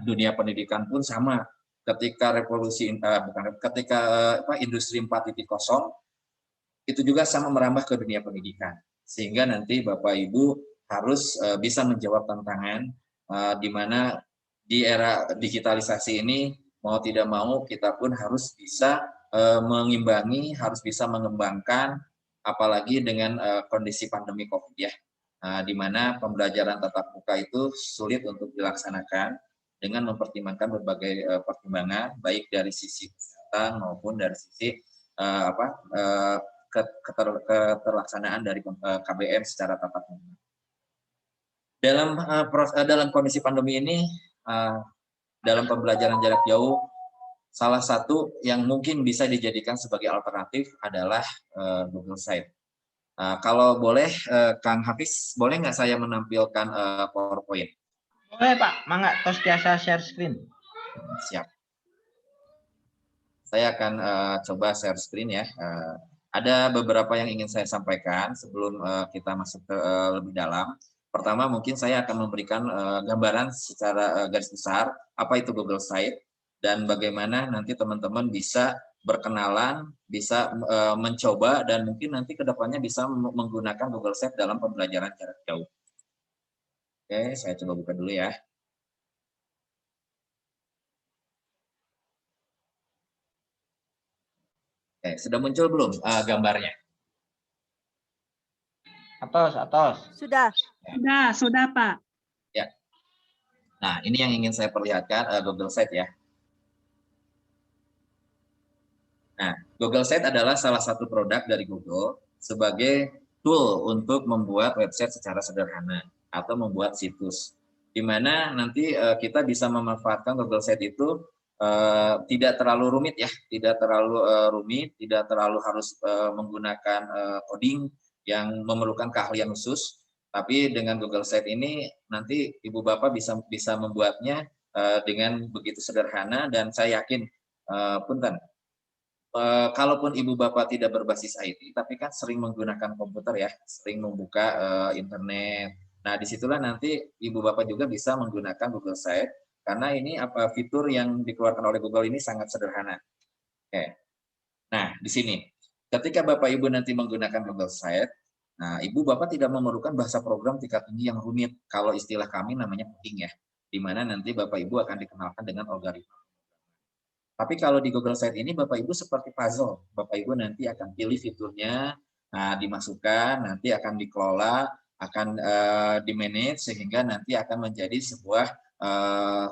dunia pendidikan pun sama. Ketika ketika industri 4.0 itu juga sama merambah ke dunia pendidikan. Sehingga nanti Bapak Ibu harus bisa menjawab tantangan di mana di era digitalisasi ini mau tidak mau kita pun harus bisa mengimbangi, harus bisa mengembangkan, apalagi dengan kondisi pandemi COVID ya, di mana pembelajaran tatap muka itu sulit untuk dilaksanakan dengan mempertimbangkan berbagai pertimbangan, baik dari sisi kesehatan maupun dari sisi keterlaksanaan dari KBM secara tatap muka. Dalam kondisi pandemi ini, dalam pembelajaran jarak jauh, salah satu yang mungkin bisa dijadikan sebagai alternatif adalah Google Site. Kalau boleh, Kang Hafiz, boleh nggak saya menampilkan PowerPoint? Boleh Pak, mangga tos biasa share screen. Siap. Saya akan coba share screen ya. Ada beberapa yang ingin saya sampaikan sebelum kita masuk ke lebih dalam. Pertama, mungkin saya akan memberikan gambaran secara garis besar apa itu Google Site dan bagaimana nanti teman-teman bisa berkenalan, bisa mencoba dan mungkin nanti kedepannya bisa menggunakan Google Site dalam pembelajaran jarak jauh. Oke, saya coba buka dulu ya. Oke, sudah muncul belum gambarnya? Atos. Sudah. Sudah Pak. Ya. Nah, ini yang ingin saya perlihatkan Google Site ya. Nah, Google Site adalah salah satu produk dari Google sebagai tool untuk membuat website secara sederhana atau membuat situs. Di mana nanti kita bisa memanfaatkan Google Site itu tidak terlalu rumit ya, tidak terlalu rumit, tidak terlalu harus menggunakan coding yang memerlukan keahlian khusus. Tapi dengan Google Site ini nanti Ibu Bapak bisa membuatnya dengan begitu sederhana dan saya yakin punten. Kalaupun Ibu Bapak tidak berbasis IT, tapi kan sering menggunakan komputer ya, sering membuka internet. Nah, disitulah nanti Ibu Bapak juga bisa menggunakan Google Site, karena ini fitur yang dikeluarkan oleh Google ini sangat sederhana. Oke. Nah, di sini, ketika Bapak Ibu nanti menggunakan Google Site, nah Ibu Bapak tidak memerlukan bahasa program tingkat tinggi yang rumit, kalau istilah kami namanya coding ya, di mana nanti Bapak Ibu akan dikenalkan dengan algoritma. Tapi kalau di Google Site ini Bapak Ibu seperti puzzle. Bapak Ibu nanti akan pilih fiturnya, dimasukkan, nanti akan dikelola, akan di-manage sehingga nanti akan menjadi sebuah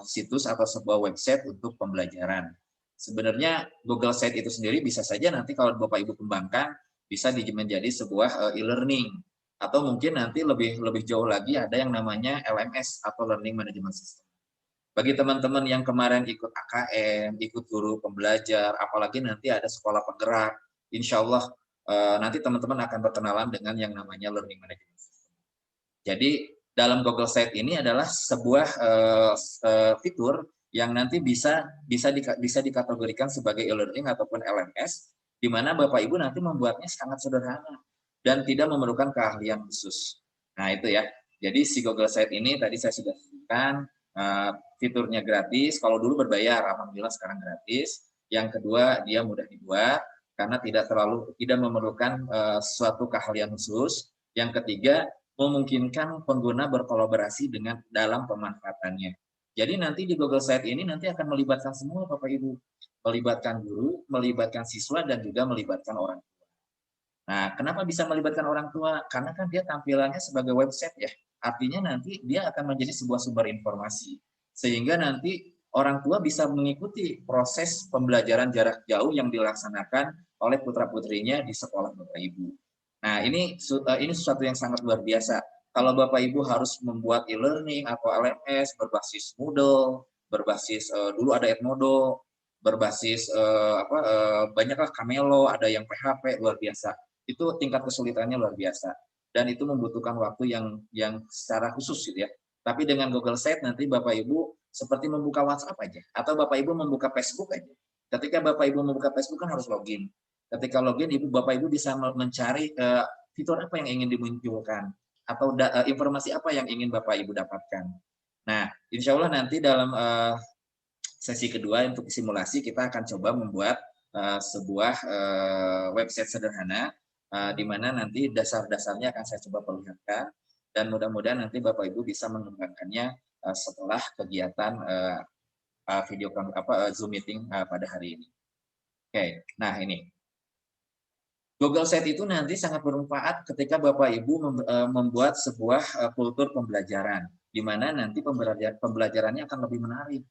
situs atau sebuah website untuk pembelajaran. Sebenarnya Google Site itu sendiri bisa saja nanti kalau Bapak Ibu kembangkan bisa menjadi sebuah e-learning atau mungkin nanti lebih jauh lagi ada yang namanya LMS atau Learning Management System. Bagi teman-teman yang kemarin ikut AKM, ikut guru pembelajar, apalagi nanti ada sekolah penggerak, insya Allah nanti teman-teman akan berkenalan dengan yang namanya Learning Management System. Jadi dalam Google Site ini adalah sebuah fitur yang nanti bisa dikategorikan sebagai e-learning ataupun LMS, di mana Bapak Ibu nanti membuatnya sangat sederhana dan tidak memerlukan keahlian khusus. Nah itu ya. Jadi si Google Site ini tadi saya sudah sebutkan. Fiturnya gratis, kalau dulu berbayar, alhamdulillah sekarang gratis. Yang kedua, dia mudah dibuat karena tidak memerlukan suatu keahlian khusus. Yang ketiga, memungkinkan pengguna berkolaborasi dengan dalam pemanfaatannya. Jadi nanti di Google Site ini nanti akan melibatkan semua Bapak Ibu, melibatkan guru, melibatkan siswa dan juga melibatkan orang tua. Nah, kenapa bisa melibatkan orang tua? Karena kan dia tampilannya sebagai website ya. Artinya nanti dia akan menjadi sebuah sumber informasi. Sehingga nanti orang tua bisa mengikuti proses pembelajaran jarak jauh yang dilaksanakan oleh putra-putrinya di sekolah Bapak Ibu. Nah, ini sesuatu yang sangat luar biasa. Kalau Bapak Ibu harus membuat e-learning atau LMS berbasis Moodle, berbasis dulu ada Edmodo, berbasis banyaklah Camelo, ada yang PHP, luar biasa. Itu tingkat kesulitannya luar biasa. Dan itu membutuhkan waktu yang secara khusus gitu ya. Tapi dengan Google Site nanti Bapak Ibu seperti membuka WhatsApp aja atau Bapak Ibu membuka Facebook aja. Ketika Bapak Ibu membuka Facebook kan harus login. Ketika login Bapak Ibu bisa mencari fitur apa yang ingin dimunculkan atau informasi apa yang ingin Bapak Ibu dapatkan. Nah, insya Allah nanti dalam sesi kedua untuk simulasi kita akan coba membuat sebuah website sederhana di mana nanti dasar-dasarnya akan saya coba perlihatkan dan mudah-mudahan nanti Bapak Ibu bisa mengembangkannya setelah kegiatan video Zoom meeting pada hari ini. Oke, nah ini Google Sheet itu nanti sangat bermanfaat ketika Bapak Ibu membuat sebuah kultur pembelajaran, di mana nanti pembelajarannya akan lebih menarik.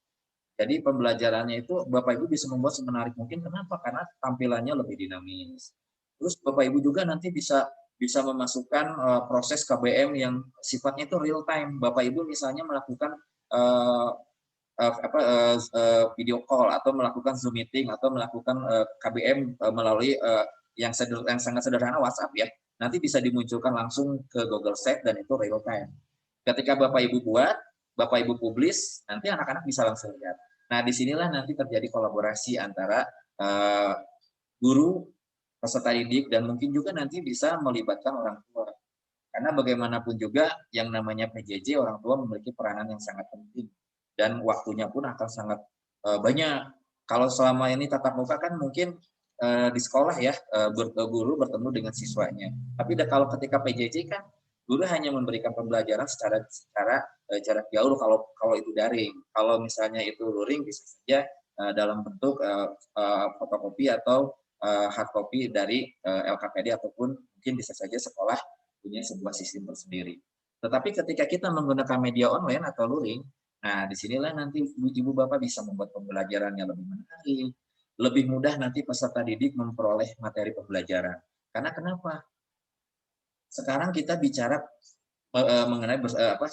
Jadi pembelajarannya itu Bapak Ibu bisa membuat semenarik mungkin. Kenapa? Karena tampilannya lebih dinamis. Terus Bapak Ibu juga nanti bisa memasukkan proses KBM yang sifatnya itu real time. Bapak Ibu misalnya melakukan video call atau melakukan Zoom meeting atau melakukan KBM melalui yang sangat sederhana WhatsApp ya. Nanti bisa dimunculkan langsung ke Google Sheet dan itu real time. Ketika Bapak Ibu buat, Bapak Ibu publish, nanti anak-anak bisa langsung lihat. Nah, disinilah nanti terjadi kolaborasi antara guru, peserta didik, dan mungkin juga nanti bisa melibatkan orang tua. Karena bagaimanapun juga yang namanya PJJ, orang tua memiliki peranan yang sangat penting. Dan waktunya pun akan sangat banyak. Kalau selama ini tatap muka kan mungkin di sekolah ya, guru bertemu dengan siswanya. Tapi kalau ketika PJJ kan guru hanya memberikan pembelajaran secara jarak jauh kalau itu daring. Kalau misalnya itu luring bisa saja dalam bentuk fotokopi atau hard copy dari LKPD ataupun mungkin bisa saja sekolah punya sebuah sistem tersendiri. Tetapi ketika kita menggunakan media online atau luring, nah disinilah nanti ibu bapak bisa membuat pembelajarannya lebih menarik, lebih mudah nanti peserta didik memperoleh materi pembelajaran. Karena kenapa? Sekarang kita bicara mengenai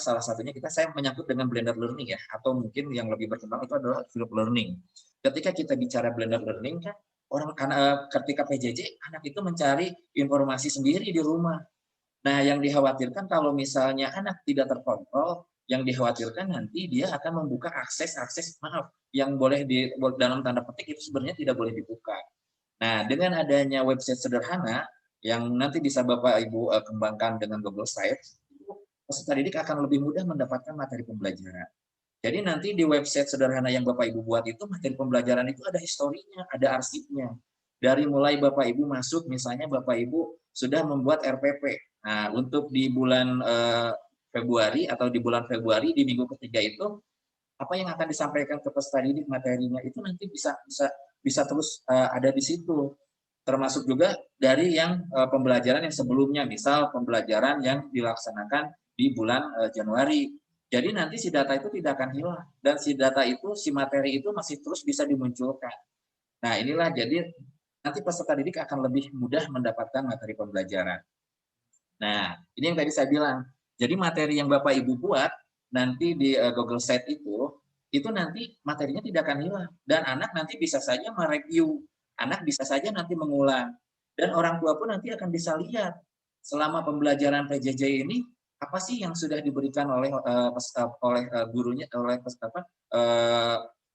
salah satunya saya menyangkut dengan blended learning ya, atau mungkin yang lebih berkembang itu adalah field learning. Ketika kita bicara blended learning kan ketika PJJ anak itu mencari informasi sendiri di rumah. Nah, yang dikhawatirkan kalau misalnya anak tidak terkontrol, yang dikhawatirkan nanti dia akan membuka akses yang boleh dalam tanda petik itu sebenarnya tidak boleh dibuka. Nah, dengan adanya website sederhana yang nanti bisa Bapak Ibu kembangkan dengan Google Sites, peserta didik akan lebih mudah mendapatkan materi pembelajaran. Jadi nanti di website sederhana yang Bapak Ibu buat itu materi pembelajaran itu ada historinya, ada arsipnya. Dari mulai Bapak Ibu masuk, misalnya Bapak Ibu sudah membuat RPP. Nah, untuk di bulan Februari atau di bulan Februari di minggu ketiga itu apa yang akan disampaikan ke peserta didik materinya itu nanti bisa terus ada di situ. Termasuk juga dari yang pembelajaran yang sebelumnya, misal pembelajaran yang dilaksanakan di bulan Januari. Jadi nanti si data itu tidak akan hilang dan si materi itu masih terus bisa dimunculkan. Nah, inilah jadi nanti peserta didik akan lebih mudah mendapatkan materi pembelajaran. Nah, ini yang tadi saya bilang. Jadi materi yang Bapak Ibu buat nanti di Google Sheet itu nanti materinya tidak akan hilang dan anak nanti bisa saja mereview, anak bisa saja nanti mengulang dan orang tua pun nanti akan bisa lihat selama pembelajaran PJJ ini apa sih yang sudah diberikan oleh gurunya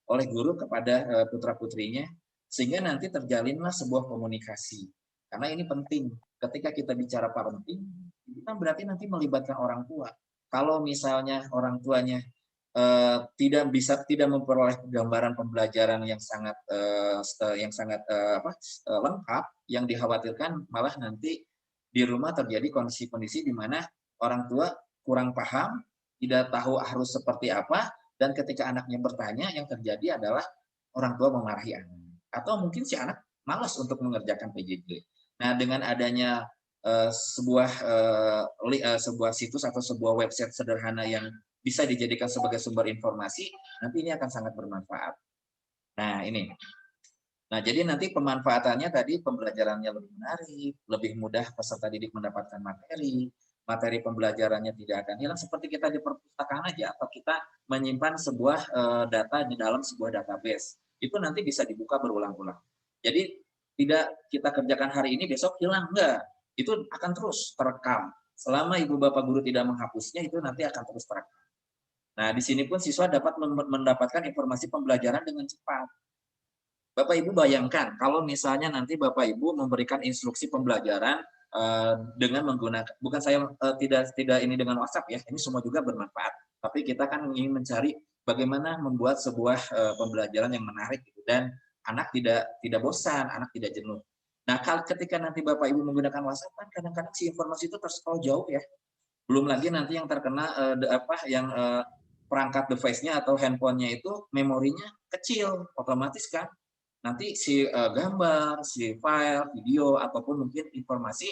oleh guru kepada putra-putrinya sehingga nanti terjalinlah sebuah komunikasi. Karena ini penting. Ketika kita bicara parenting, itu kan berarti nanti melibatkan orang tua. Kalau misalnya orang tuanya tidak memperoleh gambaran pembelajaran yang sangat lengkap, yang dikhawatirkan malah nanti di rumah terjadi kondisi-kondisi di mana orang tua kurang paham, tidak tahu harus seperti apa, dan ketika anaknya bertanya, yang terjadi adalah orang tua memarahi anak. Atau mungkin si anak malas untuk mengerjakan PJJ. Nah, dengan adanya sebuah situs atau sebuah website sederhana yang bisa dijadikan sebagai sumber informasi, nanti ini akan sangat bermanfaat. Nah, ini. Nah, jadi nanti pemanfaatannya tadi pembelajarannya lebih menarik, lebih mudah peserta didik mendapatkan materi pembelajarannya tidak akan hilang seperti kita di perpustakaan aja atau kita menyimpan sebuah data di dalam sebuah database. Itu nanti bisa dibuka berulang-ulang. Jadi tidak kita kerjakan hari ini besok hilang, enggak. Itu akan terus terekam. Selama ibu bapak guru tidak menghapusnya itu nanti akan terus terekam. Nah, di sini pun siswa dapat mendapatkan informasi pembelajaran dengan cepat. Bapak Ibu bayangkan kalau misalnya nanti Bapak Ibu memberikan instruksi pembelajaran dengan menggunakan, bukan saya tidak ini dengan WhatsApp ya, ini semua juga bermanfaat. tapi kita kan ingin mencari bagaimana membuat sebuah pembelajaran yang menarik gitu, dan anak tidak bosan, anak tidak jenuh. Nah, ketika nanti Bapak Ibu menggunakan WhatsApp kan kadang-kadang si informasi itu terscroll jauh ya. Belum lagi nanti yang terkena perangkat device-nya atau handphonenya itu memorinya kecil, otomatis kan nanti si gambar, si file, video ataupun mungkin informasi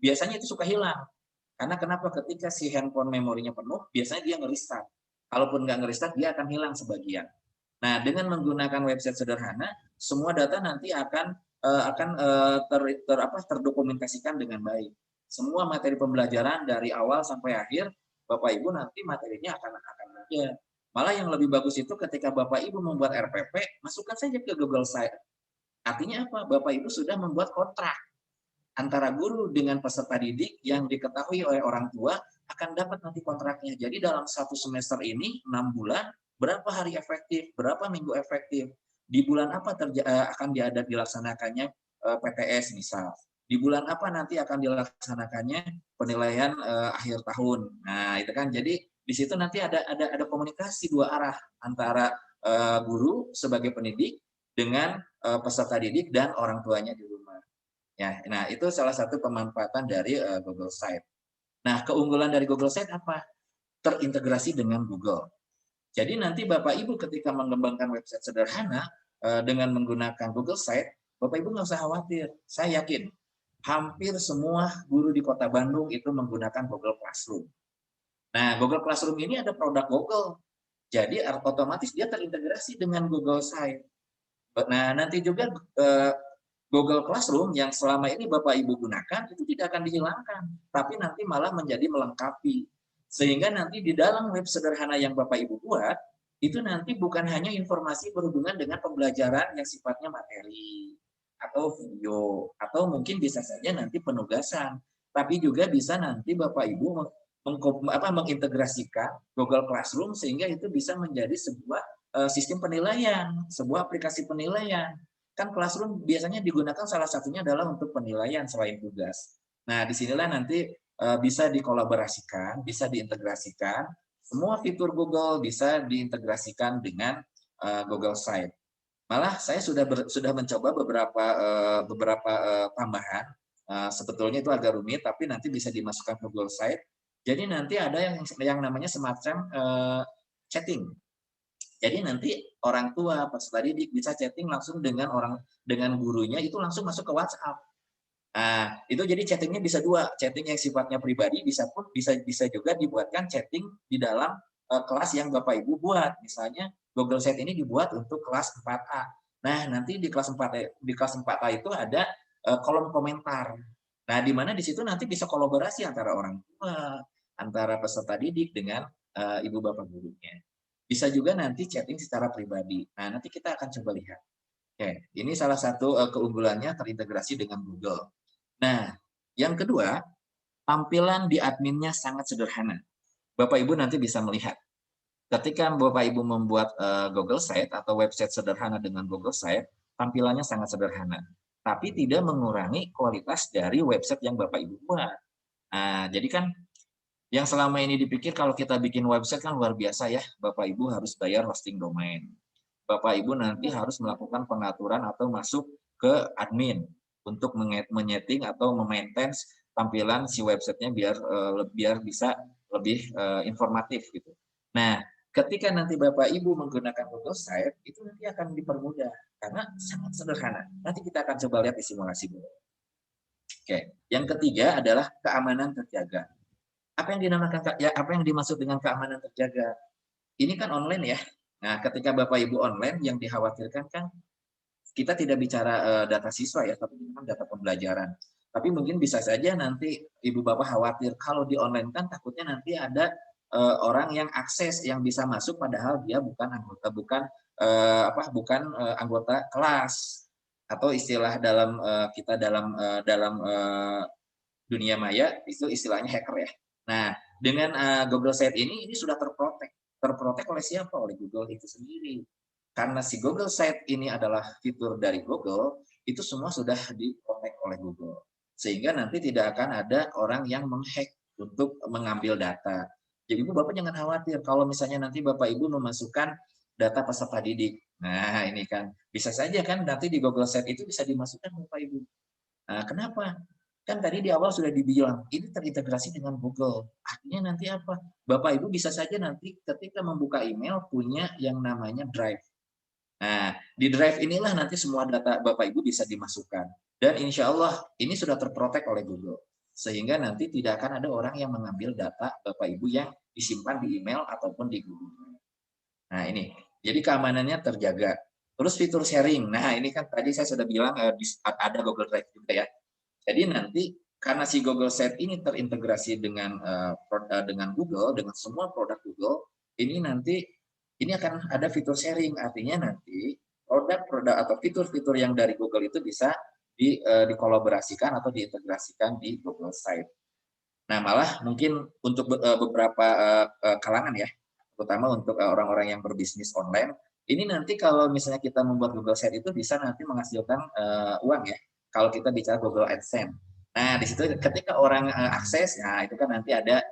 biasanya itu suka hilang. Karena kenapa? Ketika si handphone memorinya penuh, biasanya dia nge-restart. Kalaupun nggak nge-restart, dia akan hilang sebagian. Nah, dengan menggunakan website sederhana, semua data nanti akan terdokumentasikan dengan baik. Semua materi pembelajaran dari awal sampai akhir, Bapak Ibu nanti materinya akan ada. Malah yang lebih bagus itu ketika Bapak Ibu membuat RPP, masukkan saja ke Google Site. Artinya apa? Bapak Ibu sudah membuat kontrak antara guru dengan peserta didik yang diketahui oleh orang tua akan dapat nanti kontraknya. Jadi dalam satu semester ini 6 bulan, berapa hari efektif, berapa minggu efektif, di bulan apa akan dilaksanakannya PTS misal, di bulan apa nanti akan dilaksanakannya penilaian akhir tahun. Nah itu kan, jadi di situ nanti ada komunikasi dua arah antara guru sebagai pendidik dengan peserta didik dan orang tuanya di rumah. Ya, nah itu salah satu pemanfaatan dari Google Site. Nah, keunggulan dari Google Site apa? Terintegrasi dengan Google. Jadi nanti Bapak Ibu ketika mengembangkan website sederhana dengan menggunakan Google Site, Bapak Ibu nggak usah khawatir. Saya yakin hampir semua guru di Kota Bandung itu menggunakan Google Classroom. Nah, Google Classroom ini ada produk Google. Jadi otomatis dia terintegrasi dengan Google Site. Nah, nanti juga Google Classroom yang selama ini Bapak Ibu gunakan itu tidak akan dihilangkan, tapi nanti malah menjadi melengkapi. Sehingga nanti di dalam web sederhana yang Bapak Ibu buat, itu nanti bukan hanya informasi berhubungan dengan pembelajaran yang sifatnya materi atau video, atau mungkin bisa saja nanti penugasan, tapi juga bisa nanti Bapak Ibu mengintegrasikan Google Classroom sehingga itu bisa menjadi sebuah sistem penilaian, sebuah aplikasi penilaian. Kan Classroom biasanya digunakan salah satunya adalah untuk penilaian selain tugas. Nah, disinilah nanti bisa dikolaborasikan, bisa diintegrasikan. Semua fitur Google bisa diintegrasikan dengan Google Site. Malah saya sudah mencoba beberapa tambahan. Sebetulnya itu agak rumit, tapi nanti bisa dimasukkan ke Google Site. Jadi nanti ada yang namanya semacam chatting. Jadi nanti orang tua, peserta didik bisa chatting langsung dengan gurunya, itu langsung masuk ke WhatsApp. Nah, itu jadi chattingnya bisa dua, chatting yang sifatnya pribadi bisa juga dibuatkan chatting di dalam kelas yang Bapak Ibu buat. Misalnya Google Chat ini dibuat untuk kelas 4A. Nah, nanti di kelas 4A itu ada kolom komentar. Nah, di mana di situ nanti bisa kolaborasi antara orang tua, antara peserta didik dengan ibu bapak gurunya. Bisa juga nanti chatting secara pribadi. Nah, nanti kita akan coba lihat. Oke, ini salah satu keunggulannya terintegrasi dengan Google. Nah, yang kedua, tampilan di adminnya sangat sederhana. Bapak Ibu nanti bisa melihat. Ketika Bapak Ibu membuat Google Site atau website sederhana dengan Google Site, tampilannya sangat sederhana. Tapi tidak mengurangi kualitas dari website yang Bapak Ibu buat. Nah, jadi kan yang selama ini dipikir kalau kita bikin website kan luar biasa ya, Bapak Ibu harus bayar hosting domain. Bapak Ibu nanti harus melakukan pengaturan atau masuk ke admin untuk menyeting atau memaintain tampilan si websitenya biar bisa lebih informatif gitu. Nah, ketika nanti Bapak Ibu menggunakan Google Site, itu nanti akan dipermudah karena sangat sederhana. Nanti kita akan coba lihat di simulasi dulu. Oke, yang ketiga adalah keamanan terjaga. Apa yang dimaksud dengan keamanan terjaga? Ini kan online ya. Nah, ketika Bapak Ibu online yang dikhawatirkan kan kita tidak bicara data siswa ya, tapi kan data pembelajaran. Tapi mungkin bisa saja nanti Ibu Bapak khawatir kalau di online kan takutnya nanti ada orang yang akses yang bisa masuk padahal dia bukan anggota kelas, atau istilah dalam dunia maya itu istilahnya hacker ya. Nah, dengan Google Site ini sudah terprotek. Terprotek oleh siapa? Oleh Google itu sendiri. Karena si Google Site ini adalah fitur dari Google, itu semua sudah diprotek oleh Google. Sehingga nanti tidak akan ada orang yang menghack untuk mengambil data. Jadi Ibu Bapak jangan khawatir kalau misalnya nanti Bapak Ibu memasukkan data peserta didik. Nah, ini kan bisa saja kan nanti di Google Sheet itu bisa dimasukkan Bapak Ibu. Nah, kenapa? Kan tadi di awal sudah dibilang, ini terintegrasi dengan Google. Artinya nanti apa? Bapak Ibu bisa saja nanti ketika membuka email punya yang namanya Drive. Nah, di Drive inilah nanti semua data Bapak Ibu bisa dimasukkan. Dan insya Allah ini sudah terprotek oleh Google. Sehingga nanti tidak akan ada orang yang mengambil data Bapak Ibu yang disimpan di email ataupun di Google. Nah ini, jadi keamanannya terjaga. Terus fitur sharing, nah ini kan tadi saya sudah bilang ada Google Drive juga ya. Jadi nanti karena si Google Sheet ini terintegrasi dengan Google, dengan semua produk Google, ini nanti ini akan ada fitur sharing, artinya nanti produk-produk atau fitur-fitur yang dari Google itu bisa dikolaborasikan atau diintegrasikan di Google Sheet. Nah, malah mungkin untuk beberapa kalangan ya, terutama untuk orang-orang yang berbisnis online, ini nanti kalau misalnya kita membuat Google Sheet itu bisa nanti menghasilkan uang ya, kalau kita bicara Google AdSense. Nah, di situ ketika orang akses, nah itu kan nanti ada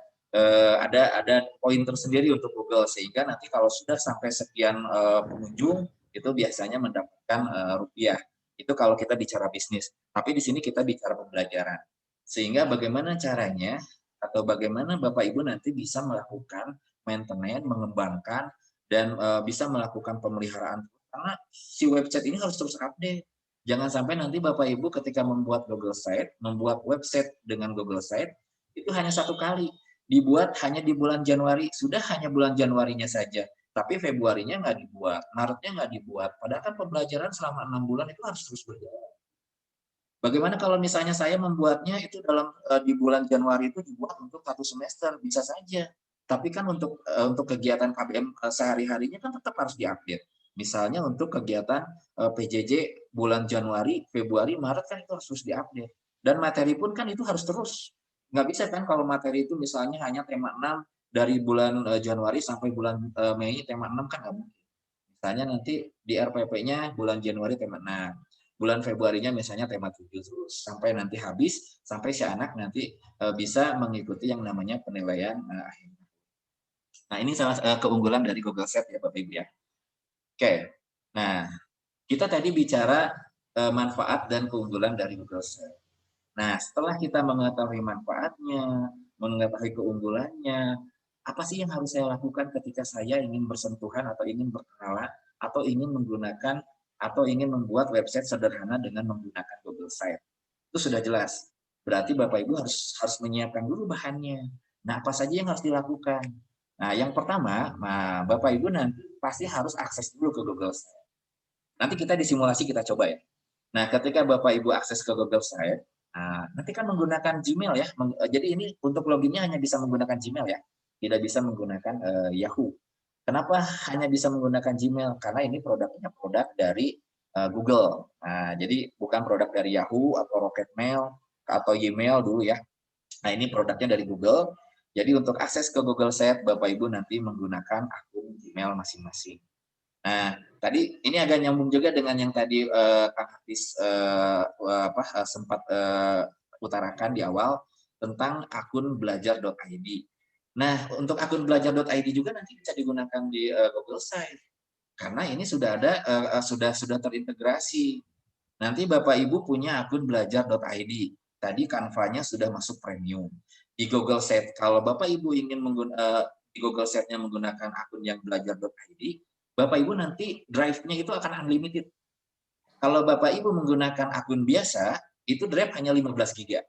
poin tersendiri untuk Google, sehingga nanti kalau sudah sampai sekian pengunjung, itu biasanya mendapatkan rupiah. Itu kalau kita bicara bisnis. Tapi di sini kita bicara pembelajaran. Sehingga bagaimana caranya atau bagaimana Bapak Ibu nanti bisa melakukan maintenance, mengembangkan, dan bisa melakukan pemeliharaan. Karena si website ini harus terus update. Jangan sampai nanti Bapak Ibu ketika membuat Google Site, membuat website dengan Google Site, itu hanya satu kali. Dibuat hanya di bulan Januari, sudah hanya bulan Januarinya saja. Tapi Februarinya nggak dibuat, Maretnya nggak dibuat. Padahal kan pembelajaran selama 6 bulan itu harus terus berjalan. Bagaimana kalau misalnya saya membuatnya itu di bulan Januari itu dibuat untuk 1 semester, bisa saja. Tapi kan untuk kegiatan KBM sehari-harinya kan tetap harus diupdate. Misalnya untuk kegiatan PJJ bulan Januari, Februari, Maret kan itu harus terus diupdate. Dan materi pun kan itu harus terus. Nggak bisa kan kalau materi itu misalnya hanya tema 6 dari bulan Januari sampai bulan Mei tema 6 kan nggak mungkin. Misalnya nanti di RPP-nya bulan Januari tema 6, bulan Februarinya misalnya tema 7 terus sampai nanti habis, sampai si anak nanti bisa mengikuti yang namanya penilaian akhir. Nah, ini salah keunggulan dari Google Sheet ya Bapak Ibu ya. Oke. Nah, kita tadi bicara manfaat dan keunggulan dari Google Sheet. Nah, setelah kita mengetahui manfaatnya, mengetahui keunggulannya, apa sih yang harus saya lakukan ketika saya ingin bersentuhan atau ingin berkenalan atau ingin menggunakan atau ingin membuat website sederhana dengan menggunakan Google Site? Itu sudah jelas. Berarti Bapak Ibu harus menyiapkan dulu bahannya. Nah, apa saja yang harus dilakukan? Nah, yang pertama, Bapak Ibu nanti pasti harus akses dulu ke Google Site. Nanti kita di simulasi kita coba ya. Nah, ketika Bapak Ibu akses ke Google Site, nanti kan menggunakan Gmail ya. Jadi ini untuk loginnya hanya bisa menggunakan Gmail ya, tidak bisa menggunakan Yahoo. Kenapa hanya bisa menggunakan Gmail? Karena ini produknya produk dari Google. Nah, jadi bukan produk dari Yahoo atau Rocketmail atau Gmail dulu ya. Nah, ini produknya dari Google. Jadi untuk akses ke Google Sheet, Bapak Ibu nanti menggunakan akun Gmail masing-masing. Nah, tadi ini agak nyambung juga dengan yang tadi Kang Hafiz sempat utarakan di awal tentang akun belajar.id. Nah, untuk akun belajar.id juga nanti bisa digunakan di Google Site karena ini sudah ada sudah terintegrasi. Nanti Bapak Ibu punya akun belajar.id. Tadi Canva-nya sudah masuk premium. Di Google Sheet, kalau Bapak Ibu ingin di Google Sheet-nya menggunakan akun yang belajar.id, Bapak Ibu nanti drive-nya itu akan unlimited. Kalau Bapak Ibu menggunakan akun biasa, itu drive hanya 15 GB.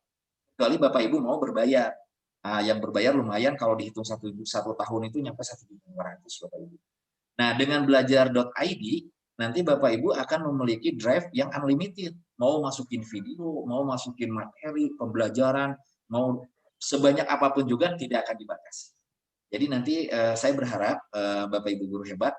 Kecuali Bapak Ibu mau berbayar. Nah, yang berbayar lumayan kalau dihitung satu tahun itu nyampe 1.500 Bapak Ibu. Nah, dengan belajar.id, nanti Bapak Ibu akan memiliki drive yang unlimited. Mau masukin video, mau masukin materi, pembelajaran, mau sebanyak apapun juga tidak akan dibatasi. Jadi nanti saya berharap Bapak Ibu guru hebat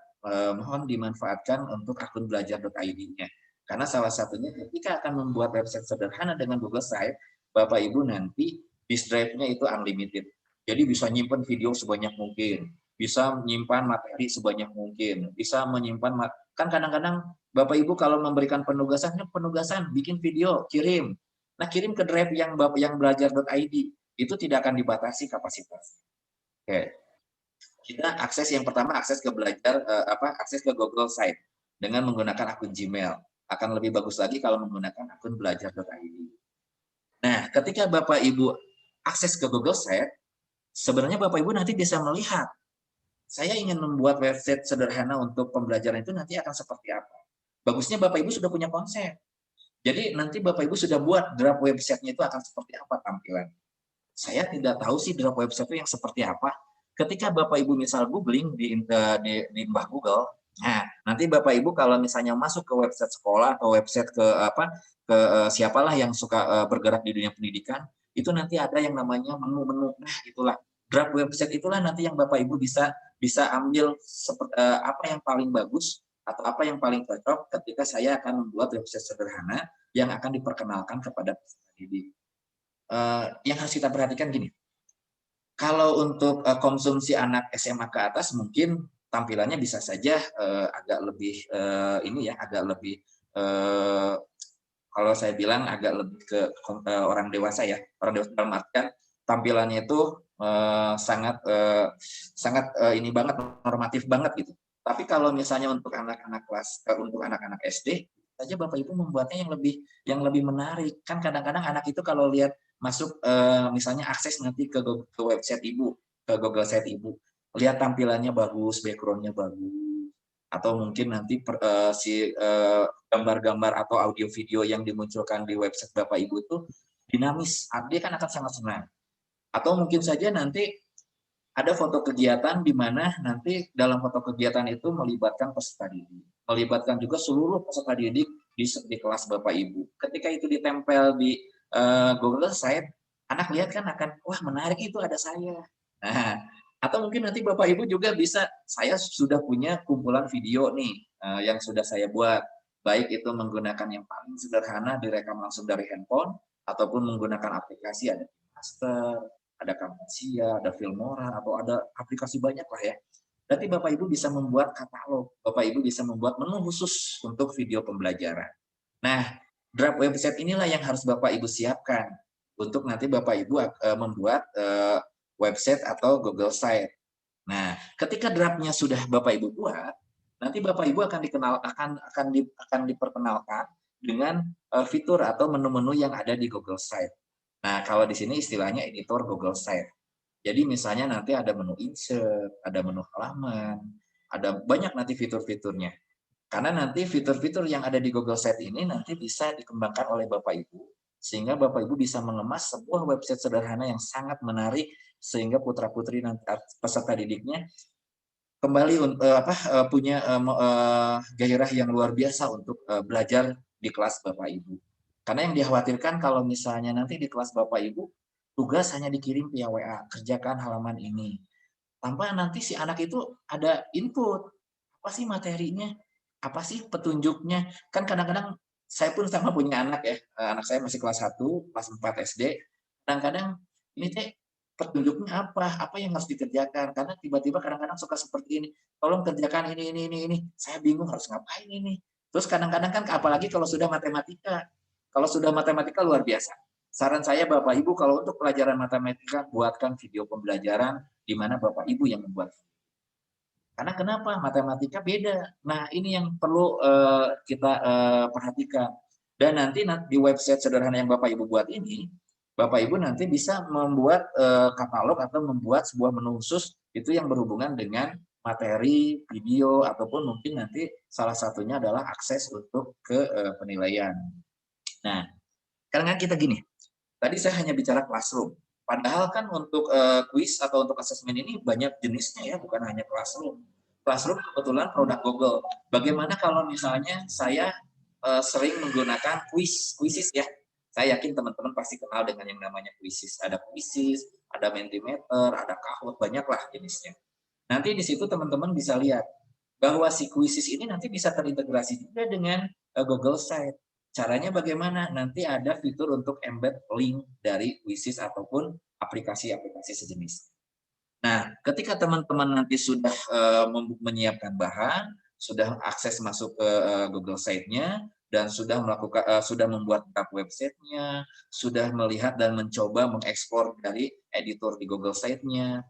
mohon dimanfaatkan untuk akun belajar.id-nya. Karena salah satunya ketika akan membuat website sederhana dengan Google Site, Bapak Ibu nanti disk drive-nya itu unlimited. Jadi bisa nyimpan video sebanyak mungkin, bisa menyimpan materi sebanyak mungkin, bisa menyimpan kan kadang-kadang Bapak Ibu kalau memberikan penugasan bikin video, kirim. Nah, kirim ke drive yang belajar.id itu tidak akan dibatasi kapasitas. Oke. kita akses yang pertama akses ke belajar akses ke Google Site dengan menggunakan akun Gmail. Akan lebih bagus lagi kalau menggunakan akun belajar.id. Nah, ketika Bapak Ibu akses ke Google Site, sebenarnya Bapak Ibu nanti bisa melihat, saya ingin membuat website sederhana untuk pembelajaran itu nanti akan seperti apa. Bagusnya Bapak Ibu sudah punya konsep. Jadi nanti Bapak Ibu sudah buat draft website-nya itu akan seperti apa tampilan. Saya tidak tahu sih draft website itu yang seperti apa. Ketika Bapak Ibu misal googling di Mbah Google, nah nanti Bapak Ibu kalau misalnya masuk ke website sekolah atau website siapalah yang suka bergerak di dunia pendidikan, itu nanti ada yang namanya menu-menu. Nah, itulah draft website itulah nanti yang Bapak Ibu bisa ambil apa yang paling bagus atau apa yang paling cocok ketika saya akan membuat website sederhana yang akan diperkenalkan kepada peserta didik. Yang harus kita perhatikan gini, kalau untuk konsumsi anak SMA ke atas mungkin tampilannya bisa saja agak lebih agak lebih kalau saya bilang agak lebih ke orang dewasa ya, orang dewasa dalam artian tampilannya itu sangat ini banget, normatif banget gitu. Tapi kalau misalnya untuk anak-anak SD saja Bapak Ibu membuatnya yang lebih menarik. Kan kadang-kadang anak itu kalau lihat masuk misalnya akses nanti ke website Ibu, ke Google Site Ibu, lihat tampilannya bagus, background-nya bagus, atau mungkin nanti gambar-gambar atau audio video yang dimunculkan di website Bapak Ibu itu dinamis, dia kan akan sangat senang. Atau mungkin saja nanti ada foto kegiatan di mana nanti dalam foto kegiatan itu melibatkan peserta didik, melibatkan juga seluruh peserta didik di kelas Bapak Ibu. Ketika itu ditempel di Google Site, anak lihat kan akan, wah menarik itu ada saya. Nah, atau mungkin nanti Bapak Ibu juga bisa, saya sudah punya kumpulan video nih yang sudah saya buat, baik itu menggunakan yang paling sederhana direkam langsung dari handphone, ataupun menggunakan aplikasi ada Master, ada Camtasia, ada Filmora, atau ada aplikasi banyak lah ya. Nanti Bapak Ibu bisa membuat katalog, Bapak Ibu bisa membuat menu khusus untuk video pembelajaran. Nah, draft website inilah yang harus Bapak Ibu siapkan untuk nanti Bapak Ibu membuat website atau Google Site. Nah, ketika draftnya sudah Bapak Ibu buat, nanti Bapak Ibu akan diperkenalkan dengan fitur atau menu-menu yang ada di Google Site. Nah, kalau di sini istilahnya editor Google Site. Jadi misalnya nanti ada menu insert, ada menu halaman, ada banyak nanti fitur-fiturnya. Karena nanti fitur-fitur yang ada di Google Site ini nanti bisa dikembangkan oleh Bapak Ibu, sehingga Bapak Ibu bisa mengemas sebuah website sederhana yang sangat menarik, sehingga putra-putri nanti peserta didiknya kembali punya gairah yang luar biasa untuk belajar di kelas Bapak Ibu. Karena yang dikhawatirkan kalau misalnya nanti di kelas Bapak Ibu, tugas hanya dikirim via WA, kerjakan halaman ini. Tanpa nanti si anak itu ada input, apa sih materinya, apa sih petunjuknya. Kan kadang-kadang saya pun sama punya anak ya, anak saya masih kelas 1, kelas 4 SD, kadang-kadang ini teh petunjuknya apa yang harus dikerjakan, karena tiba-tiba kadang-kadang suka seperti ini, tolong kerjakan ini, saya bingung harus ngapain ini. Terus kadang-kadang kan apalagi kalau sudah matematika luar biasa. Saran saya Bapak Ibu kalau untuk pelajaran matematika buatkan video pembelajaran di mana Bapak Ibu yang membuat. Karena kenapa? Matematika beda. Nah, ini yang perlu kita perhatikan. Dan nanti di website sederhana yang Bapak Ibu buat ini, Bapak Ibu nanti bisa membuat katalog atau membuat sebuah menu khusus itu yang berhubungan dengan materi, video, ataupun mungkin nanti salah satunya adalah akses untuk ke penilaian. Nah, karena kita gini, tadi saya hanya bicara classroom. Padahal kan untuk kuis atau untuk asesmen ini banyak jenisnya ya, bukan hanya classroom. Classroom kebetulan produk Google. Bagaimana kalau misalnya saya sering menggunakan Quizzes ya. Saya yakin teman-teman pasti kenal dengan yang namanya Quizzes. Ada Quizzes, ada Mentimeter, ada Kahoot, banyaklah jenisnya. Nanti di situ teman-teman bisa lihat bahwa si Quizzes ini nanti bisa terintegrasi juga dengan Google Site. Caranya bagaimana? Nanti ada fitur untuk embed link dari Quizzes ataupun aplikasi-aplikasi sejenis. Nah, ketika teman-teman nanti sudah menyiapkan bahan, sudah akses masuk ke Google Site-nya, dan sudah membuat draft website-nya, sudah melihat dan mencoba mengeksplor dari editor di Google Site-nya,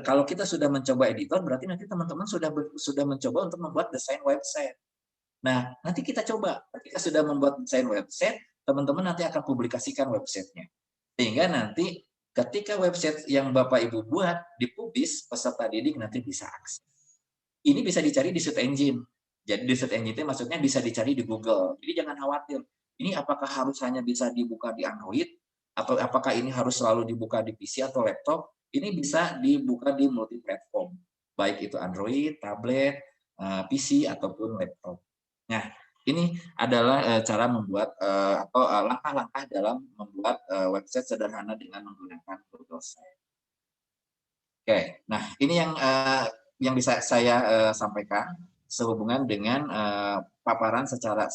kalau kita sudah mencoba editor, berarti nanti teman-teman sudah mencoba untuk membuat desain website. Nah, nanti kita coba. Ketika sudah membuat desain website, teman-teman nanti akan publikasikan websitenya. Sehingga nanti ketika website yang Bapak Ibu buat dipublish, peserta didik nanti bisa akses. Ini bisa dicari di search engine. Jadi di search engine itu maksudnya bisa dicari di Google. Jadi jangan khawatir. Ini apakah harus hanya bisa dibuka di Android? Atau apakah ini harus selalu dibuka di PC atau laptop? Ini bisa dibuka di multi platform. Baik itu Android, tablet, PC, ataupun laptop. Nah, ini adalah cara membuat atau langkah-langkah dalam membuat website sederhana dengan menggunakan Google Site. Oke, nah ini yang bisa saya sampaikan sehubungan dengan paparan secara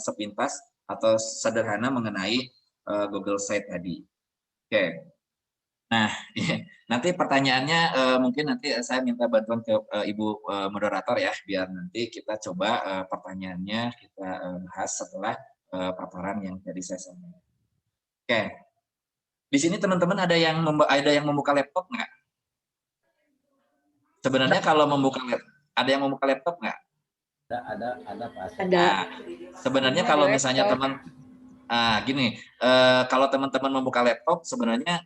sepintas atau sederhana mengenai Google Site tadi. Oke. Nah, nanti pertanyaannya mungkin nanti saya minta bantuan ke Ibu moderator ya, biar nanti kita coba pertanyaannya kita bahas setelah paparan yang tadi saya sampaikan. Oke, di sini teman-teman ada yang membuka laptop nggak? Sebenarnya kalau ada yang membuka laptop nggak? Ada Pak. Ada. Nah, sebenarnya kalau misalnya gini, kalau teman-teman membuka laptop sebenarnya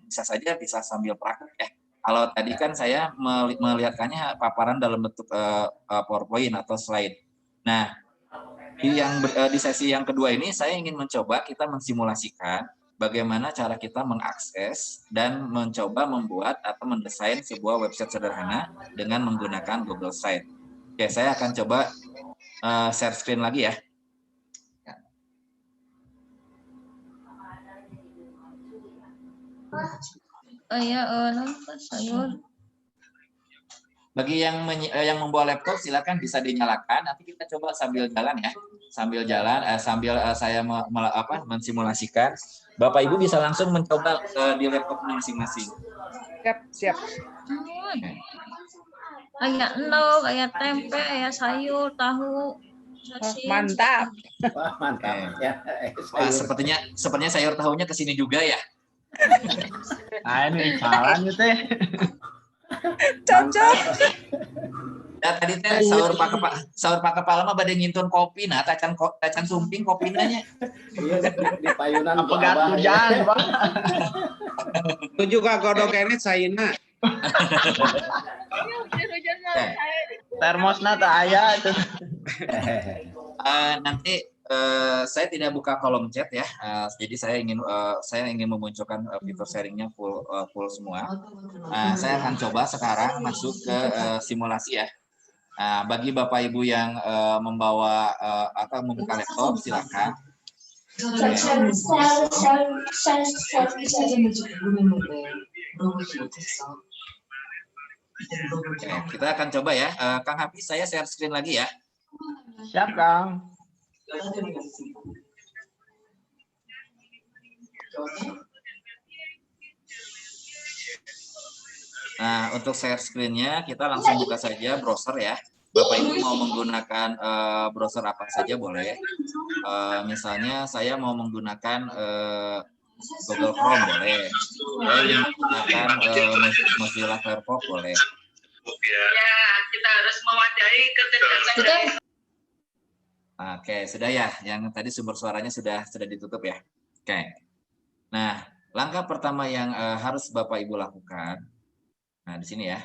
bisa sambil praktek ya. Kalau tadi kan saya melihatkannya paparan dalam bentuk PowerPoint atau slide. Nah, di sesi yang kedua ini saya ingin mencoba kita mensimulasikan bagaimana cara kita mengakses dan mencoba membuat atau mendesain sebuah website sederhana dengan menggunakan Google Site. Oke, saya akan coba share screen lagi ya. Sayur. Bagi yang membawa laptop silakan bisa dinyalakan. Nanti kita coba sambil jalan ya. Sambil saya mensimulasikan. Bapak Ibu bisa langsung mencoba di laptop masing-masing. Siap. Kayak endog, kayak tempe, kayak sayur, tahu. Mantap. Wah, mantap ya. Wah, sepertinya sayur tahunya ke sini juga ya. Nah, ini salah nih teh. Cocok. Ya tadi teh sahur pak kepala mah bade ngintun kopi nah tacan sumping kopi nanya. Iya, di payunan Apa gak hujan, Bang? Tujuh ka godok ini saina. Termosna tak aya itu. Nanti saya tidak buka kolom chat ya. Jadi saya ingin memunculkan fitur sharingnya full semua. Saya akan coba sekarang masuk ke simulasi ya. Nah, bagi Bapak Ibu yang membawa atau membuka laptop silakan. Oke, kita akan coba ya. Kang Hafiz, saya share screen lagi ya. Siap, Kang. Nah, untuk share screen-nya kita langsung buka saja browser ya. Bapak Ibu mau menggunakan browser apa saja boleh. Misalnya saya mau menggunakan Google Chrome boleh. Saya ingin menggunakan Mozilla Firefox boleh. Ya, kita harus mewadahi kecerdasan. Oke, sudah ya. Yang tadi sumber suaranya sudah ditutup ya. Oke. Nah, langkah pertama yang harus Bapak Ibu lakukan. Nah, di sini ya.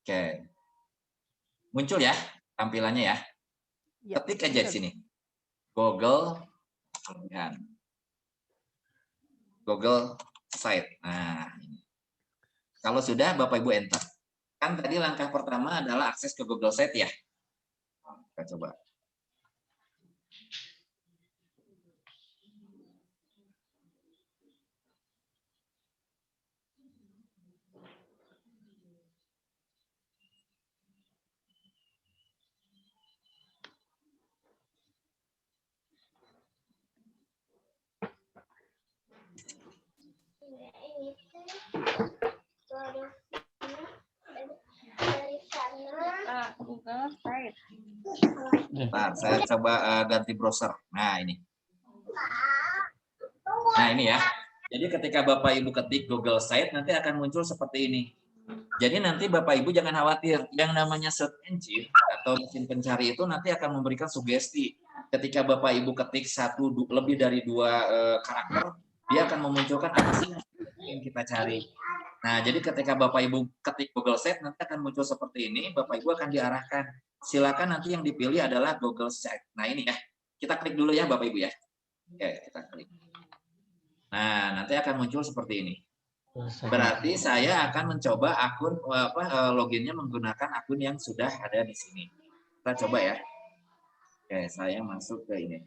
Oke. Muncul ya tampilannya ya. Ketik aja di sini. Google Site. Nah, ini. Kalau sudah Bapak Ibu enter. Kan tadi langkah pertama adalah akses ke Google Site ya. Kita coba. Google Site. Nah, saya coba ganti browser. Nah, ini. Nah, ini ya. Jadi ketika Bapak Ibu ketik Google Site nanti akan muncul seperti ini. Jadi nanti Bapak Ibu jangan khawatir, yang namanya search engine atau mesin pencari itu nanti akan memberikan sugesti. Ketika Bapak Ibu ketik lebih dari 2 karakter, dia akan memunculkan apa sih yang kita cari. Nah, jadi ketika Bapak Ibu ketik Google Sheet nanti akan muncul seperti ini, Bapak Ibu akan diarahkan. Silakan nanti yang dipilih adalah Google Sheet. Nah, ini ya. Kita klik dulu ya Bapak Ibu ya. Oke, kita klik. Nah, nanti akan muncul seperti ini. Berarti saya akan mencoba akun loginnya menggunakan akun yang sudah ada di sini. Kita coba ya. Oke, saya masuk ke ini.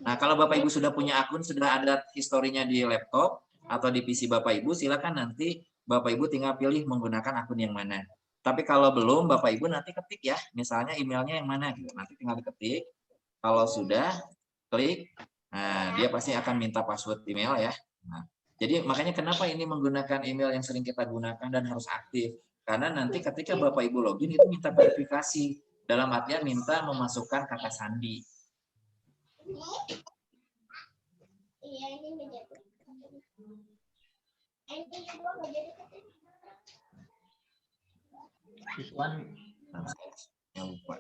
Nah, kalau Bapak Ibu sudah punya akun, sudah ada historinya di laptop atau di PC Bapak Ibu, silakan nanti Bapak Ibu tinggal pilih menggunakan akun yang mana. Tapi kalau belum, Bapak Ibu nanti ketik ya, misalnya emailnya yang mana gitu. Nanti tinggal diketik. Kalau sudah, klik. Nah, dia pasti akan minta password email ya. Nah, jadi makanya kenapa ini menggunakan email yang sering kita gunakan dan harus aktif. Karena nanti ketika Bapak Ibu login itu minta verifikasi. Dalam artian minta memasukkan kata sandi. Lupa.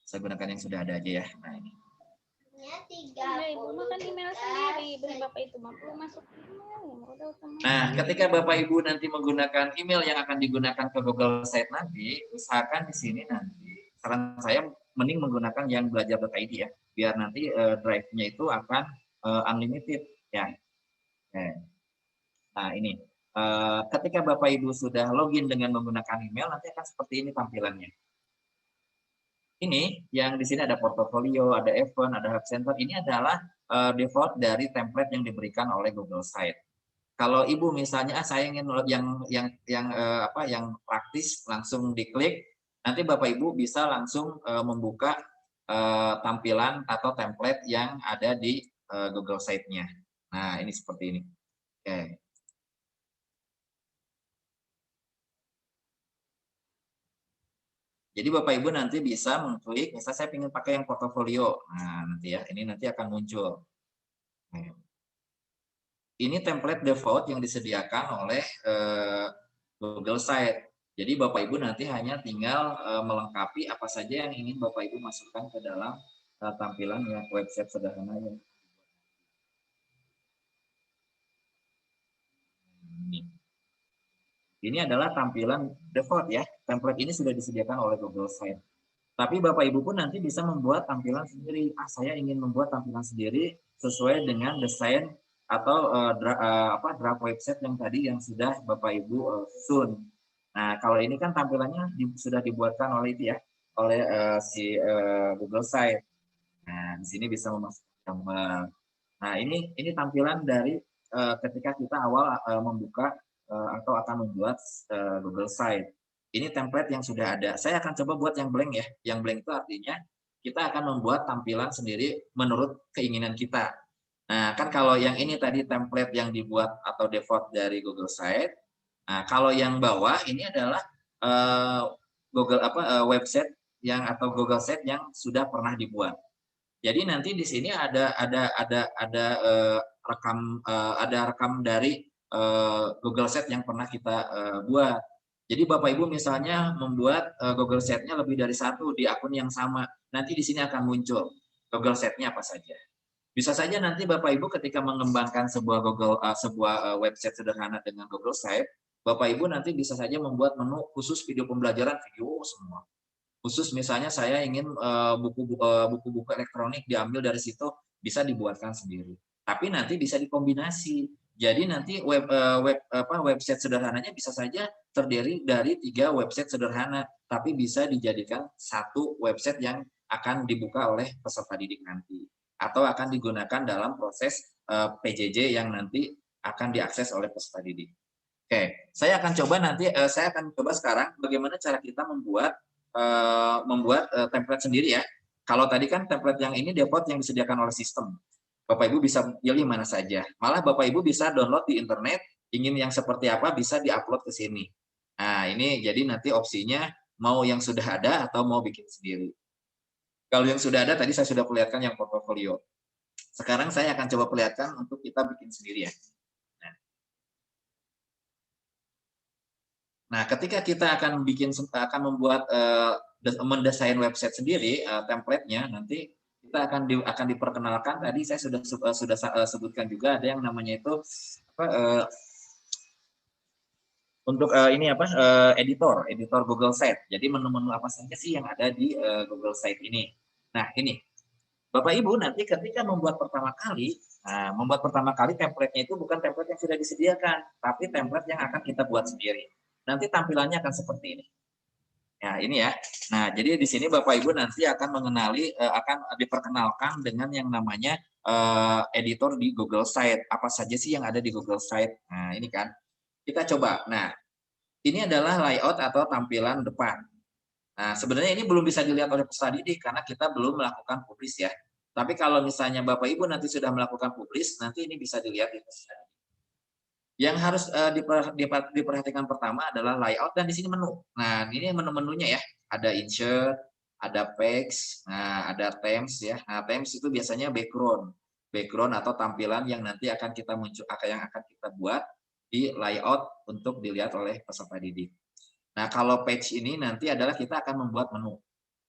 Saya gunakan yang sudah ada aja ya. Nah, ini. Ibu makan email sendiri, beri Bapak itu masuk email. Nah, ketika Bapak Ibu nanti menggunakan email yang akan digunakan ke Google Sheet nanti, usahakan di sini nanti saran saya mending menggunakan yang belajar.id ya, biar nanti drive-nya itu akan unlimited ya. Nah, ini ketika Bapak Ibu sudah login dengan menggunakan email nanti akan seperti ini tampilannya. Ini yang di sini ada portofolio, ada event, ada hub center. Ini adalah default dari template yang diberikan oleh Google Sheet. Kalau Ibu misalnya saya ingin yang praktis langsung diklik, nanti Bapak Ibu bisa langsung membuka tampilan atau template yang ada di Google Sheet-nya. Nah, ini seperti ini. Oke. Jadi Bapak Ibu nanti bisa mengklik, misalnya saya ingin pakai yang portofolio. Nah, nanti ya, ini nanti akan muncul. Nah, ini template default yang disediakan oleh Google Sheet. Jadi Bapak Ibu nanti hanya tinggal melengkapi apa saja yang ingin Bapak Ibu masukkan ke dalam tampilan yang website sederhana ya. Ini adalah tampilan default ya. Template ini sudah disediakan oleh Google Sheet. Tapi Bapak Ibu pun nanti bisa membuat tampilan sendiri. Saya ingin membuat tampilan sendiri sesuai dengan desain atau draft website yang tadi yang sudah Bapak Ibu susun. Nah, kalau ini kan tampilannya sudah dibuatkan oleh itu ya, oleh Google Sheet. Nah, di sini bisa memasukkan gambar. Nah, ini tampilan dari ketika kita awal membuka atau akan membuat Google Sheet. Ini template yang sudah ada. Saya akan coba buat yang blank ya. Yang blank itu artinya kita akan membuat tampilan sendiri menurut keinginan kita. Nah, kan kalau yang ini tadi template yang dibuat atau default dari Google Sheet. Nah, kalau yang bawah ini adalah website yang atau Google Sheet yang sudah pernah dibuat. Jadi nanti di sini ada rekam dari Google Sheet yang pernah kita buat. Jadi Bapak Ibu misalnya membuat Google Sheet-nya lebih dari satu di akun yang sama, nanti di sini akan muncul Google Sheet-nya apa saja. Bisa saja nanti Bapak Ibu ketika mengembangkan sebuah website sederhana dengan Google Sheet, Bapak Ibu nanti bisa saja membuat menu khusus video pembelajaran video semua. Khusus misalnya saya ingin buku-buku elektronik diambil dari situ, bisa dibuatkan sendiri. Tapi nanti bisa dikombinasi. Jadi nanti website sederhananya bisa saja terdiri dari 3 website sederhana, tapi bisa dijadikan satu website yang akan dibuka oleh peserta didik nanti, atau akan digunakan dalam proses PJJ yang nanti akan diakses oleh peserta didik. Oke, saya akan coba sekarang bagaimana cara kita membuat template sendiri ya. Kalau tadi kan template yang ini default yang disediakan oleh sistem. Bapak Ibu bisa pilih mana saja. Malah Bapak Ibu bisa download di internet, ingin yang seperti apa bisa diupload ke sini. Nah, ini jadi nanti opsinya Mau yang sudah ada atau mau bikin sendiri. Kalau yang sudah ada tadi saya sudah perlihatkan yang portofolio. Sekarang saya akan coba perlihatkan untuk kita bikin sendiri ya. Nah, ketika kita akan membuat mendesain website sendiri, template-nya nanti kita akan diperkenalkan. Tadi saya sudah sebutkan juga ada yang namanya itu untuk editor Google Site. Jadi menu-menu apa saja sih yang ada di Google Site ini. Nah, ini Bapak Ibu nanti ketika membuat pertama kali template-nya itu bukan template yang sudah disediakan, tapi template yang akan kita buat sendiri. Nanti tampilannya akan seperti ini. Ya, ini ya. Nah, jadi di sini Bapak Ibu nanti akan akan diperkenalkan dengan yang namanya editor di Google Site. Apa saja sih yang ada di Google Site? Nah, ini kan. Kita coba. Nah, ini adalah layout atau tampilan depan. Nah, sebenarnya ini belum bisa dilihat oleh peserta didik karena kita belum melakukan publish ya. Tapi kalau misalnya Bapak Ibu nanti sudah melakukan publish, nanti ini bisa dilihat di peserta didik. Yang harus diperhatikan pertama adalah layout dan di sini menu. Nah, ini menu-menunya ya. Ada insert, ada page, nah, ada themes ya. Nah, themes itu biasanya background atau tampilan yang nanti akan kita buat di layout untuk dilihat oleh peserta didik. Nah, kalau page ini nanti adalah kita akan membuat menu.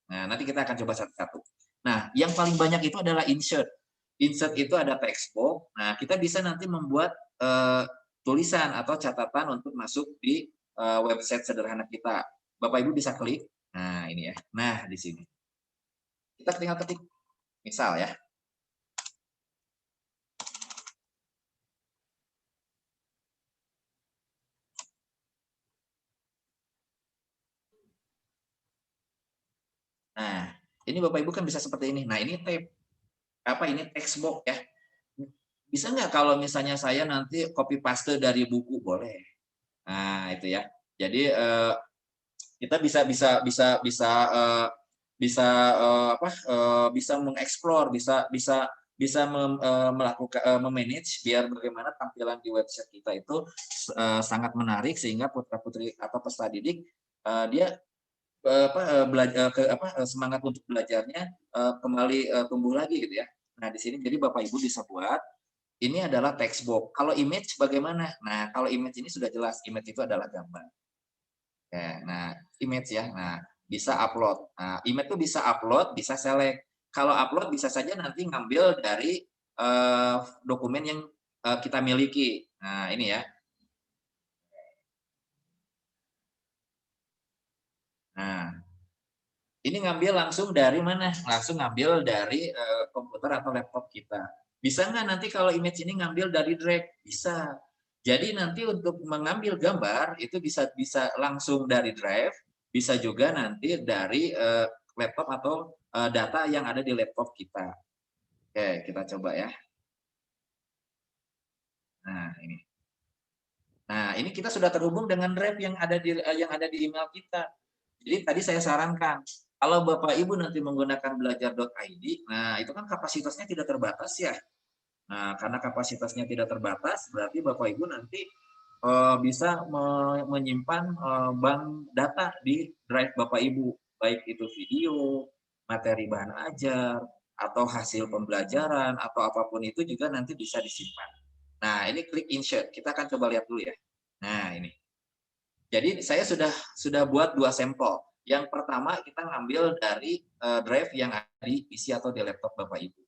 Nah, nanti kita akan coba satu-satu. Nah, yang paling banyak itu adalah insert. Insert itu ada text box. Nah, kita bisa nanti membuat tulisan atau catatan untuk masuk di website sederhana kita. Bapak Ibu bisa klik. Nah, ini ya. Nah, di sini. Kita tinggal ketik. Misal ya. Nah, ini Bapak Ibu kan bisa seperti ini. Nah, ini ini text box ya. Bisa nggak kalau misalnya saya nanti copy paste dari buku? Boleh. Nah, itu ya. Jadi kita bisa mengeksplor, bisa melakukan memanage biar bagaimana tampilan di website kita itu sangat menarik sehingga putra-putri atau peserta didik dia semangat untuk belajarnya kembali tumbuh lagi gitu ya. Nah, di sini jadi Bapak Ibu bisa buat ini adalah text box. Kalau image bagaimana? Nah, kalau image ini sudah jelas, image itu adalah gambar. Ya, nah, image ya. Nah, bisa upload. Nah, image itu bisa upload, bisa select. Kalau upload bisa saja nanti ngambil dari dokumen yang kita miliki. Nah, ini ya. Nah, ini ngambil langsung dari mana? Langsung ngambil dari komputer atau laptop kita. Bisa nggak nanti kalau image ini ngambil dari drag? Bisa. Jadi nanti untuk mengambil gambar itu bisa langsung dari drive, bisa juga nanti dari laptop atau data yang ada di laptop kita. Oke, kita coba ya. Nah, ini. Nah, ini kita sudah terhubung dengan drive yang ada di email kita. Jadi tadi saya sarankan, kalau Bapak Ibu nanti menggunakan belajar.id, nah itu kan kapasitasnya tidak terbatas ya. Nah, karena kapasitasnya tidak terbatas, berarti Bapak Ibu nanti bisa menyimpan bank data di drive Bapak Ibu, baik itu video, materi bahan ajar, atau hasil pembelajaran, atau apapun itu juga nanti bisa disimpan. Nah, ini klik insert. Kita akan coba lihat dulu ya. Nah, ini. Jadi saya sudah buat 2 sampel. Yang pertama kita ngambil dari drive yang ada di PC atau di laptop Bapak Ibu.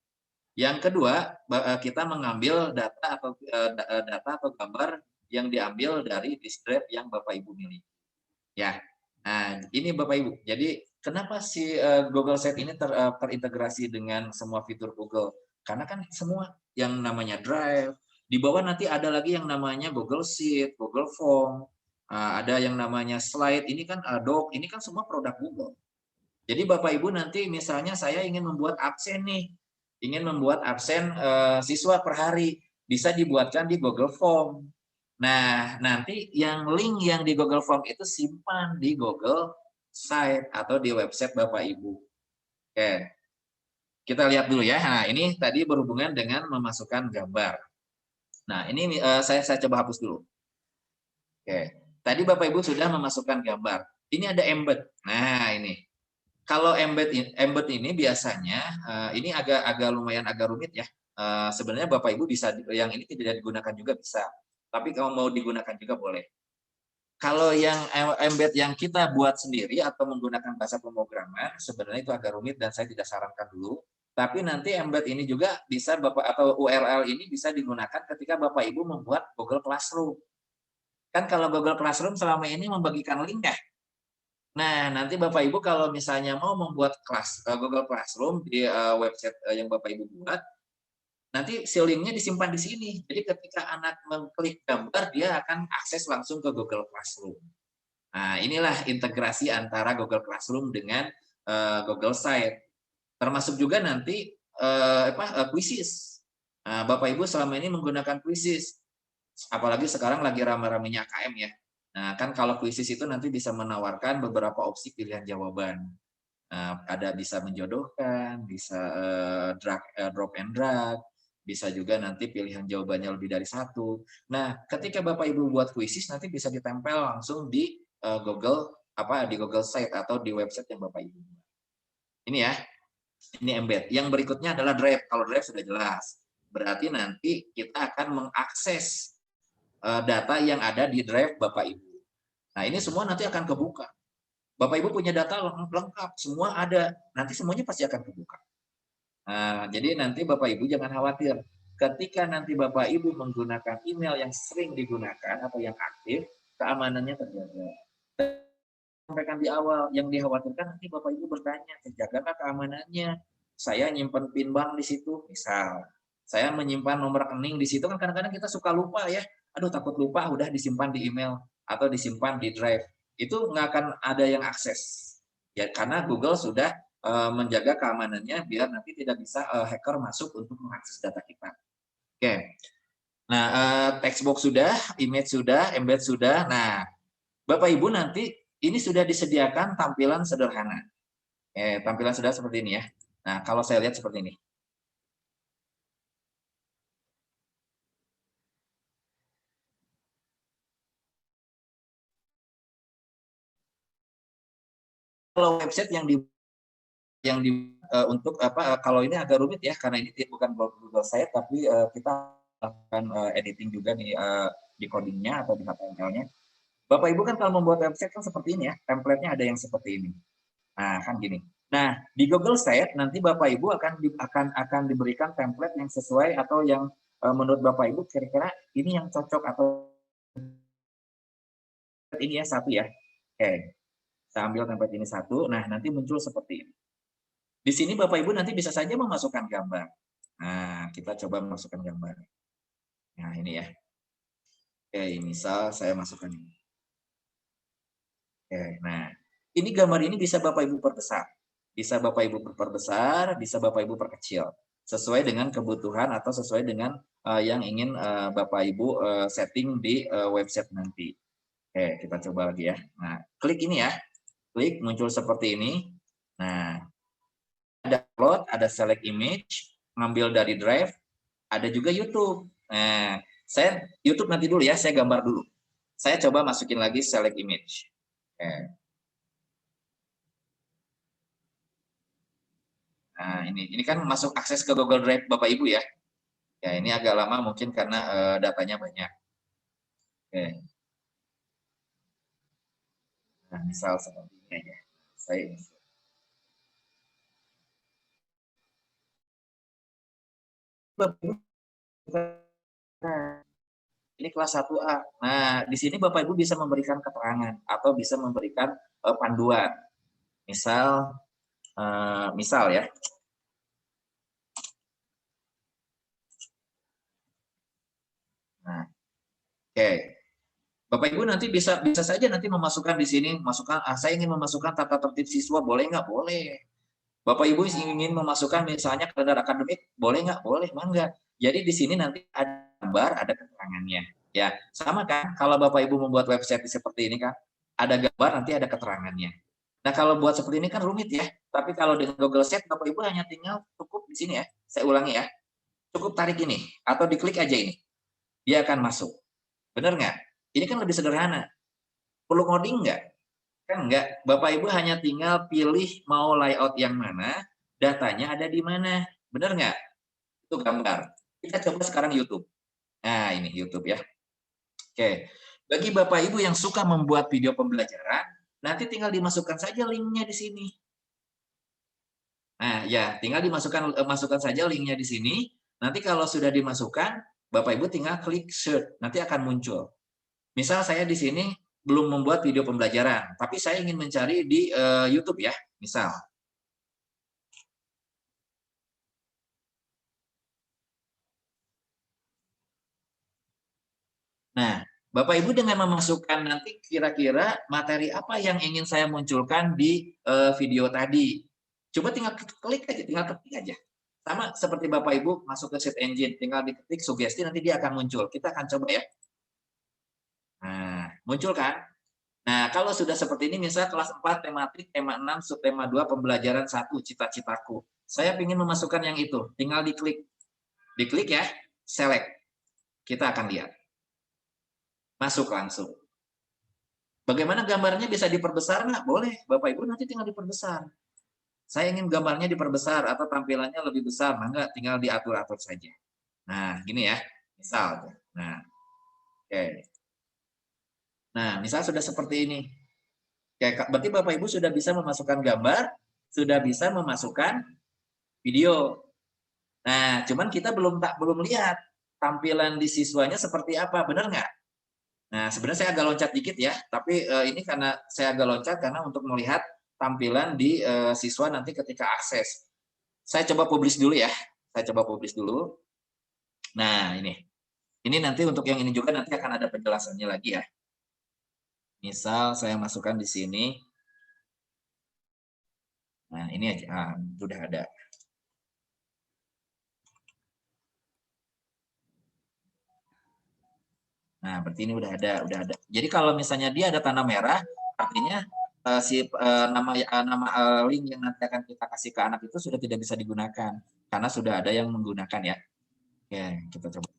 Yang kedua kita mengambil data atau gambar yang diambil dari disk drive yang Bapak Ibu miliki. Ya. Nah, ini Bapak Ibu. Jadi kenapa si Google Site ini terintegrasi dengan semua fitur Google? Karena kan semua yang namanya Drive, di bawah nanti ada lagi yang namanya Google Sheet, Google Form, ada yang namanya slide, ini kan doc, ini kan semua produk Google. Jadi Bapak Ibu nanti misalnya saya ingin membuat absen nih, ingin membuat absen siswa per hari, bisa dibuatkan di Google Form. Nah, nanti yang link yang di Google Form itu simpan di Google Site atau di website Bapak Ibu. Oke, kita lihat dulu ya. Nah, ini tadi berhubungan dengan memasukkan gambar. Nah, ini saya coba hapus dulu. Oke. Tadi Bapak Ibu sudah memasukkan gambar. ini ada embed. Nah, ini. Kalau embed ini biasanya ini agak lumayan agak rumit ya. Sebenarnya Bapak Ibu bisa yang ini tidak digunakan juga bisa. Tapi kalau mau digunakan juga boleh. Kalau yang embed yang kita buat sendiri atau menggunakan bahasa pemrograman, sebenarnya itu agak rumit dan saya tidak sarankan dulu. Tapi nanti embed ini juga bisa Bapak atau URL ini bisa digunakan ketika Bapak Ibu membuat Google Classroom. Kan kalau Google Classroom selama ini membagikan link ya. Nah, nanti Bapak Ibu kalau misalnya mau membuat Google Classroom di website yang Bapak Ibu buat, nanti si linknya disimpan di sini. Jadi ketika anak mengklik gambar, dia akan akses langsung ke Google Classroom. Nah, inilah integrasi antara Google Classroom dengan Google Site. Termasuk juga nanti Quizzes. Nah, Bapak Ibu selama ini menggunakan Quizzes. Apalagi sekarang lagi ramai-ramainya KM ya. Nah, kan kalau Quizzes itu nanti bisa menawarkan beberapa opsi pilihan jawaban. Nah, ada bisa menjodohkan, bisa drop and drag, bisa juga nanti pilihan jawabannya lebih dari satu. Nah, ketika Bapak Ibu buat Quizzes nanti bisa ditempel langsung di di Google Site atau di website yang Bapak Ibu buat. Ini ya. Ini embed. Yang berikutnya adalah drive. Kalau drive sudah jelas. Berarti nanti kita akan mengakses data yang ada di drive Bapak Ibu. Nah, ini semua nanti akan kebuka. Bapak Ibu punya data lengkap, semua ada. Nanti semuanya pasti akan kebuka. Nah, jadi nanti Bapak Ibu jangan khawatir. Ketika nanti Bapak Ibu menggunakan email yang sering digunakan atau yang aktif, keamanannya terjaga. Sampaikan di awal, yang dikhawatirkan nanti Bapak Ibu bertanya, terjagakah keamanannya? Saya nyimpan PIN bank di situ, misal. Saya menyimpan nomor rekening di situ, kan kadang-kadang kita suka lupa ya. Aduh, takut lupa, udah disimpan di email atau disimpan di drive. Itu nggak akan ada yang akses. Ya, karena Google sudah menjaga keamanannya biar nanti tidak bisa hacker masuk untuk mengakses data kita. Oke. Nah, textbox sudah, image sudah, embed sudah. Nah, Bapak Ibu nanti ini sudah disediakan tampilan sederhana. Tampilan sederhana seperti ini ya. Nah, kalau saya lihat seperti ini. Kalau website yang untuk kalau ini agak rumit ya karena ini bukan Google Site tapi kita akan editing juga di codingnya atau di HTML-nya. Bapak Ibu kan kalau membuat website kan seperti ini ya, template-nya ada yang seperti ini. Nah, kan gini. Nah, di Google Site nanti Bapak Ibu akan diberikan template yang sesuai atau yang menurut Bapak Ibu kira-kira ini yang cocok atau ini ya satu ya. Oke. Saya ambil template ini satu. Nah, nanti muncul seperti ini. Di sini Bapak Ibu nanti bisa saja memasukkan gambar. Nah, kita coba masukkan gambar. Nah, ini ya. Oke, misal saya masukkan ini. Oke, nah. Ini gambar ini bisa Bapak Ibu perbesar. Bisa Bapak Ibu perbesar, bisa Bapak Ibu perkecil. Sesuai dengan kebutuhan atau sesuai dengan yang ingin Bapak Ibu setting di website nanti. Oke, kita coba lagi ya. Nah, klik ini ya. Klik, muncul seperti ini. Nah, ada upload, ada select image, ngambil dari drive, ada juga YouTube. Nah, saya YouTube nanti dulu ya, saya gambar dulu. Saya coba masukin lagi select image. Nah, ini kan masuk akses ke Google Drive Bapak Ibu ya. Ya, ini agak lama mungkin karena datanya banyak. Oke. Nah, misal seperti ini ya. Saya ini. Ini kelas 1A. Nah, di sini Bapak Ibu bisa memberikan keterangan atau bisa memberikan panduan. Misal ya. Nah, oke. Bapak Ibu nanti bisa saja nanti memasukkan di sini, saya ingin memasukkan tata tertib siswa, boleh nggak? Boleh. Bapak Ibu ingin memasukkan misalnya kalender akademik, boleh nggak? Boleh, mangga. Jadi di sini nanti ada gambar, ada keterangannya. Ya, sama kan? Kalau Bapak Ibu membuat website seperti ini kan, ada gambar, nanti ada keterangannya. Nah, kalau buat seperti ini kan rumit ya. Tapi kalau dengan Google Sheet, Bapak Ibu hanya tinggal cukup di sini ya. Saya ulangi ya. Cukup tarik ini atau diklik aja ini. Dia akan masuk. Benar nggak? Ini kan lebih sederhana. Perlu coding nggak? Kan enggak, Bapak Ibu hanya tinggal pilih mau layout yang mana, datanya ada di mana. Benar nggak? Itu gambar. Kita coba sekarang YouTube. Nah, ini YouTube ya. Oke. Bagi Bapak Ibu yang suka membuat video pembelajaran, nanti tinggal dimasukkan saja linknya di sini. Nah, ya, tinggal masukkan saja linknya di sini. Nanti kalau sudah dimasukkan, Bapak Ibu tinggal klik search, nanti akan muncul. Misal saya di sini belum membuat video pembelajaran, tapi saya ingin mencari di YouTube ya, misal. Nah, Bapak Ibu dengan memasukkan nanti kira-kira materi apa yang ingin saya munculkan di video tadi. Coba tinggal klik aja, tinggal ketik aja. Sama seperti Bapak Ibu masuk ke search engine, tinggal diketik sugesti nanti dia akan muncul. Kita akan coba ya. Nah, muncul kan? Nah, kalau sudah seperti ini, misal kelas 4 tematik, tema 6, subtema 2, pembelajaran 1, cita-citaku. Saya ingin memasukkan yang itu, tinggal diklik. Diklik ya, select. Kita akan lihat. Masuk langsung. Bagaimana gambarnya bisa diperbesar nggak? Boleh, Bapak Ibu nanti tinggal diperbesar. Saya ingin gambarnya diperbesar atau tampilannya lebih besar, maka tinggal diatur-atur saja. Nah, gini ya, misal. Nah, oke. Nah, misal sudah seperti ini. Oke, berarti Bapak Ibu sudah bisa memasukkan gambar, sudah bisa memasukkan video. Nah, cuman kita belum lihat tampilan di siswanya seperti apa, benar nggak? Nah, sebenarnya saya agak loncat dikit ya, tapi ini karena saya agak loncat karena untuk melihat tampilan di siswa nanti ketika akses. Saya coba publish dulu ya. Saya coba publish dulu. Nah, ini. Ini nanti untuk yang ini juga nanti akan ada penjelasannya lagi ya. Misal saya masukkan di sini. Nah, ini aja. Sudah ada. Nah, berarti ini udah ada. Jadi kalau misalnya dia ada tanda merah, artinya nama link yang nanti akan kita kasih ke anak itu sudah tidak bisa digunakan karena sudah ada yang menggunakan ya. Oke, kita coba.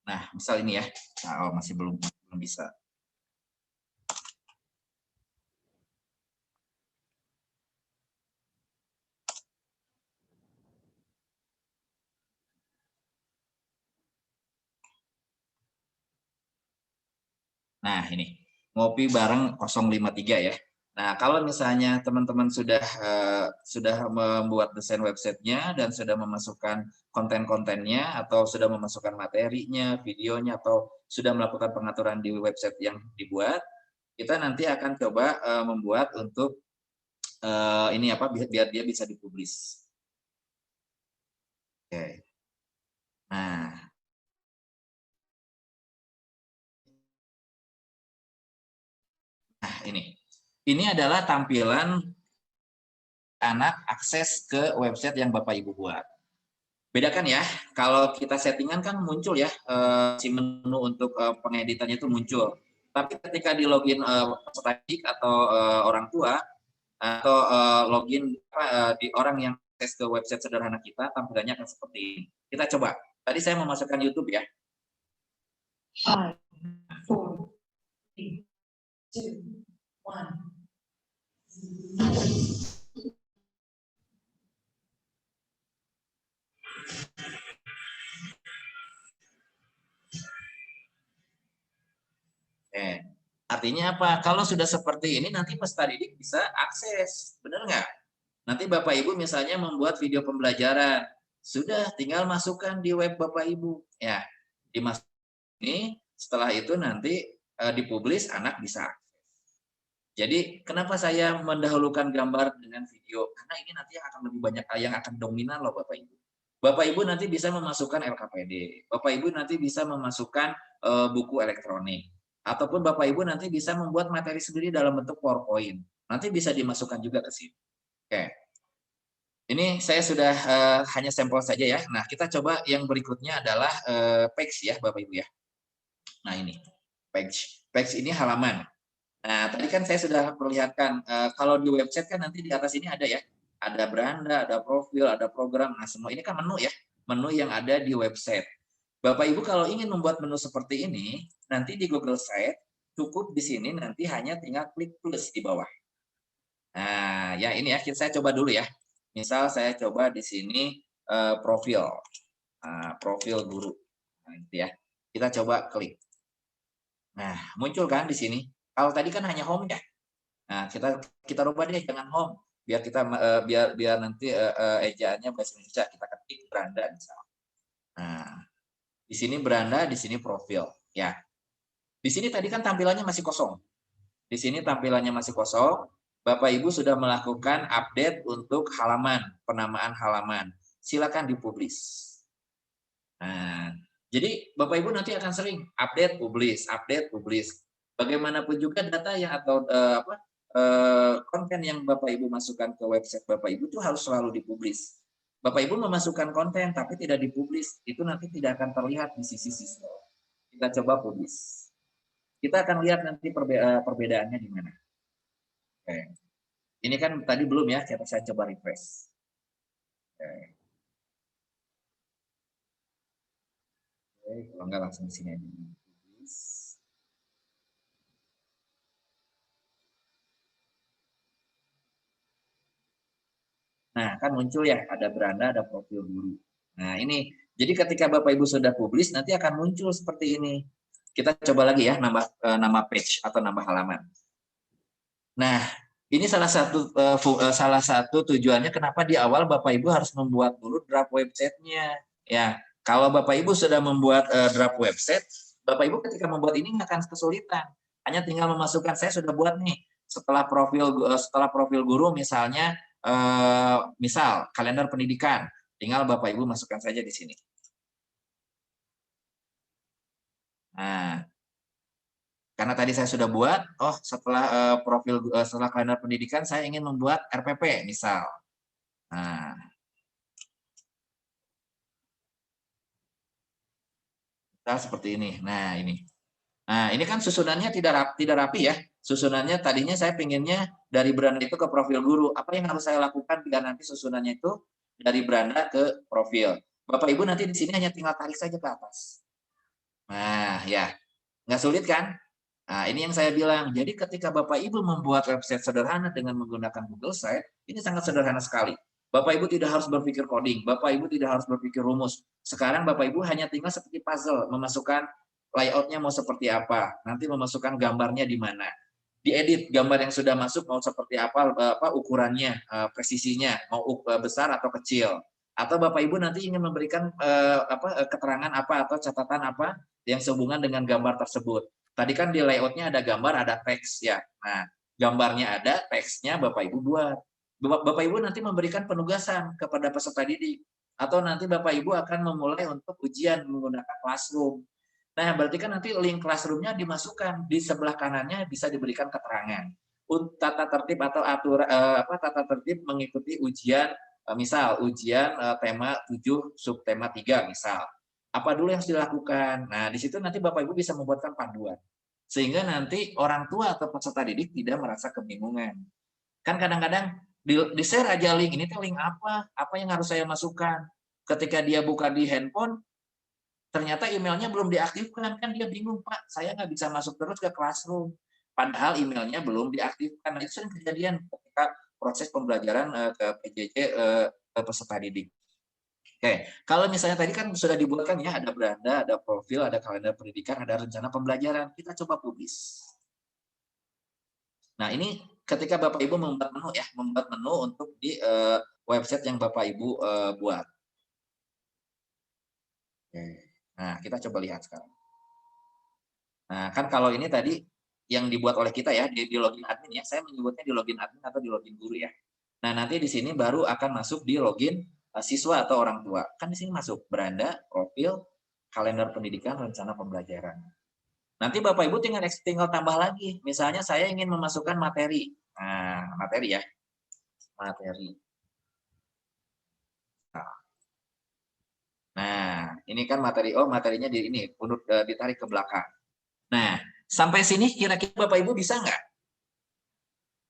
Nah, misal ini ya. Nah, masih belum bisa. Nah, ini. Ngopi bareng 053 ya. Nah, kalau misalnya teman-teman sudah membuat desain websitenya dan sudah memasukkan konten-kontennya atau sudah memasukkan materinya, videonya atau sudah melakukan pengaturan di website yang dibuat, kita nanti akan coba membuat untuk ini apa biar dia bisa dipublish. Oke. Nah, ini. Ini adalah tampilan anak akses ke website yang Bapak Ibu buat. Bedakan ya, kalau kita settingan kan muncul ya, si menu untuk pengeditannya itu muncul. Tapi ketika di login statik atau orang tua, atau login di orang yang akses ke website sederhana kita, tampilannya akan seperti ini. Kita coba. Tadi saya memasukkan YouTube ya. 5, 4, 3, 2, 1. Artinya apa? Kalau sudah seperti ini, nanti peserta didik bisa akses. Benar nggak? Nanti Bapak Ibu misalnya membuat video pembelajaran. Sudah, tinggal masukkan di web Bapak Ibu. Ya, dimasuk ini, setelah itu nanti dipublish, anak bisa akses. Jadi, kenapa saya mendahulukan gambar dengan video? Karena ini nanti akan lebih banyak yang akan dominan loh Bapak Ibu. Bapak Ibu nanti bisa memasukkan LKPD. Bapak Ibu nanti bisa memasukkan buku elektronik. Ataupun Bapak Ibu nanti bisa membuat materi sendiri dalam bentuk PowerPoint. Nanti bisa dimasukkan juga ke sini. Oke. Ini saya sudah hanya sampel saja ya. Nah, kita coba yang berikutnya adalah page ya Bapak Ibu ya. Nah, ini page. Page ini halaman. Nah, tadi kan saya sudah perlihatkan, kalau di website kan nanti di atas ini ada ya, ada beranda, ada profil, ada program, nah semua ini kan menu ya, menu yang ada di website. Bapak Ibu kalau ingin membuat menu seperti ini, nanti di Google Site, cukup di sini nanti hanya tinggal klik plus di bawah. Nah, ya ini ya, saya coba dulu ya. Misal saya coba di sini profil, profil guru. Nah, itu ya, kita coba klik. Nah, muncul kan di sini. Kalau tadi kan hanya home ya. Nah, kita rubah deh jangan home biar kita biar nanti ejaannya bahasa Indonesia, kita ketik beranda misalnya. Nah, di sini beranda, di sini profil ya. Di sini tadi kan tampilannya masih kosong. Di sini tampilannya masih kosong. Bapak Ibu sudah melakukan update untuk halaman, penamaan halaman. Silakan dipublish. Nah, jadi Bapak Ibu nanti akan sering update, publish. Bagaimanapun juga data yang atau konten yang Bapak Ibu masukkan ke website Bapak Ibu itu harus selalu dipublish. Bapak Ibu memasukkan konten tapi tidak dipublish, itu nanti tidak akan terlihat di sisi sistem. Kita coba publish. Kita akan lihat nanti perbedaannya di mana. Oke. Ini kan tadi belum ya, saya coba refresh. Oke. Oke, kalau enggak langsung di sini aja. Nah, kan muncul ya, ada beranda, ada profil guru. Nah, ini. Jadi ketika Bapak Ibu sudah publish, nanti akan muncul seperti ini. Kita coba lagi ya, nama page atau nama halaman. Nah, ini salah satu tujuannya kenapa di awal Bapak Ibu harus membuat dulu draft website-nya. Ya, kalau Bapak Ibu sudah membuat draft website, Bapak Ibu ketika membuat ini nggak akan kesulitan. Hanya tinggal memasukkan, saya sudah buat nih, setelah profil guru misalnya, misal kalender pendidikan, tinggal Bapak Ibu masukkan saja di sini. Nah, karena tadi saya sudah buat, setelah setelah kalender pendidikan saya ingin membuat RPP misal. Nah, seperti ini. Nah, ini. Nah, ini kan susunannya tidak rapi ya. Susunannya tadinya saya pinginnya dari beranda itu ke profil guru. Apa yang harus saya lakukan biar nanti susunannya itu dari beranda ke profil. Bapak Ibu nanti di sini hanya tinggal tarik saja ke atas. Nah, ya. Nggak sulit kan? Nah, ini yang saya bilang. Jadi ketika Bapak Ibu membuat website sederhana dengan menggunakan Google Site, ini sangat sederhana sekali. Bapak Ibu tidak harus berpikir coding. Bapak Ibu tidak harus berpikir rumus. Sekarang Bapak Ibu hanya tinggal seperti puzzle, memasukkan layoutnya mau seperti apa, nanti memasukkan gambarnya di mana, diedit gambar yang sudah masuk mau seperti apa ukurannya, presisinya mau besar atau kecil, atau Bapak Ibu nanti ingin memberikan keterangan apa atau catatan apa yang sehubungan dengan gambar tersebut. Tadi kan di layoutnya ada gambar, ada teks ya. Nah, gambarnya ada, teksnya Bapak Ibu buat. Bapak Ibu nanti memberikan penugasan kepada peserta didik, atau nanti Bapak Ibu akan memulai untuk ujian menggunakan Classroom. Nah, berarti kan nanti link Classroom-nya dimasukkan, di sebelah kanannya bisa diberikan keterangan. Tata tertib atau tata tertib mengikuti ujian, misal ujian tema 7 subtema 3 misal. Apa dulu yang harus dilakukan? Nah, di situ nanti Bapak Ibu bisa membuatkan panduan. Sehingga nanti orang tua atau peserta didik tidak merasa kebingungan. Kan kadang-kadang di-share aja link, ini tuh link apa yang harus saya masukkan. Ketika dia buka di handphone, ternyata emailnya belum diaktifkan, kan dia bingung, Pak, saya nggak bisa masuk terus ke Classroom. Padahal emailnya belum diaktifkan. Nah, itu sering kejadian ketika proses pembelajaran ke PJJ ke peserta didik. Oke, kalau misalnya tadi kan sudah dibuatkan ya, ada beranda, ada profil, ada kalender pendidikan, ada rencana pembelajaran. Kita coba publish. Nah, ini ketika Bapak Ibu membuat menu ya, membuat menu untuk di website yang Bapak Ibu buat. Oke. Nah, kita coba lihat sekarang. Nah, kan kalau ini tadi yang dibuat oleh kita ya, di login admin ya, saya menyebutnya di login admin atau di login guru ya. Nah, nanti di sini baru akan masuk di login siswa atau orang tua. Kan di sini masuk beranda, profil, kalender pendidikan, rencana pembelajaran. Nanti Bapak Ibu tinggal tambah lagi. Misalnya saya ingin memasukkan materi. Nah, materi ya. Materi. Nah, ini kan materi. Oh, materinya di ini, ditarik ke belakang. Nah, sampai sini kira-kira Bapak Ibu bisa nggak?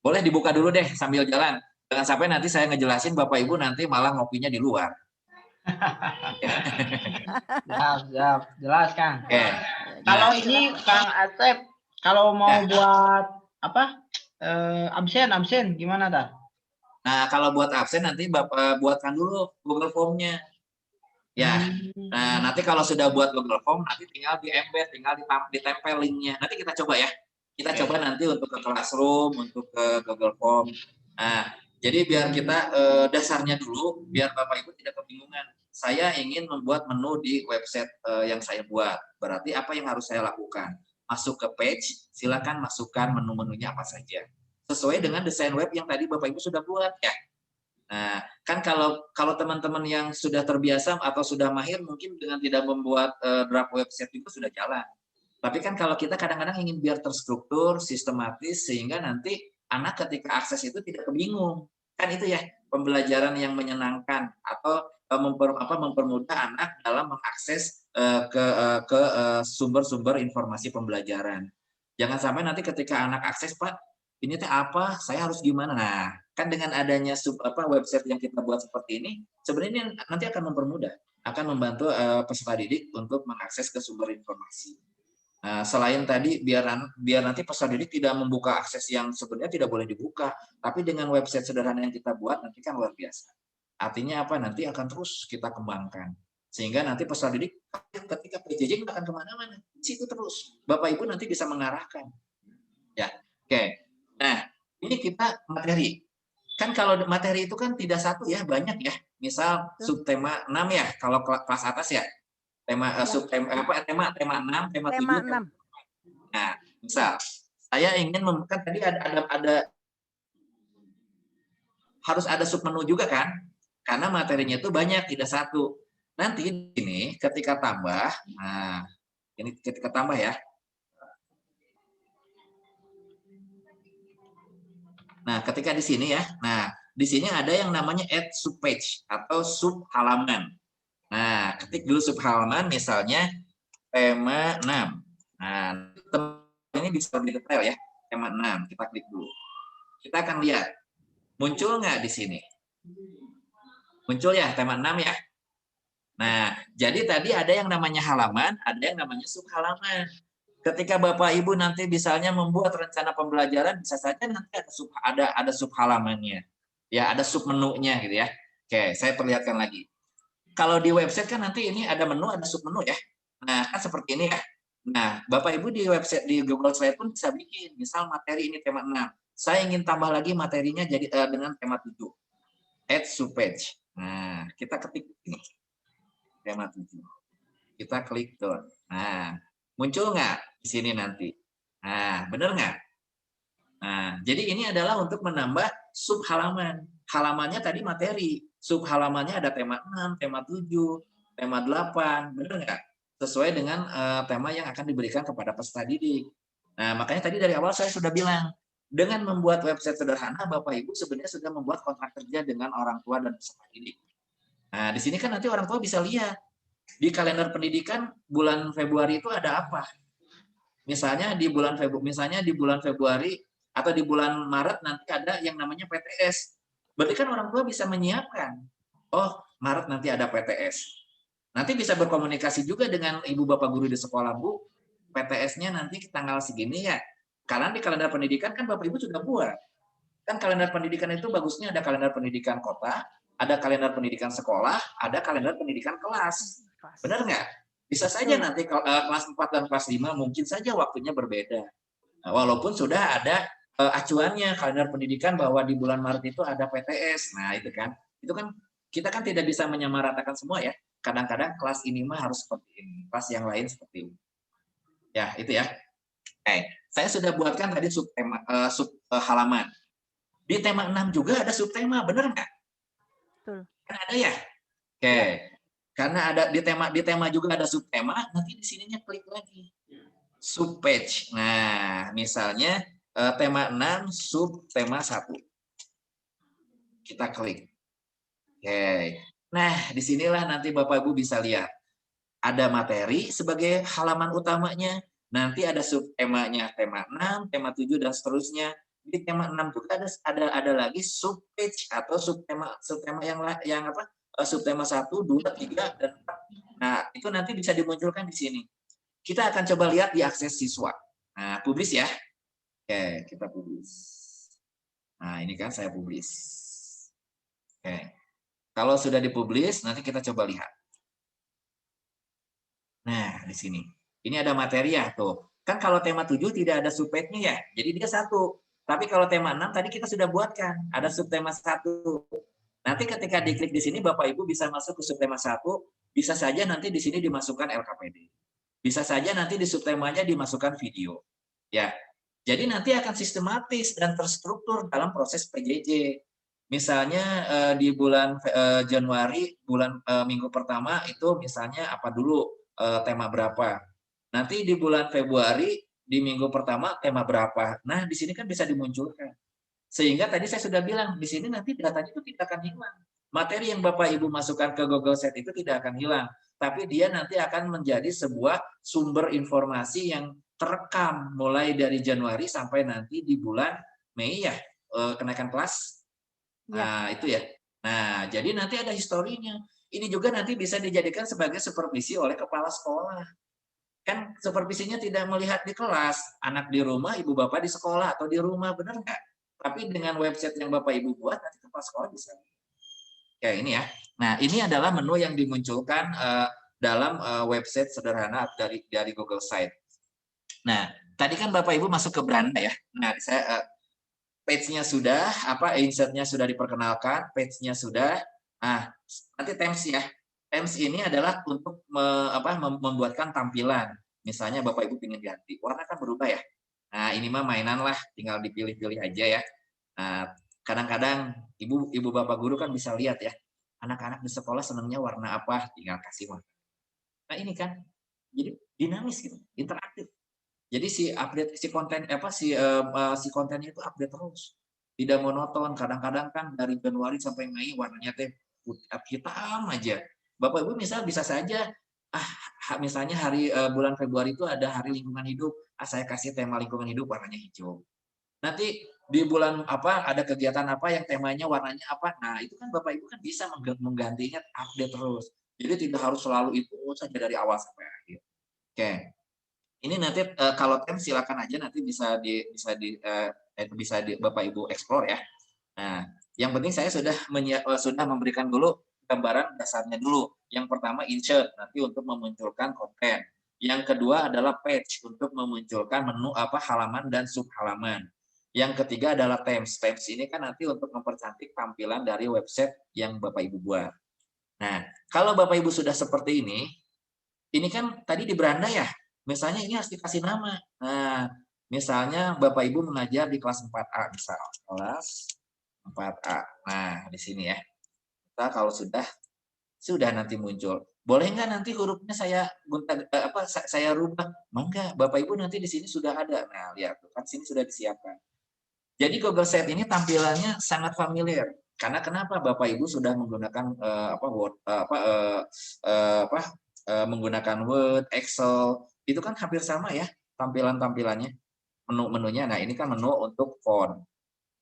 Boleh dibuka dulu deh sambil jalan. Jangan sampai nanti saya ngejelasin Bapak Ibu nanti malah ngopinya di luar. Siap. Jelas, Kang. Oke. Kalau ini Kang Asep, kalau mau buat apa? Absen gimana dah? Nah, kalau buat absen nanti Bapak buatkan dulu Google Form-nya. Ya. Nah, nanti kalau sudah buat Google Form nanti tinggal di-embed, tinggal ditempel linknya. Nanti kita coba ya. Kita coba nanti untuk ke Classroom, untuk ke Google Form. Nah, jadi biar kita dasarnya dulu, biar Bapak Ibu tidak kebingungan. Saya ingin membuat menu di website yang saya buat. Berarti apa yang harus saya lakukan? Masuk ke page, silakan masukkan menu-menunya apa saja. Sesuai dengan desain web yang tadi Bapak Ibu sudah buat ya. Nah, kan kalau teman-teman yang sudah terbiasa atau sudah mahir mungkin dengan tidak membuat draft website itu sudah jalan. Tapi kan kalau kita kadang-kadang ingin biar terstruktur, sistematis sehingga nanti anak ketika akses itu tidak kebingung. Kan itu ya, pembelajaran yang menyenangkan atau mempermudah anak dalam mengakses ke sumber-sumber informasi pembelajaran. Jangan sampai nanti ketika anak akses, Pak, ini teh apa? Saya harus gimana? Nah, kan dengan adanya website yang kita buat seperti ini, sebenarnya nanti akan mempermudah, akan membantu peserta didik untuk mengakses ke sumber informasi. Nah, selain tadi biar nanti peserta didik tidak membuka akses yang sebenarnya tidak boleh dibuka, tapi dengan website sederhana yang kita buat nanti kan luar biasa. Artinya apa? Nanti akan terus kita kembangkan. Sehingga nanti peserta didik ketika PJJ nggak akan kemana-mana. Di situ terus. Bapak Ibu nanti bisa mengarahkan. Ya, oke. Nah, ini kita materi. Kan kalau materi itu kan tidak satu ya, banyak ya. Misal subtema 6 ya, kalau kelas atas ya. Tema subtema tema 6, tema 7. Nah, misal saya ingin kan tadi ada harus ada submenu juga kan? Karena materinya itu banyak, tidak satu. Nanti ini ketika tambah, nah ini ketika tambah ya. Nah, ketika di sini ya, nah di sini ada yang namanya add subpage atau sub halaman. Nah, ketik dulu sub halaman, misalnya tema 6. Nah, ini bisa lebih detail ya, tema 6. Kita klik dulu. Kita akan lihat, muncul nggak di sini? Muncul ya, tema 6 ya. Nah, jadi tadi ada yang namanya halaman, ada yang namanya sub halaman. Ketika Bapak Ibu nanti misalnya membuat rencana pembelajaran, bisa saja nanti ada sub halamannya. Ya, ada sub menunya gitu ya. Oke, saya perlihatkan lagi. Kalau di website kan nanti ini ada menu, ada sub menu ya. Nah, kan seperti ini ya. Nah, Bapak Ibu di website di Google Slide pun bisa bikin. Misal materi ini tema 6. Saya ingin tambah lagi materinya jadi dengan tema 7. Add subpage. Nah, kita ketik ini. Tema 7. Kita klik down. Nah, muncul nggak di sini nanti? Nah, benar nggak? Nah, jadi ini adalah untuk menambah sub halaman. Halamannya tadi materi. Sub halamannya ada tema 6, tema 7, tema 8. Benar nggak? Sesuai dengan tema yang akan diberikan kepada peserta didik. Nah, makanya tadi dari awal saya sudah bilang, dengan membuat website sederhana, Bapak Ibu sebenarnya sudah membuat kontrak kerja dengan orang tua dan peserta didik. Nah, di sini kan nanti orang tua bisa lihat. Di kalender pendidikan bulan Februari itu ada apa? Misalnya di bulan Februari atau di bulan Maret nanti ada yang namanya PTS. Berarti kan orang tua bisa menyiapkan. Oh, Maret nanti ada PTS. Nanti bisa berkomunikasi juga dengan ibu bapak guru di sekolah, Bu. PTS-nya nanti tanggal segini ya. Karena di kalender pendidikan kan Bapak Ibu sudah buat. Kan kalender pendidikan itu bagusnya ada kalender pendidikan kota, Ada kalender pendidikan sekolah, ada kalender pendidikan kelas. Benar nggak? Bisa saja nanti kelas 4 dan kelas 5 mungkin saja waktunya berbeda. Nah, walaupun sudah ada acuannya kalender pendidikan bahwa di bulan Maret itu ada PTS. Nah, itu kan kita kan tidak bisa menyamaratakan semua ya. Kadang-kadang kelas ini mah harus seperti ini, kelas yang lain seperti ini. Ya, itu ya. Saya sudah buatkan tadi subtema halaman. Di tema 6 juga ada subtema, benar nggak? Betul. Kan ada ya? Oke. Karena ada di tema juga ada subtema, nanti di sininya klik lagi. Subpage. Nah, misalnya tema 6 subtema 1. Kita klik. Oke. Nah, disinilah nanti Bapak Ibu bisa lihat. Ada materi sebagai halaman utamanya, nanti ada subtemanya tema 6, tema 7 dan seterusnya. Di tema 6 juga ada lagi subpage atau subtema yang apa? Subtema 1, 2, 3 dan 4. Nah, itu nanti bisa dimunculkan di sini. Kita akan coba lihat di akses siswa. Nah, publish ya. Oke, kita publish. Nah, ini kan saya publish. Oke. Kalau sudah dipublish, nanti kita coba lihat. Nah, di sini. Ini ada materi ya, tuh. Kan kalau tema 7 tidak ada subpage-nya ya, jadi dia 1. Tapi kalau tema 6 tadi kita sudah buatkan, ada subtema 1. Nanti ketika diklik di sini, Bapak Ibu bisa masuk ke subtema 1, bisa saja nanti di sini dimasukkan LKPD. Bisa saja nanti di subtemanya dimasukkan video. Ya. Jadi nanti akan sistematis dan terstruktur dalam proses PJJ. Misalnya di bulan Januari, minggu pertama itu misalnya apa dulu tema berapa. Nanti di bulan Februari di minggu pertama tema berapa. Nah, di sini kan bisa dimunculkan. Sehingga tadi saya sudah bilang, di sini nanti datanya itu tidak akan hilang. Materi yang Bapak Ibu masukkan ke Google Sheet itu tidak akan hilang. Tapi dia nanti akan menjadi sebuah sumber informasi yang terekam mulai dari Januari sampai nanti di bulan Mei ya, kenaikan kelas. Nah, itu ya. Nah, jadi nanti ada historinya. Ini juga nanti bisa dijadikan sebagai supervisi oleh kepala sekolah. Kan supervisinya tidak melihat di kelas, anak di rumah, ibu bapak di sekolah atau di rumah, benar nggak? Tapi dengan website yang Bapak Ibu buat, nanti kepala sekolah bisa. Kayak ini ya. Nah, ini adalah menu yang dimunculkan dalam website sederhana dari Google Site. Nah, tadi kan Bapak Ibu masuk ke beranda ya. Nah, saya page-nya sudah, insert-nya sudah diperkenalkan, page-nya sudah. Nah, nanti themes ya. Themes ini adalah untuk membuatkan tampilan. Misalnya Bapak Ibu ingin ganti, warna kan berubah ya. Nah, ini mah mainan lah, tinggal dipilih-pilih aja ya. Nah, kadang-kadang ibu bapak guru kan bisa lihat ya, anak-anak di sekolah senangnya warna apa, tinggal kasih warna. Nah, ini kan jadi dinamis gitu, interaktif. Jadi si kontennya itu update terus. Tidak monoton, kadang-kadang kan dari Januari sampai Mei warnanya hitam aja. Bapak Ibu bisa saja misalnya bulan Februari itu ada hari lingkungan hidup, saya kasih tema lingkungan hidup warnanya hijau. Nanti di bulan ada kegiatan apa yang temanya warnanya apa. Nah, itu kan Bapak Ibu kan bisa menggantinya update terus. Jadi tidak harus selalu itu saja dari awal sampai akhir. Oke. Ini nanti kalau tem silakan aja nanti bisa Bapak Ibu explore ya. Nah, yang penting saya sudah memberikan dulu gambaran dasarnya dulu. Yang pertama insert nanti untuk memunculkan konten. Yang kedua adalah page untuk memunculkan menu halaman dan subhalaman. Yang ketiga adalah themes. Themes ini kan nanti untuk mempercantik tampilan dari website yang Bapak Ibu buat. Nah, kalau Bapak Ibu sudah seperti ini kan tadi di beranda ya. Misalnya ini harus dikasih nama. Nah, misalnya Bapak Ibu mengajar di kelas 4A misal. Kelas 4A. Nah, di sini ya. Kita kalau sudah nanti muncul. Boleh nggak nanti hurufnya saya rubah? Enggak, Bapak Ibu nanti di sini sudah ada. Nah, lihat kan sini sudah disiapkan. Jadi Google Sheet ini tampilannya sangat familiar. Karena kenapa Bapak Ibu sudah menggunakan menggunakan Word, Excel, itu kan hampir sama ya tampilannya, menu-menunya. Nah, ini kan menu untuk font.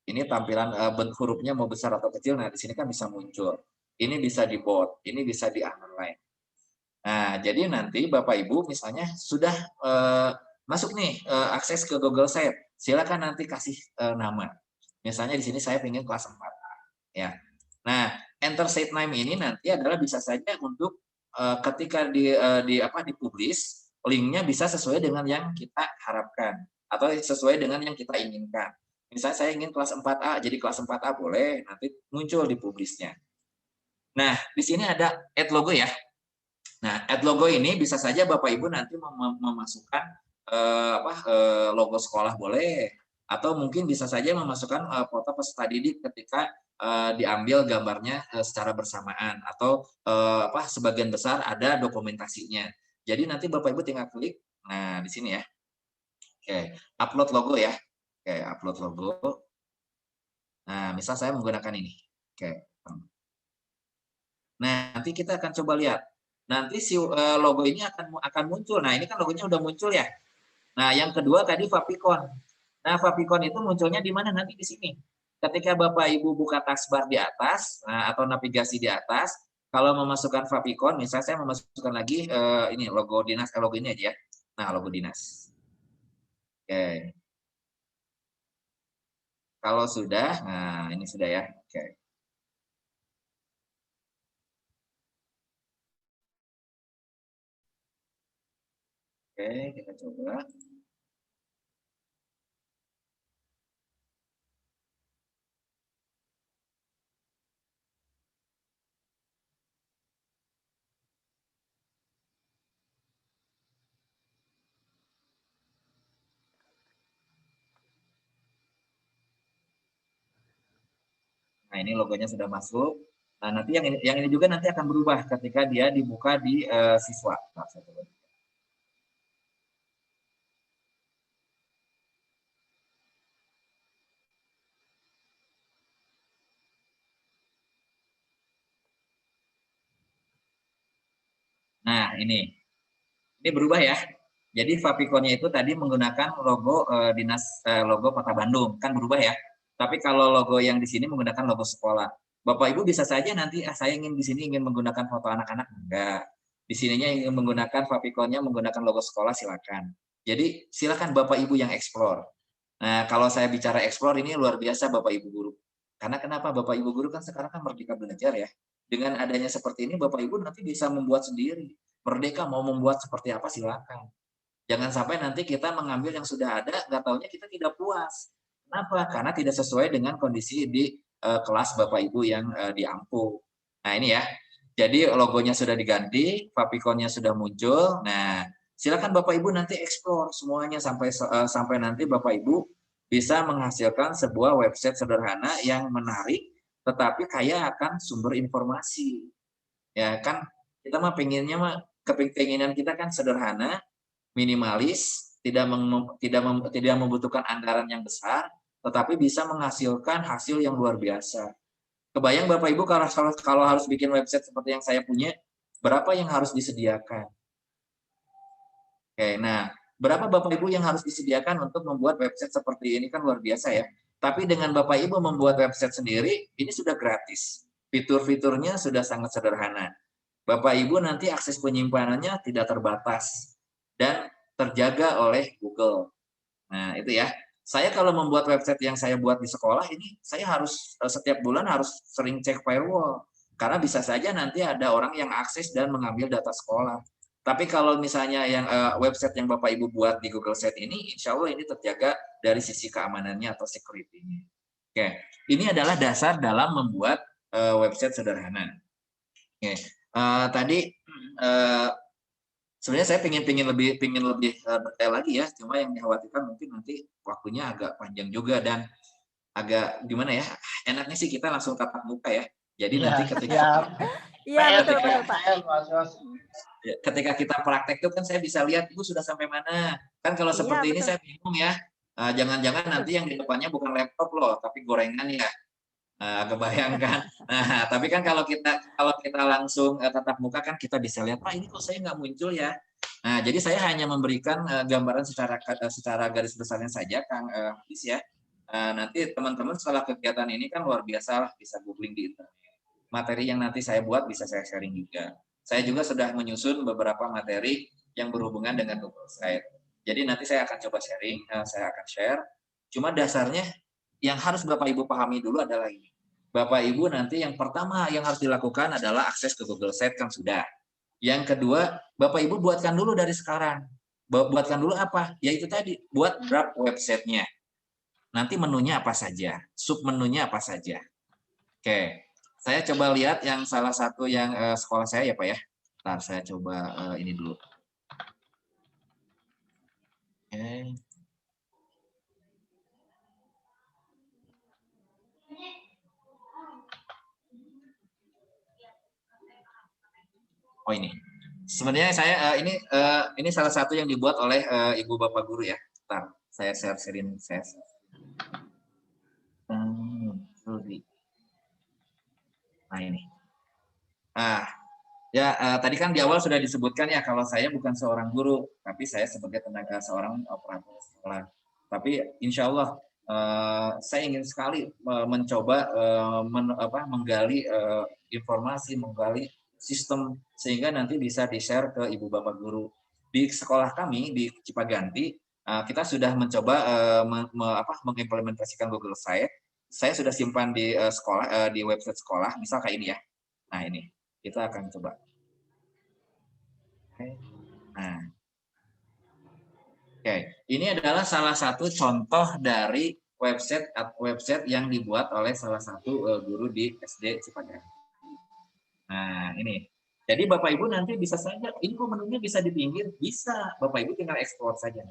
Ini tampilan hurufnya mau besar atau kecil. Nah, di sini kan bisa muncul. Ini bisa di bold, ini bisa di underline. Nah, jadi nanti Bapak Ibu misalnya sudah masuk nih akses ke Google Sheet. Silakan nanti kasih nama. Misalnya di sini saya ingin kelas 4A ya. Nah, enter site name ini nanti adalah bisa saja untuk ketika dipublish, linknya bisa sesuai dengan yang kita harapkan atau sesuai dengan yang kita inginkan. Misalnya saya ingin kelas 4A, jadi kelas 4A boleh, nanti muncul di publishnya. Nah, di sini ada add logo ya. Nah, add logo ini bisa saja Bapak Ibu nanti memasukkan logo sekolah boleh, atau mungkin bisa saja memasukkan foto peserta didik ketika diambil gambarnya secara bersamaan, atau sebagian besar ada dokumentasinya. Jadi nanti Bapak Ibu tinggal klik, nah di sini ya. Oke, upload logo ya. Oke, upload logo. Nah, misal saya menggunakan ini. Oke. Nah, nanti kita akan coba lihat. Nanti si logo ini akan muncul. Nah, ini kan logonya udah muncul ya. Nah, yang kedua tadi Fapikon. Nah, Fapikon itu munculnya di mana? Nanti di sini. Ketika Bapak Ibu buka taskbar di atas, atau navigasi di atas, kalau memasukkan Fapikon, misalnya saya memasukkan lagi ini logo dinas, logo ini aja ya. Nah, logo dinas. Oke. Kalau sudah, nah ini sudah ya. Oke. Oke, kita coba. Nah, ini logonya sudah masuk. Nah, nanti yang ini juga nanti akan berubah ketika dia dibuka di siswa. Nah, saya coba. Nah, ini berubah ya. Jadi Fapikonnya itu tadi menggunakan logo logo Kota Bandung, kan berubah ya. Tapi kalau logo yang di sini menggunakan logo sekolah. Bapak Ibu bisa saja nanti saya ingin di sini ingin menggunakan foto anak-anak, enggak. Di sininya ingin menggunakan Fapikonnya menggunakan logo sekolah, silakan. Jadi silakan Bapak Ibu yang explore. Nah, kalau saya bicara explore ini luar biasa Bapak Ibu guru. Karena kenapa? Bapak Ibu guru kan sekarang kan merdeka belajar ya. Dengan adanya seperti ini Bapak Ibu nanti bisa membuat sendiri. Merdeka mau membuat seperti apa silakan. Jangan sampai nanti kita mengambil yang sudah ada, nggak taunya kita tidak puas. Kenapa? Karena tidak sesuai dengan kondisi di kelas Bapak Ibu yang diampu. Nah ini ya, jadi logonya sudah diganti, Fapikonnya sudah muncul. Nah, silakan Bapak Ibu nanti explore semuanya sampai nanti Bapak Ibu bisa menghasilkan sebuah website sederhana yang menarik, tetapi kaya akan sumber informasi. Ya kan, kita mah pengennya mah keinginan kita kan sederhana, minimalis, tidak membutuhkan anggaran yang besar, tetapi bisa menghasilkan hasil yang luar biasa. Kebayang Bapak Ibu kalau harus bikin website seperti yang saya punya, berapa yang harus disediakan? Oke, nah berapa Bapak Ibu yang harus disediakan untuk membuat website seperti ini kan luar biasa ya. Tapi dengan Bapak Ibu membuat website sendiri, ini sudah gratis. Fitur-fiturnya sudah sangat sederhana. Bapak Ibu nanti akses penyimpanannya tidak terbatas dan terjaga oleh Google. Nah, itu ya. Saya kalau membuat website yang saya buat di sekolah ini, saya harus setiap bulan harus sering cek firewall. Karena bisa saja nanti ada orang yang akses dan mengambil data sekolah. Tapi kalau misalnya yang website yang Bapak Ibu buat di Google Site ini, insya Allah ini terjaga dari sisi keamanannya atau security-nya. Oke, ini adalah dasar dalam membuat website sederhana. Oke, tadi sebenarnya saya pingin lebih detail lagi ya, cuma yang dikhawatirkan mungkin nanti waktunya agak panjang juga dan agak gimana ya, enaknya sih kita langsung tatap muka ya. Jadi Iya, nanti Iya, betul, betul, Pak. ketika kita praktek itu kan saya bisa lihat Ibu sudah sampai mana. Kan kalau seperti ini betul. saya bingung ya. Jangan-jangan nanti yang di depannya bukan laptop loh, tapi gorengan ya. Kebayangkan. Nah, tapi kan kalau kita langsung tatap muka kan kita bisa lihat, Pak ini kok saya nggak muncul ya. Nah, jadi saya hanya memberikan gambaran secara garis besarnya saja, Kang Hafiz ya. Nanti teman-teman setelah kegiatan ini kan luar biasa lah, bisa googling di internet. Materi yang nanti saya buat bisa saya sharing juga. Saya juga sudah menyusun beberapa materi yang berhubungan dengan Google Site. Jadi nanti saya akan coba sharing, saya akan share. Cuma dasarnya yang harus Bapak Ibu pahami dulu adalah ini. Bapak Ibu nanti yang pertama yang harus dilakukan adalah akses ke Google Sheet kan sudah. Yang kedua, Bapak Ibu buatkan dulu dari sekarang. Buatkan dulu apa? Yaitu tadi, buat draft websitenya. Nanti menunya apa saja, submenunya apa saja. Oke, saya coba lihat yang salah satu yang sekolah saya ya Pak ya. Ntar saya coba ini dulu. Oke. Oh ini, sebenarnya saya ini salah satu yang dibuat oleh ibu bapak guru ya. Ntar saya sharein saya. Nah ini. Ya tadi kan di awal sudah disebutkan ya kalau saya bukan seorang guru, tapi saya sebagai tenaga seorang operator sekolah. Tapi insya Allah saya ingin sekali mencoba menggali informasi, menggali sistem sehingga nanti bisa di-share ke ibu bapak guru. Di sekolah kami di Cipaganti kita sudah mencoba mengimplementasikan Google Sheet. Saya sudah simpan di sekolah di website sekolah, misal kayak ini ya. Nah ini kita akan coba. Nah, oke, ini adalah salah satu contoh dari website yang dibuat oleh salah satu guru di SD Cipaganti. Nah, ini. Jadi Bapak Ibu nanti bisa saja, ini kok menunya bisa di pinggir? Bisa. Bapak Ibu tinggal ekspor saja.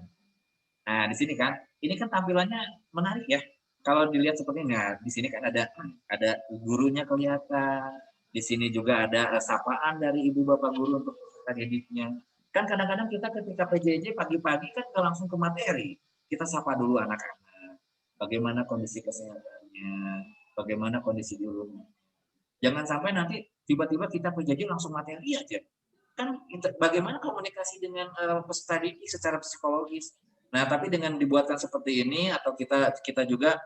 Nah, di sini kan, ini kan tampilannya menarik ya. Kalau dilihat seperti ini, nah, di sini kan ada gurunya kelihatan. Di sini juga ada sapaan dari ibu bapak guru untuk didiknya. Kan kadang-kadang kita ketika PJJ pagi-pagi kan nggak langsung ke materi. Kita sapa dulu anak-anak. Bagaimana kondisi kesehatannya, bagaimana kondisi gurunya. Jangan sampai nanti tiba-tiba kita PJJ langsung materi aja. Kan bagaimana komunikasi dengan peserta didik secara psikologis. Nah, tapi dengan dibuatkan seperti ini atau kita juga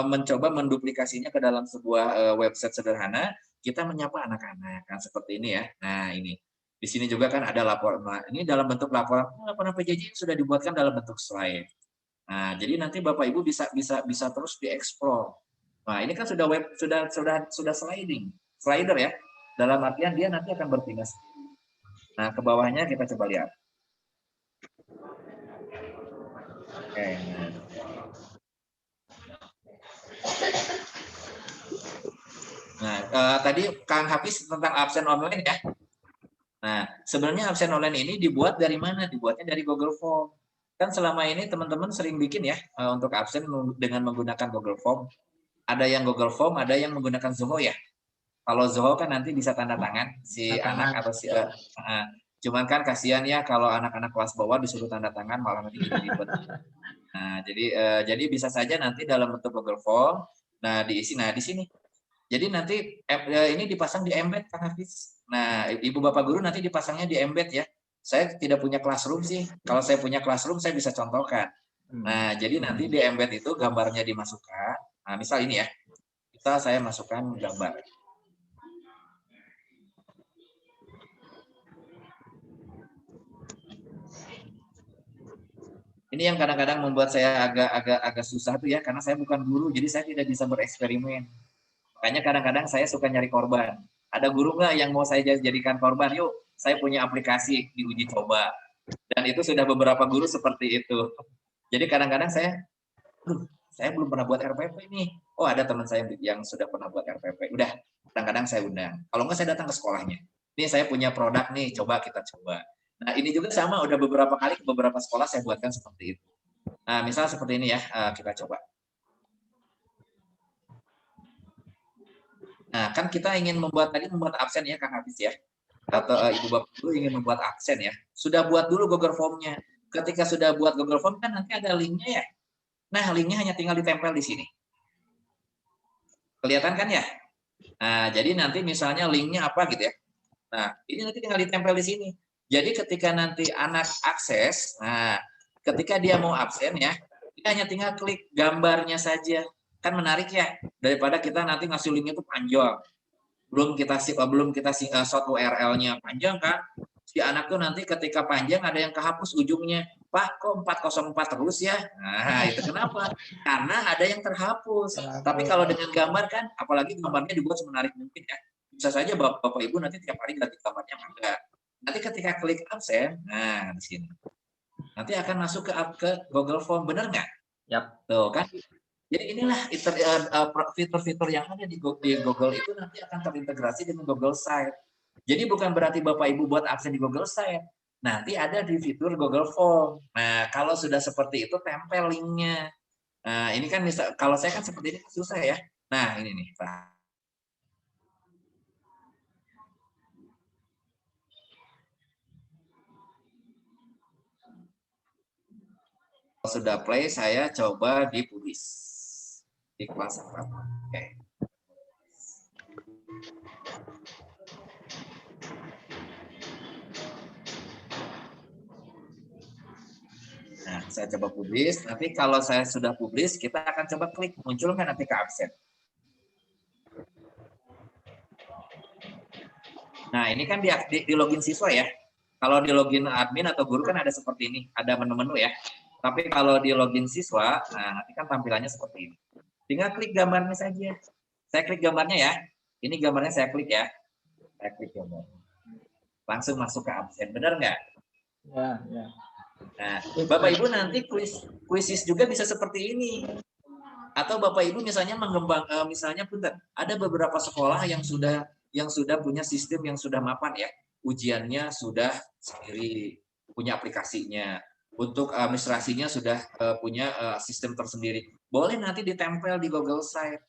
mencoba menduplikasinya ke dalam sebuah website sederhana, kita menyapa anak-anak kan seperti ini ya. Nah, ini. Di sini juga kan ada laporan. Nah, ini dalam bentuk laporan PJJ sudah dibuatkan dalam bentuk slide. Nah, jadi nanti Bapak Ibu bisa terus dieksplor. Nah, ini kan sudah slider ya. Dalam artian dia nanti akan berpindah sendiri. Nah, ke bawahnya kita coba lihat. Oke. Nah, tadi Kang Hafiz tentang absen online ya. Nah, sebenarnya absen online ini dibuat dari mana? Dibuatnya dari Google Form. Kan selama ini teman-teman sering bikin ya untuk absen dengan menggunakan Google Form. Ada yang Google Form, ada yang menggunakan Zoho ya. Kalau Zoho kan nanti bisa tanda tangan si anak atau si cuman kan kasihan ya kalau anak-anak kelas bawah disuruh tanda tangan malah nanti jadi ribet. Nah, jadi bisa saja nanti dalam bentuk Google Form. Nah, diisi di sini. Jadi nanti ini dipasang di embed Kang Hafiz. Nah, Ibu Bapak guru nanti dipasangnya di embed ya. Saya tidak punya classroom sih. Kalau saya punya classroom saya bisa contohkan. Nah, jadi nanti di embed itu gambarnya dimasukkan. Nah, misal ini ya. Misal saya masukkan gambar. Ini yang kadang-kadang membuat saya agak susah tuh ya, karena saya bukan guru, jadi saya tidak bisa bereksperimen. Makanya kadang-kadang saya suka nyari korban. Ada guru nggak yang mau saya jadikan korban? Yuk, saya punya aplikasi diuji coba. Dan itu sudah beberapa guru seperti itu. Jadi kadang-kadang saya belum pernah buat RPP nih. Oh, ada teman saya yang sudah pernah buat RPP. Udah, kadang-kadang saya undang. Kalau nggak saya datang ke sekolahnya. Ini saya punya produk nih, coba kita coba. Nah, ini juga sama, udah beberapa kali ke beberapa sekolah saya buatkan seperti itu. Nah, misal seperti ini ya, kita coba. Nah, kan kita ingin membuat absen ya, Kang Hafiz ya. Atau Ibu Bapak dulu ingin membuat absen ya. Sudah buat dulu Google Form-nya. Ketika sudah buat Google Form kan nanti ada link-nya ya. Nah, link-nya hanya tinggal ditempel di sini. Kelihatan kan ya? Nah, jadi nanti misalnya link-nya apa gitu ya. Nah, ini nanti tinggal ditempel di sini. Jadi ketika nanti anak akses, nah ketika dia mau absen ya, dia hanya tinggal klik gambarnya saja. Kan menarik ya, daripada kita nanti ngasih link itu panjang. Belum kita shot URL-nya panjang kan. Si anak tuh nanti ketika panjang ada yang kehapus ujungnya. Pak, kok 404 terus ya? Nah, itu kenapa? Karena ada yang terhapus. Tapi kalau dengan gambar kan, apalagi gambarnya dibuat semenarik mungkin ya. Bisa saja Bapak Ibu nanti tiap hari ganti gambarnya enggak. Nanti ketika klik absen, nah di sini. Nanti akan masuk ke Google Form, benar nggak? Yap. Tuh kan. Jadi inilah fitur-fitur yang ada di Google itu nanti akan terintegrasi dengan Google Site. Jadi bukan berarti Bapak Ibu buat absen di Google Site. Nanti ada di fitur Google Form. Nah, kalau sudah seperti itu, tempel linknya. Nah, ini kan misal, kalau saya kan seperti ini susah ya. Nah, ini nih. Kalau sudah play, saya coba dipublish. Di kelas 4. Oke. Nah, saya coba publish. Nanti kalau saya sudah publish, kita akan coba klik. Muncul nggak nanti ke absen? Nah, ini kan di login siswa ya. Kalau di login admin atau guru kan ada seperti ini. Ada menu-menu ya. Tapi kalau di login siswa, nah nanti kan tampilannya seperti ini. Tinggal klik gambarnya saja. Saya klik gambarnya ya. Ini gambarnya saya klik ya. Saya klik gambarnya. Langsung masuk ke absen. Benar nggak? Ya, ya. Nah, Bapak Ibu nanti kuisis juga bisa seperti ini. Atau Bapak Ibu misalnya misalnya punten, ada beberapa sekolah yang sudah punya sistem yang sudah mapan ya. Ujiannya sudah sendiri, punya aplikasinya. Untuk administrasinya sudah punya sistem tersendiri. Boleh nanti ditempel di Google Site.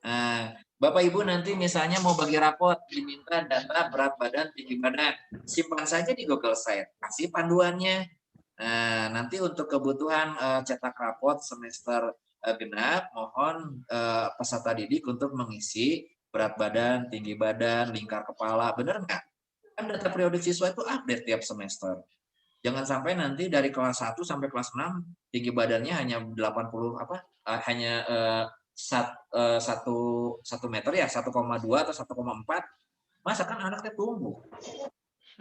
Nah, Bapak Ibu nanti misalnya mau bagi rapot, diminta data berat badan, tinggi badan, simpan saja di Google Site. Kasih panduannya. Nah, nanti untuk kebutuhan cetak rapot semester genap, mohon peserta didik untuk mengisi berat badan, tinggi badan, lingkar kepala, benar nggak? Kan data periodik siswa itu update tiap semester. Jangan sampai nanti dari kelas 1 sampai kelas 6 tinggi badannya hanya 80 hanya 1 meter ya, 1,2 atau 1,4. Masa kan anaknya tumbuh.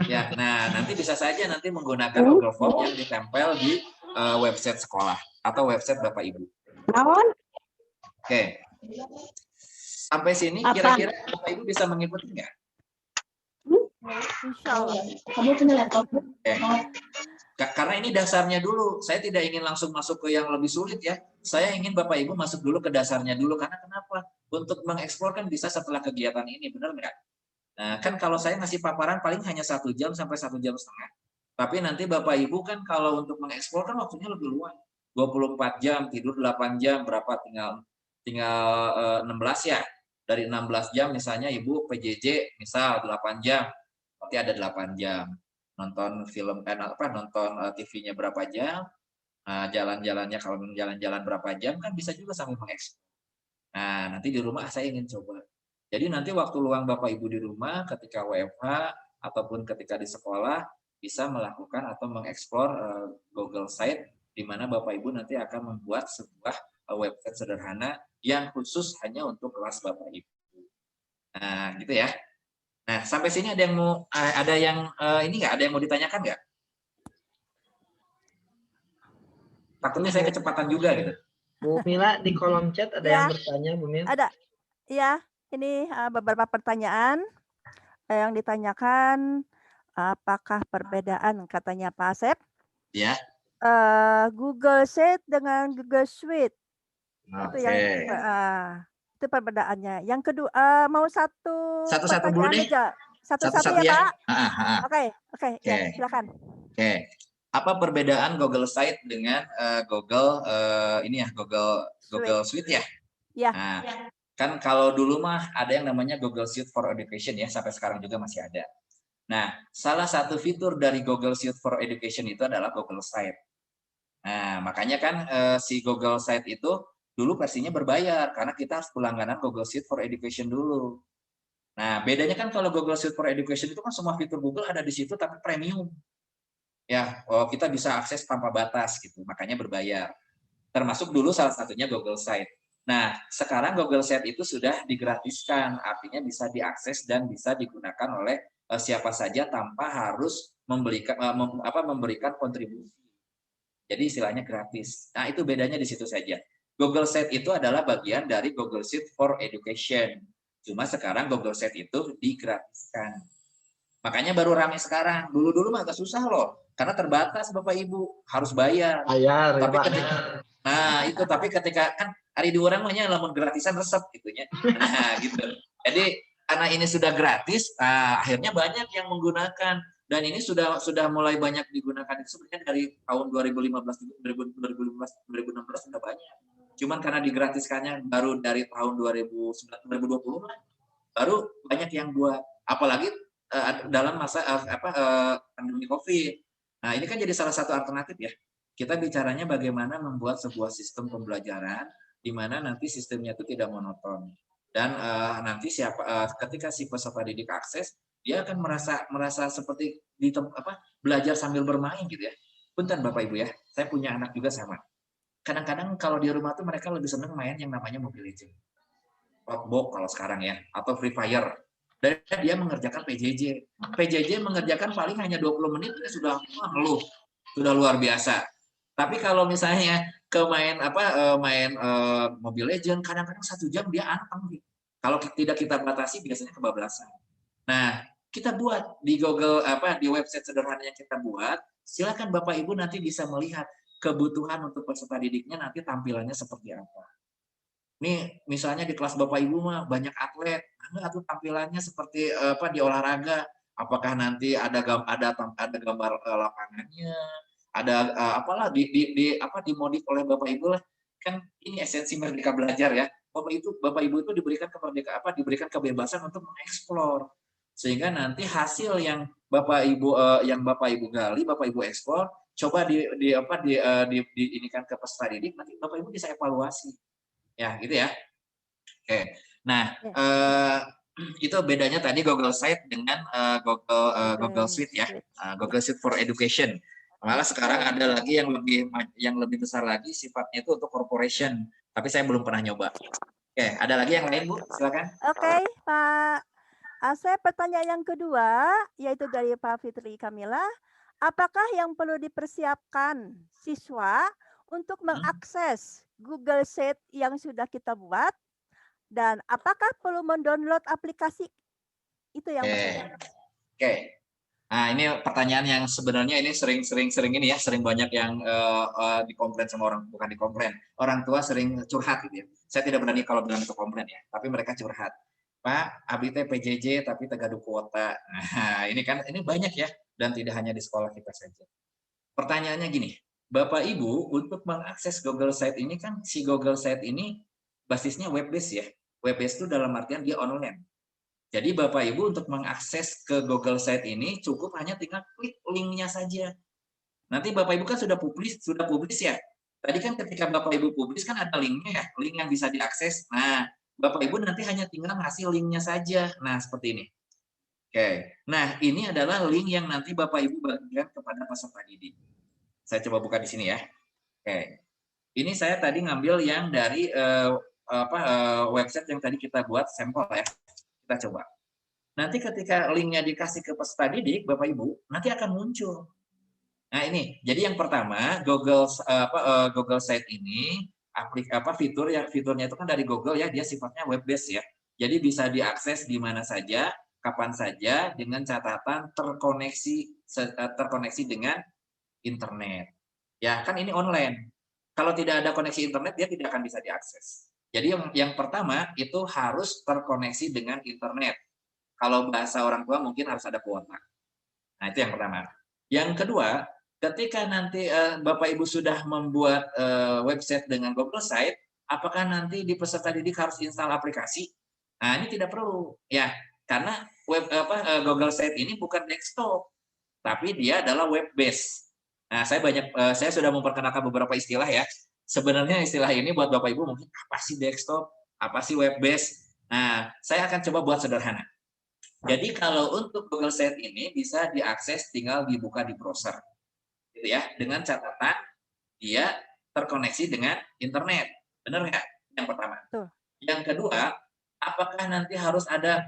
Ya, nah nanti bisa saja nanti menggunakan Google Form yang ditempel di website sekolah atau website Bapak Ibu. Oke. Sampai sini kira-kira Bapak Ibu bisa mengikuti nggak? Insya Allah. Kamu punya laptop? Karena ini dasarnya dulu. Saya tidak ingin langsung masuk ke yang lebih sulit ya. Saya ingin Bapak Ibu masuk dulu ke dasarnya dulu. Karena kenapa? Untuk mengeksplor kan bisa setelah kegiatan ini, benar nggak? Nah, kan kalau saya ngasih paparan paling hanya 1 jam sampai 1,5 jam. Tapi nanti Bapak Ibu kan kalau untuk mengeksplor kan waktunya lebih luas. 24 jam, tidur 8 jam, berapa tinggal 16 ya. Dari 16 jam misalnya Ibu PJJ misal 8 jam. Berarti ada 8 jam. Nonton film nonton TV-nya berapa jam. Jalan-jalannya kalau jalan-jalan berapa jam kan bisa juga sambil mengeksplor. Nah, nanti di rumah saya ingin coba. Jadi nanti waktu luang Bapak Ibu di rumah ketika WFH ataupun ketika di sekolah bisa melakukan atau mengeksplor Google Site di mana Bapak Ibu nanti akan membuat sebuah website sederhana yang khusus hanya untuk kelas Bapak Ibu. Nah, gitu ya. Nah, sampai sini ada yang mau ditanyakan nggak? Takutnya saya kecepatan juga gitu. Bu Mila di kolom chat ada yang bertanya, Bu Mila? Ada. Iya, ini beberapa pertanyaan yang ditanyakan. Apakah perbedaan katanya Pak Asep? Ya. Google Sheet dengan Google Suite. Itu yang itu perbedaannya. Yang kedua, mau satu-satu dulu deh. Satu-satu ya, Pak. Oke, ya, silakan. Oke. Apa perbedaan Google Site dengan Google Suite ya? Ya. Nah, kan kalau dulu mah ada yang namanya Google Suite for Education ya, sampai sekarang juga masih ada. Nah, salah satu fitur dari Google Suite for Education itu adalah Google Site. Nah, makanya kan si Google Site itu dulu versinya berbayar karena kita harus berlangganan Google Suite for Education dulu. Nah, bedanya kan kalau Google Suite for Education itu kan semua fitur Google ada di situ tapi premium. Ya, kita bisa akses tanpa batas gitu, makanya berbayar. Termasuk dulu salah satunya Google Site. Nah, sekarang Google Site itu sudah digratiskan, artinya bisa diakses dan bisa digunakan oleh siapa saja tanpa harus memberikan kontribusi. Jadi istilahnya gratis. Nah, itu bedanya di situ saja. Google Sites itu adalah bagian dari Google Sheet for Education. Cuma sekarang Google Sites itu digratiskan. Makanya baru ramai sekarang. Dulu-dulu mah agak susah loh. Karena terbatas Bapak Ibu, harus bayar. Bayar ya Tapi Pak. tapi ketika kan hari di orang mahnya lamun gratisan resep gitunya. Nah, gitu. Jadi karena ini sudah gratis, akhirnya banyak yang menggunakan dan ini sudah mulai banyak digunakan itu sebenarnya dari tahun 2016 sudah banyak. Cuman karena digratiskannya baru dari tahun 2020 lah, baru banyak yang buat. Apalagi dalam masa pandemi Covid. Nah, ini kan jadi salah satu alternatif ya. Kita bicaranya bagaimana membuat sebuah sistem pembelajaran di mana nanti sistemnya itu tidak monoton. Dan nanti ketika si peserta didik akses, dia akan merasa seperti belajar sambil bermain gitu ya. Punten Bapak Ibu ya, saya punya anak juga sama. Kadang-kadang kalau di rumah tuh mereka lebih senang main yang namanya Mobile Legends, Roblox kalau sekarang ya, atau Free Fire. Dan dia mengerjakan PJJ. PJJ mengerjakan paling hanya 20 menit dia sudah ngeluh, sudah luar biasa. Tapi kalau misalnya ke main Mobile Legends, kadang-kadang 1 jam dia anteng gitu. Kalau tidak kita batasi biasanya kebablasan. Nah, kita buat di Google di website sederhana yang kita buat, silakan Bapak Ibu nanti bisa melihat kebutuhan untuk peserta didiknya nanti tampilannya seperti apa. Nih, misalnya di kelas Bapak Ibu mah banyak atlet, atau tampilannya seperti di olahraga, apakah nanti ada gambar lapangannya, ada apalah dimodif oleh Bapak Ibu lah. Kan ini esensi Merdeka Belajar ya. Bapak Ibu itu diberikan kebebasan untuk mengeksplor. Sehingga nanti hasil yang Bapak Ibu gali, Bapak Ibu eksplor, coba diinikan ke peserta didik, nanti Bapak Ibu bisa evaluasi. Ya, gitu ya. Oke. Nah, itu bedanya tadi Google Sites dengan Google Suite ya. Google Suite for Education. Malah sekarang ada lagi yang lebih besar lagi sifatnya itu untuk corporation. Tapi saya belum pernah nyoba. Oke, ada lagi yang lain Bu? Silakan. Oke, Pak Asep, pertanyaan yang kedua yaitu dari Pak Fitri Kamila. Apakah yang perlu dipersiapkan siswa untuk mengakses Google Sheet yang sudah kita buat, dan apakah perlu mendownload aplikasi? Itu yang pertama. Oke. Nah, ini pertanyaan yang sebenarnya ini sering banyak yang dikomplain sama orang, bukan dikomplain, orang tua sering curhat gitu ya. Saya tidak berani kalau bilang itu komplain ya, tapi mereka curhat. Pak, abdi teh PJJ tapi tegadu kuota. Nah, ini banyak ya, dan tidak hanya di sekolah kita saja. Pertanyaannya gini, Bapak Ibu untuk mengakses Google Site ini kan si Google Site ini basisnya web based ya. Web based itu dalam artian dia online. Jadi Bapak Ibu untuk mengakses ke Google Site ini cukup hanya tinggal klik linknya saja. Nanti Bapak Ibu kan sudah publis ya. Tadi kan ketika Bapak Ibu publis kan ada linknya ya, link yang bisa diakses. Nah, Bapak Ibu nanti hanya tinggal ngasih linknya saja. Nah, seperti ini. Oke. Nah, ini adalah link yang nanti Bapak Ibu bagikan kepada peserta didik. Saya coba buka di sini ya. Oke. Ini saya tadi ngambil yang dari website yang tadi kita buat sampel ya. Kita coba. Nanti ketika linknya dikasih ke peserta didik, Bapak Ibu, nanti akan muncul. Nah ini, jadi yang pertama Google Site ini fiturnya itu kan dari Google ya, dia sifatnya web based ya. Jadi bisa diakses di mana saja, kapan saja dengan catatan terkoneksi dengan internet. Ya kan ini online. Kalau tidak ada koneksi internet dia tidak akan bisa diakses. Jadi yang pertama itu harus terkoneksi dengan internet. Kalau bahasa orang tua mungkin harus ada kuota. Nah, itu yang pertama. Yang kedua, ketika nanti Bapak Ibu sudah membuat website dengan Google Site, apakah nanti di peserta didik harus install aplikasi? Nah, ini tidak perlu ya, karena Google Site ini bukan desktop, tapi dia adalah web based. Nah, saya sudah memperkenalkan beberapa istilah ya. Sebenarnya istilah ini buat Bapak Ibu mungkin apa sih desktop, apa sih web based. Nah, saya akan coba buat sederhana. Jadi kalau untuk Google Site ini bisa diakses tinggal dibuka di browser. Gitu ya, dengan catatan dia terkoneksi dengan internet. Benar nggak? Yang pertama. Tuh. Yang kedua, apakah nanti harus ada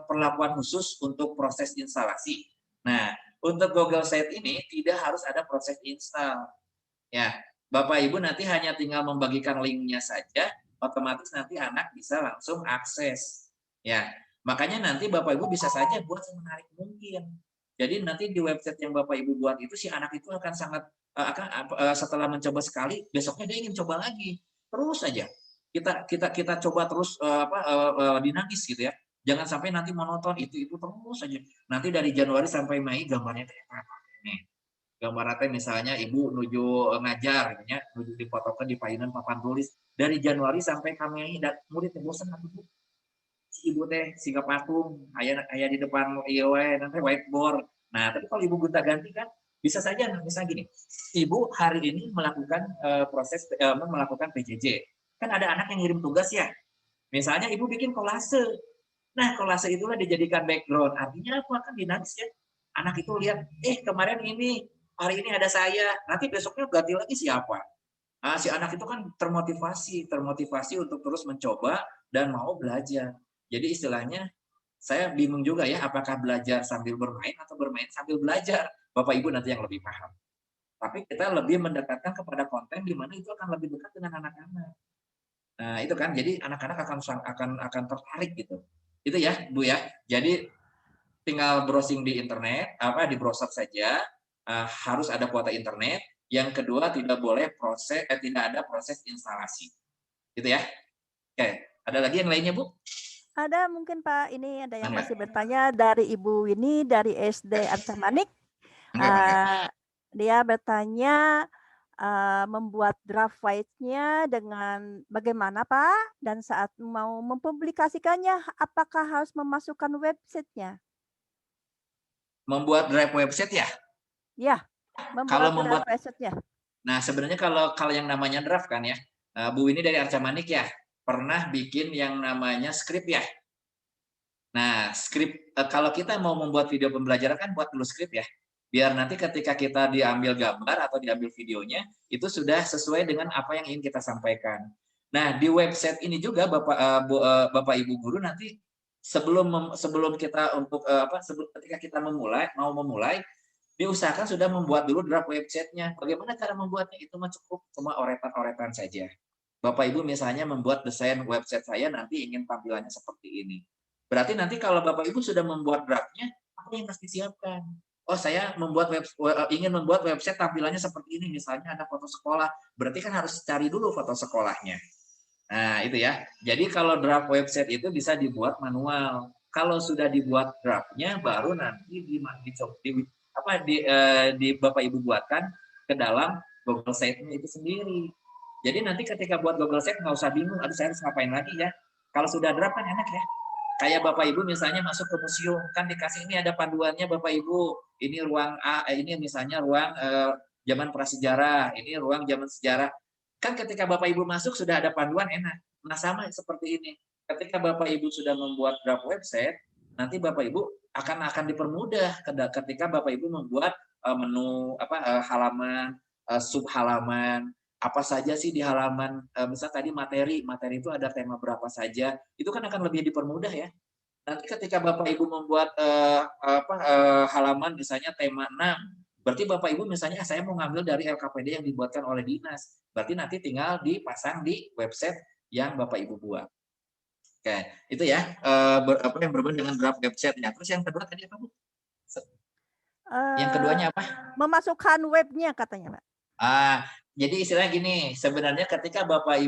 perlakuan khusus untuk proses instalasi? Nah, untuk Google Site ini tidak harus ada proses install. Ya, Bapak Ibu nanti hanya tinggal membagikan linknya saja, otomatis nanti anak bisa langsung akses. Ya, makanya nanti Bapak Ibu bisa saja buat semenarik mungkin. Jadi nanti di website yang Bapak Ibu buat itu si anak itu akan sangat setelah mencoba sekali, besoknya dia ingin coba lagi. Terus saja. Kita coba terus dinamis gitu ya. Jangan sampai nanti monoton itu terus saja. Nanti dari Januari sampai Mei gambarnya kayak apa nih. Gambar misalnya ibu nuju ngajar, ya, nuju difotokan di payunan papan tulis dari Januari sampai Mei, dan murid bosan atuh si ibu teh siga patung aya di depan ieu we nanti whiteboard. Nah, tapi kalau ibu gonta-ganti kan bisa saja misalnya gini. Ibu hari ini melakukan melakukan PJJ. Kan ada anak yang ngirim tugas ya. Misalnya ibu bikin kolase. Nah, kolase itulah dijadikan background. Artinya apa? Kan dinamis ya. Anak itu lihat, kemarin ini, hari ini ada saya. Nanti besoknya ganti lagi siapa? Nah, si anak itu kan termotivasi untuk terus mencoba dan mau belajar. Jadi istilahnya, saya bingung juga ya, apakah belajar sambil bermain atau bermain sambil belajar. Bapak Ibu nanti yang lebih paham. Tapi kita lebih mendekatkan kepada konten di mana itu akan lebih dekat dengan anak-anak. Nah, itu kan, jadi anak-anak akan tertarik gitu. Itu ya, Bu ya. Jadi tinggal browsing di internet, di browser saja, harus ada kuota internet. Yang kedua, tidak ada proses instalasi. Gitu ya. Oke, ada lagi yang lainnya, Bu? Ada mungkin Pak, ini ada yang masih bertanya dari Ibu Winnie dari SD Arca Manik. Dia bertanya membuat draft white-nya dengan bagaimana Pak? Dan saat mau mempublikasikannya, apakah harus memasukkan website-nya? Membuat draft website ya? Ya, membuat draft website-nya. Nah, sebenarnya kalau yang namanya draft kan ya, Bu Winnie dari Arca Manik ya, pernah bikin yang namanya skrip ya. Nah, skrip, kalau kita mau membuat video pembelajaran kan buat dulu skrip ya. Biar nanti ketika kita diambil gambar atau diambil videonya, itu sudah sesuai dengan apa yang ingin kita sampaikan. Nah, di website ini juga Bapak Ibu guru nanti sebelum kita ketika kita mau memulai, diusahakan sudah membuat dulu draft website-nya. Bagaimana cara membuatnya? Itu mah cukup cuma oretan-oretan saja. Bapak Ibu misalnya membuat desain website saya nanti ingin tampilannya seperti ini. Berarti nanti kalau Bapak Ibu sudah membuat draftnya, apa yang harus disiapkan? Oh, saya ingin membuat website tampilannya seperti ini, misalnya ada foto sekolah, berarti kan harus cari dulu foto sekolahnya. Nah, itu ya. Jadi kalau draft website itu bisa dibuat manual. Kalau sudah dibuat draftnya, baru nanti di Bapak Ibu buatkan ke dalam Google Site-nya itu sendiri. Jadi nanti ketika buat Google Site nggak usah bingung, aduh saya harus ngapain lagi ya. Kalau sudah draft kan enak ya. Kayak Bapak Ibu misalnya masuk ke museum, kan dikasih ini ada panduannya Bapak Ibu. Ini ruang ini misalnya ruang zaman prasejarah, ini ruang zaman sejarah. Kan ketika Bapak Ibu masuk sudah ada panduan enak. Nah, sama seperti ini. Ketika Bapak Ibu sudah membuat draft website, nanti Bapak Ibu akan dipermudah ketika Bapak Ibu membuat menu halaman, subhalaman, apa saja sih di halaman, misal tadi materi itu ada tema berapa saja, itu kan akan lebih dipermudah ya. Nanti ketika Bapak Ibu membuat halaman misalnya tema 6, berarti Bapak Ibu misalnya saya mau ngambil dari LKPD yang dibuatkan oleh dinas, berarti nanti tinggal dipasang di website yang Bapak Ibu buat. Oke, itu ya yang berhubungan dengan draft website-nya. Terus yang kedua tadi apa Bu? Yang keduanya apa? Memasukkan webnya katanya Pak. Jadi istilahnya gini, sebenarnya ketika Bapak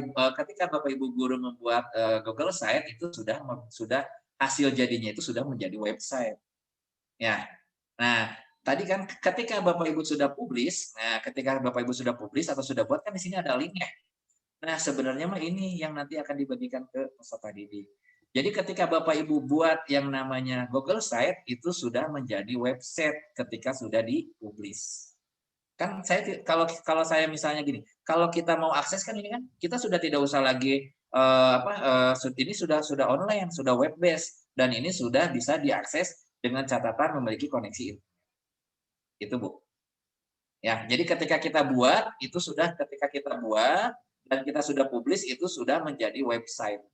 Ibu guru membuat Google Site itu sudah hasil jadinya itu sudah menjadi website. Ya. Nah, tadi kan ketika Bapak Ibu sudah publish, atau sudah buat kan di sini ada linknya. Nah, sebenarnya mah ini yang nanti akan dibagikan ke peserta didik. Jadi ketika Bapak Ibu buat yang namanya Google Site itu sudah menjadi website ketika sudah dipublish. Kan kalau saya misalnya gini, kalau kita mau akses kan ini kan kita sudah tidak usah lagi ini sudah online, sudah web based dan ini sudah bisa diakses dengan catatan memiliki koneksi internet. Itu Bu. Ya, jadi ketika kita buat dan kita sudah publish itu sudah menjadi website.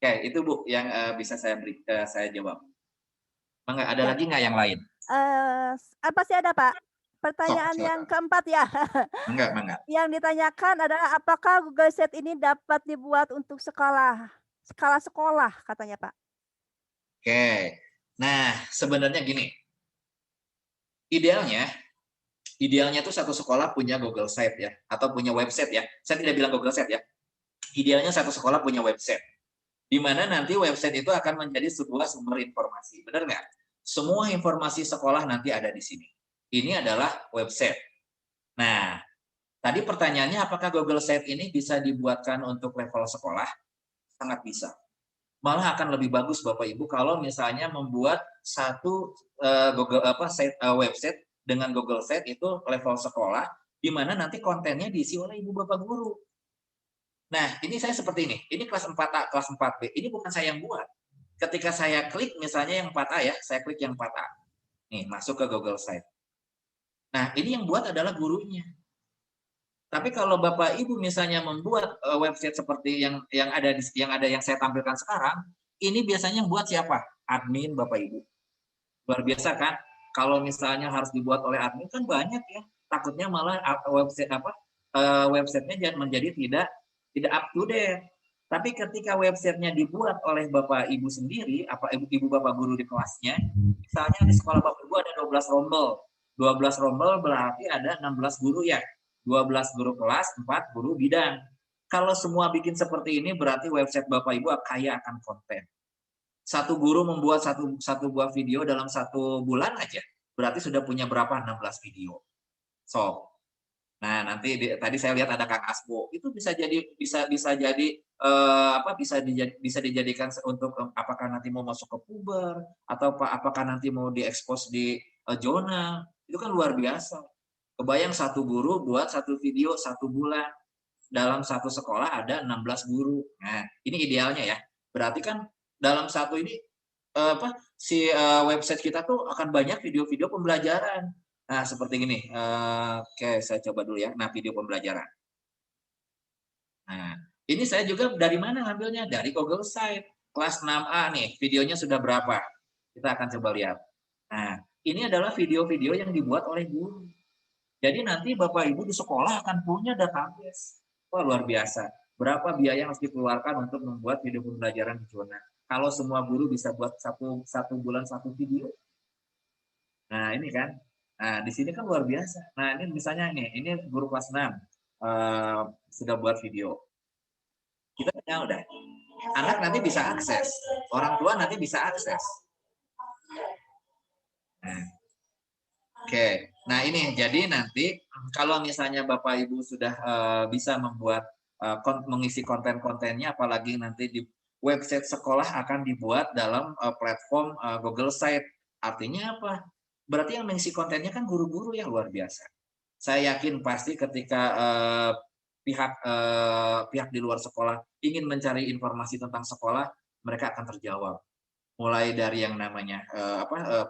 Oke, itu Bu yang bisa saya jawab. Ada lagi nggak yang lain? Apa sih ada Pak? pertanyaan yang silakan. keempat ya. Enggak. Yang ditanyakan adalah apakah Google Sheet ini dapat dibuat untuk skala sekolah katanya Pak. Oke. Nah, sebenarnya gini. Idealnya tuh satu sekolah punya Google Sheet ya, atau punya website ya. Saya tidak bilang Google Sheet ya. Idealnya satu sekolah punya website, di mana nanti website itu akan menjadi sebuah sumber informasi. Benar nggak? Semua informasi sekolah nanti ada di sini. Ini adalah website. Nah, tadi pertanyaannya apakah Google Sheet ini bisa dibuatkan untuk level sekolah? Sangat bisa. Malah akan lebih bagus Bapak Ibu kalau misalnya membuat satu website dengan Google Sheet itu level sekolah, di mana nanti kontennya diisi oleh Ibu Bapak guru. Nah, ini saya seperti ini. Ini kelas 4A, kelas 4B. Ini bukan saya yang buat. Ketika saya klik misalnya yang 4A ya, saya klik yang 4A. Nih, masuk ke Google Sheet. Nah, ini yang buat adalah gurunya. Tapi kalau Bapak Ibu misalnya membuat website seperti yang saya tampilkan sekarang, ini biasanya yang buat siapa? Admin Bapak Ibu. Luar biasa kan? Kalau misalnya harus dibuat oleh admin kan banyak ya. Takutnya malah websitenya menjadi tidak up to date. Tapi ketika websitenya dibuat oleh Bapak Ibu sendiri, Ibu Bapak guru di kelasnya, misalnya di sekolah Bapak Ibu ada 12 rombel. 12 rombel berarti ada 16 guru ya. 12 guru kelas, 4 guru bidang. Kalau semua bikin seperti ini berarti website Bapak Ibu kaya akan konten. Satu guru membuat satu buah video dalam 1 bulan aja, berarti sudah punya berapa? 16 video. So, nah nanti tadi saya lihat ada Kang Asbo, itu bisa dijadikan untuk apakah nanti mau masuk ke puber atau apakah nanti mau diekspos di jurnal, itu kan luar biasa. Kebayang satu guru buat satu video 1 bulan, dalam satu sekolah ada 16 guru. Nah, ini idealnya ya. Berarti kan dalam satu ini website kita tuh akan banyak video-video pembelajaran. Nah, seperti ini. Oke, saya coba dulu ya. Nah, video pembelajaran. Nah, ini saya juga dari mana ngambilnya? Dari Google Sheet. Kelas 6A nih, videonya sudah berapa? Kita akan coba lihat. Nah, ini adalah video-video yang dibuat oleh guru. Jadi nanti Bapak Ibu di sekolah akan punya database. Wah, luar biasa. Berapa biaya yang harus dikeluarkan untuk membuat video pembelajaran di zona? Kalau semua guru bisa buat satu bulan 1 video. Nah, ini kan. Nah, di sini kan luar biasa. Nah, ini misalnya ini guru kelas 6 sudah buat video. Kita udah. Anak nanti bisa akses. Orang tua nanti bisa akses. Nah, oke. Nah, ini jadi nanti kalau misalnya Bapak Ibu sudah bisa membuat mengisi konten-kontennya, apalagi nanti di website sekolah akan dibuat dalam platform Google Sheet. Artinya apa? Berarti yang mengisi kontennya kan guru-guru yang luar biasa. Saya yakin pasti ketika pihak di luar sekolah ingin mencari informasi tentang sekolah, mereka akan terjawab. Mulai dari yang namanya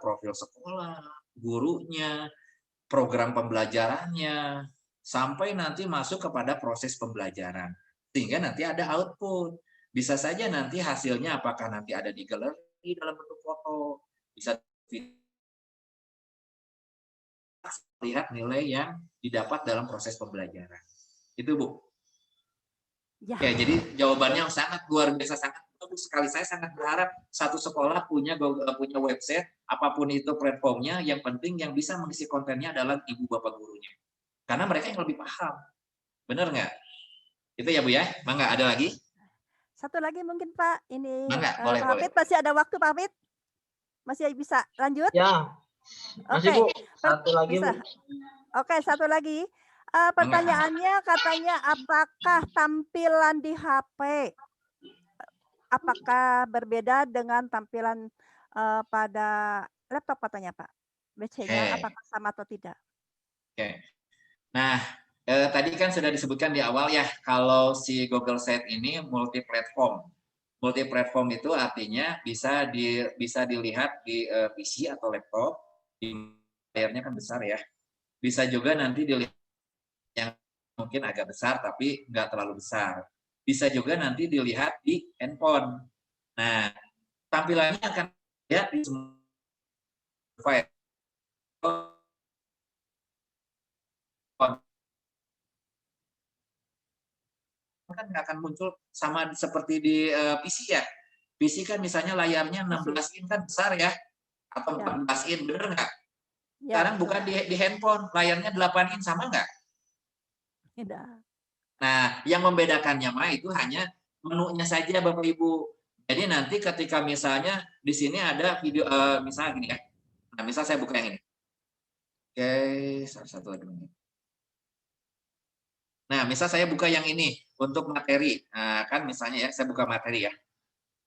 profil sekolah, gurunya, program pembelajarannya, sampai nanti masuk kepada proses pembelajaran. Sehingga nanti ada output. Bisa saja nanti hasilnya apakah nanti ada di galeri dalam bentuk foto, bisa lihat nilai yang didapat dalam proses pembelajaran. Itu Bu. Ya. Oke, jadi jawabannya sangat luar biasa, sangat bagus sekali. Saya sangat berharap satu sekolah punya website, apapun itu platformnya, yang penting yang bisa mengisi kontennya adalah ibu bapak gurunya. Karena mereka yang lebih paham. Benar nggak? Itu ya Bu ya? Mangga, ada lagi? Satu lagi mungkin Pak, ini Mangga, boleh, Pak Hafid masih ada waktu Pak Hafid? Masih bisa lanjut? Ya. Masih Bu. Satu lagi bisa. Bu. Oke, satu lagi. Pertanyaannya katanya apakah tampilan di HP apakah berbeda dengan tampilan pada laptop katanya Pak? BC-nya apakah sama atau tidak? Oke. Nah, tadi kan sudah disebutkan di awal ya, kalau si Google Sheet ini multi-platform. Multi-platform itu artinya bisa dilihat di PC atau laptop, di layarnya kan besar ya. Bisa juga nanti dilihat yang mungkin agak besar tapi nggak terlalu besar. Bisa juga nanti dilihat di handphone. Nah, tampilannya akan lihat di semua file. kan nggak akan muncul sama seperti di PC ya. PC kan misalnya layarnya 16 in kan besar ya, atau 14 in, bener nggak? Sekarang bukan di handphone, layarnya 8 in, sama nggak? Tidak. Nah, yang membedakannya mah itu hanya menunya saja Bapak Ibu. Jadi nanti ketika misalnya di sini ada video, misalnya gini ya. Nah, misal saya buka yang ini. Oke, satu lagi. Nah, misal saya buka yang ini untuk materi. Nah, kan misalnya ya, saya buka materi ya.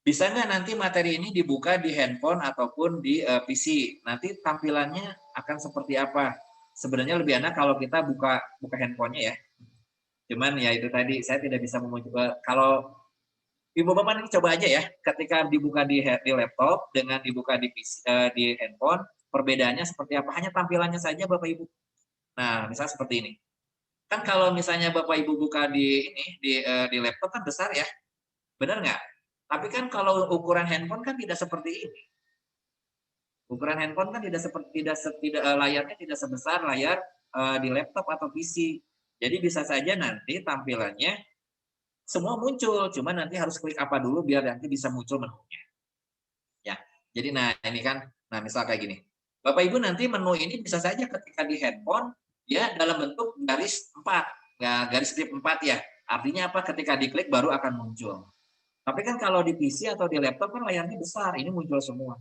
Bisa nggak nanti materi ini dibuka di handphone ataupun di PC? Nanti tampilannya akan seperti apa? Sebenarnya lebih enak kalau kita buka handphonenya ya. Cuman ya itu tadi, saya tidak bisa memunculkan. Kalau Ibu Bapak nanti coba aja ya, ketika dibuka di laptop dengan dibuka di PC, di handphone, perbedaannya seperti apa? Hanya tampilannya saja Bapak Ibu. Nah, misalnya seperti ini. Kan kalau misalnya Bapak Ibu buka di ini di laptop kan besar ya. Benar nggak? Tapi kan kalau ukuran handphone kan tidak seperti ini. Ukuran handphone kan tidak layarnya tidak sebesar layar di laptop atau PC. Jadi bisa saja nanti tampilannya semua muncul, cuma nanti harus klik apa dulu biar nanti bisa muncul menunya. Ya. Jadi nah ini kan, nah misal kayak gini. Bapak Ibu nanti menu ini bisa saja ketika di handphone ya dalam bentuk garis 4. Ya, garis strip 4 ya. Artinya apa? Ketika diklik baru akan muncul. Tapi kan kalau di PC atau di laptop kan layarnya besar, ini muncul semua.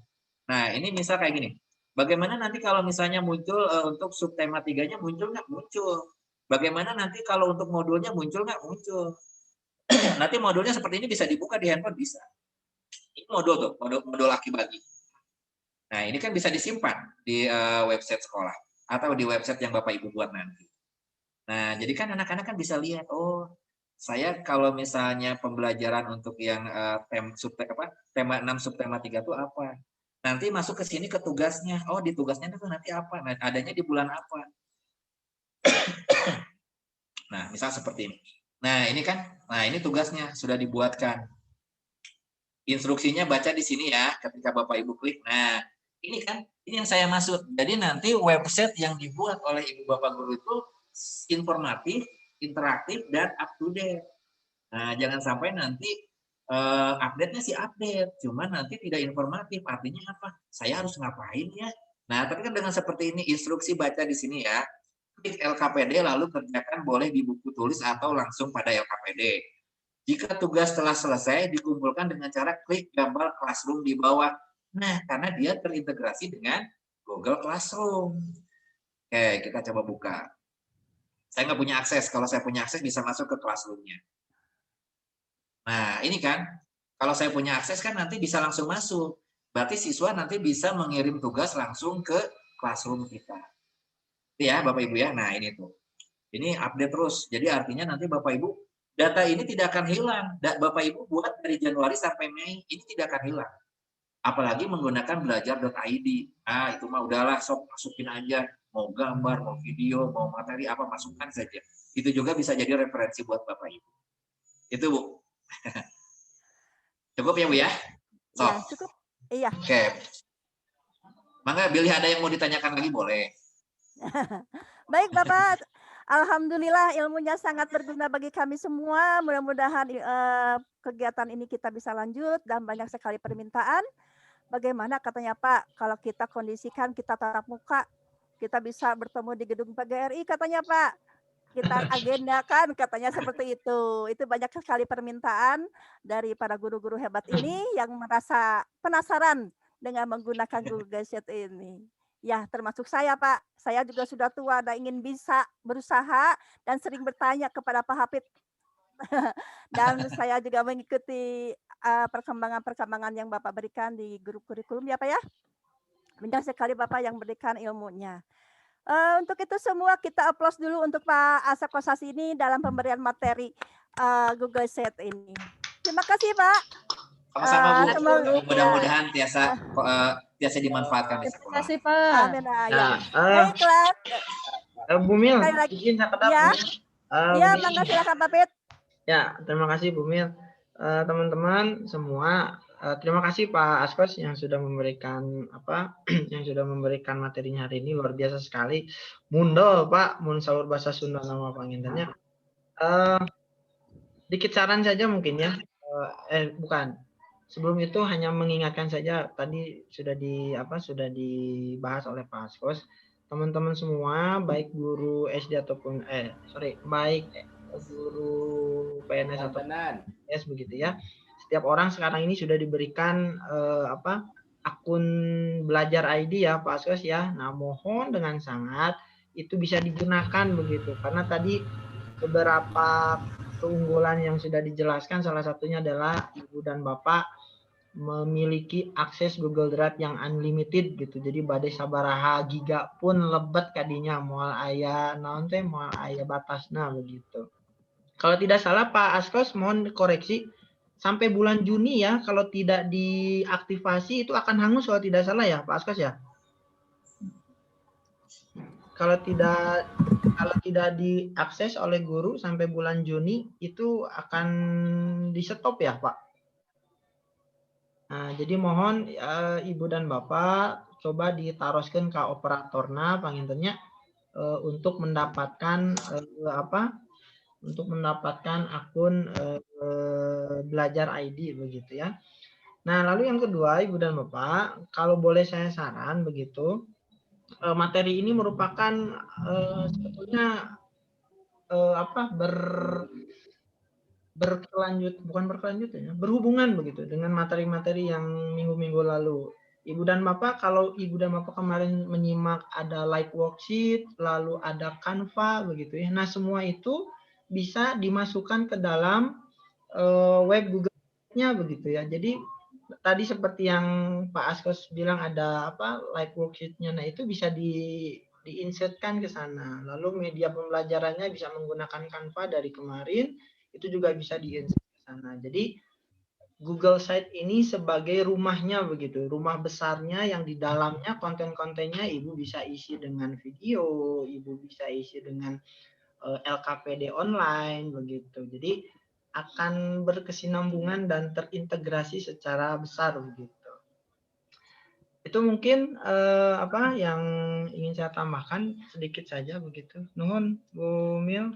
Nah, ini misal kayak gini. Bagaimana nanti kalau misalnya muncul untuk subtema 3-nya muncul nggak? Muncul. Bagaimana nanti kalau untuk modulnya muncul nggak? Muncul. Nanti modulnya seperti ini bisa dibuka di handphone, bisa. Ini modul tuh, modul aki-bagi. Nah, ini kan bisa disimpan di website sekolah atau di website yang Bapak Ibu buat nanti. Nah, jadi kan anak-anak kan bisa lihat, oh, saya kalau misalnya pembelajaran untuk yang tema 6 subtema 3 itu apa? Nanti masuk ke sini ke tugasnya. Oh, di tugasnya itu nanti apa? Nah, adanya di bulan apa? Nah, misal seperti ini. Nah, ini kan, nah ini tugasnya sudah dibuatkan. Instruksinya baca di sini ya, ketika Bapak Ibu klik. Nah, ini kan, ini yang saya maksud. Jadi nanti website yang dibuat oleh Ibu Bapak Guru itu informatif, interaktif, dan up to date. Nah, jangan sampai nanti update-nya sih update, cuman nanti tidak informatif. Artinya apa? Saya harus ngapain ya? Nah, tapi kan dengan seperti ini, instruksi baca di sini ya. Klik LKPD lalu kerjakan boleh di buku tulis atau langsung pada LKPD. Jika tugas telah selesai, dikumpulkan dengan cara klik gambar Classroom di bawah. Nah, karena dia terintegrasi dengan Google Classroom. Oke, kita coba buka. Saya nggak punya akses. Kalau saya punya akses, bisa masuk ke Classroom-nya. Nah, ini kan, kalau saya punya akses kan nanti bisa langsung masuk. Berarti siswa nanti bisa mengirim tugas langsung ke Classroom kita. Itu ya, Bapak Ibu ya. Nah, ini tuh. Ini update terus. Jadi artinya nanti Bapak Ibu, data ini tidak akan hilang. Bapak Ibu buat dari Januari sampai Mei, ini tidak akan hilang. Apalagi menggunakan belajar.id. Nah, itu mah udahlah, sok masukin aja. Mau gambar, mau video, mau materi, apa masukkan saja. Itu juga bisa jadi referensi buat Bapak Ibu. Itu, Bu. Cukup ya, Bu ya? So. Ya, cukup. Iya. Oke. Mangga, Billy ada yang mau ditanyakan lagi boleh. Baik, Bapak. Alhamdulillah ilmunya sangat berguna bagi kami semua. Mudah-mudahan kegiatan ini kita bisa lanjut dan banyak sekali permintaan. Bagaimana katanya Pak, kalau kita kondisikan kita tatap muka, kita bisa bertemu di gedung PGRI katanya Pak. Kita agendakan katanya seperti itu. Itu banyak sekali permintaan dari para guru-guru hebat ini yang merasa penasaran dengan menggunakan Google Gadget ini. Ya, termasuk saya Pak. Saya juga sudah tua dan ingin bisa berusaha dan sering bertanya kepada Pak Hafid. Dan saya juga mengikuti perkembangan-perkembangan yang Bapak berikan di grup kurikulum ya Pak ya. Banyak sekali Bapak yang berikan ilmunya. Untuk itu semua kita applause dulu untuk Pak Asep Kosasi ini dalam pemberian materi Google Set ini. Terima kasih Pak. Sama-sama Bu. Mudah-mudahan tiasa dimanfaatkan di sekolah. Terima kasih Pak. Amin. Ya. Baiklah. Bu Mil, izin ya. Ya, mangga silakan Pak Pit. Ya, terima kasih Bu Mil. Teman-teman semua, terima kasih Pak Askos yang sudah memberikan memberikan materinya hari ini, luar biasa sekali. Mundol Pak, mun saur bahasa Sunda nama pangintennya. Dikit saran saja mungkin ya. Bukan. Sebelum itu hanya mengingatkan saja tadi sudah dibahas oleh Pak Askos. Teman-teman semua baik guru SD ataupun baik guru PNS atau PNS begitu ya. Setiap orang sekarang ini sudah diberikan akun belajar ID ya Pak Askos ya. Nah, mohon dengan sangat itu bisa digunakan begitu. Karena tadi beberapa keunggulan yang sudah dijelaskan, salah satunya adalah Ibu dan Bapak memiliki akses Google Drive yang unlimited gitu. Jadi badai sabaraha giga pun lebet kadinya moal aya naon teh moal aya batasna begitu. Kalau tidak salah Pak Askos mohon koreksi sampai bulan Juni ya, kalau tidak diaktifasi itu akan hangus kalau tidak salah ya Pak Askos ya. Kalau tidak diakses oleh guru sampai bulan Juni itu akan di stop ya Pak. Nah, jadi mohon Ibu dan Bapak coba ditaroskan ke operatorna pangintennya untuk mendapatkan akun belajar ID begitu ya. Nah, lalu yang kedua Ibu dan Bapak, kalau boleh saya saran begitu, materi ini merupakan sebetulnya berhubungan begitu dengan materi-materi yang minggu-minggu lalu. Ibu dan Bapak, kalau Ibu dan Bapak kemarin menyimak ada like worksheet, lalu ada Canva begitu ya. Nah, semua itu bisa dimasukkan ke dalam web Google-nya begitu ya. Jadi tadi seperti yang Pak Askos bilang ada like worksheet-nya. Nah, itu bisa diinsertkan ke sana. Lalu media pembelajarannya bisa menggunakan Canva dari kemarin, itu juga bisa diinsert ke sana. Jadi Google Site ini sebagai rumahnya begitu, rumah besarnya yang di dalamnya konten-kontennya Ibu bisa isi dengan video, Ibu bisa isi dengan LKPD online begitu. Jadi akan berkesinambungan dan terintegrasi secara besar begitu. Itu mungkin yang ingin saya tambahkan sedikit saja begitu. Nuhun Bu Mil.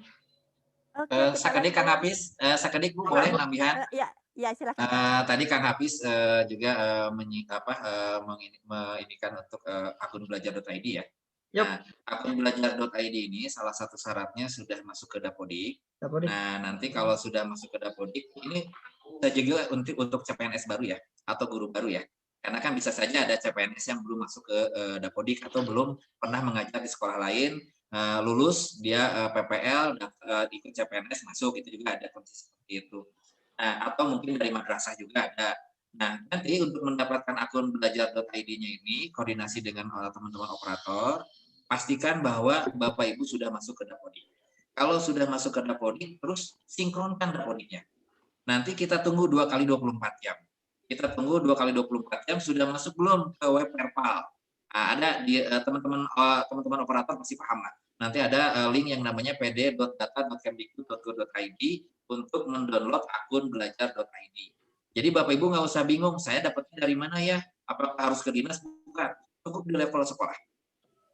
Sakedik Kang Hafiz, sakedik Bu boleh nambahan? Ya silakan. Tadi Kang Hafiz juga menginikan untuk akun belajar.id ya. Yep. Nah, akun belajar.id ini salah satu syaratnya sudah masuk ke Dapodik. Nah, nanti kalau sudah masuk ke Dapodik, ini kita juga untuk CPNS baru ya, atau guru baru ya. Karena kan bisa saja ada CPNS yang belum masuk ke Dapodik atau belum pernah mengajar di sekolah lain, lulus dia PPL, ikut CPNS masuk, itu juga ada kondisi seperti itu. Nah, atau mungkin dari madrasah juga ada. Nah, nanti untuk mendapatkan akun belajar.id-nya ini, koordinasi dengan teman-teman operator, pastikan bahwa Bapak Ibu sudah masuk ke Dapodik. Kalau sudah masuk ke Dapodik, terus sinkronkan Dapodiknya. Nanti kita tunggu 2 kali 24 jam. Kita tunggu 2 kali 24 jam, sudah masuk belum ke web Perpal? Nah, ada di teman-teman operator pasti paham lah. Nanti ada link yang namanya pd.data.kemdikbud.go.id untuk mendownload akun belajar.id. Jadi Bapak Ibu nggak usah bingung, saya dapatnya dari mana ya? Apakah harus ke dinas? Bukan, cukup di level sekolah.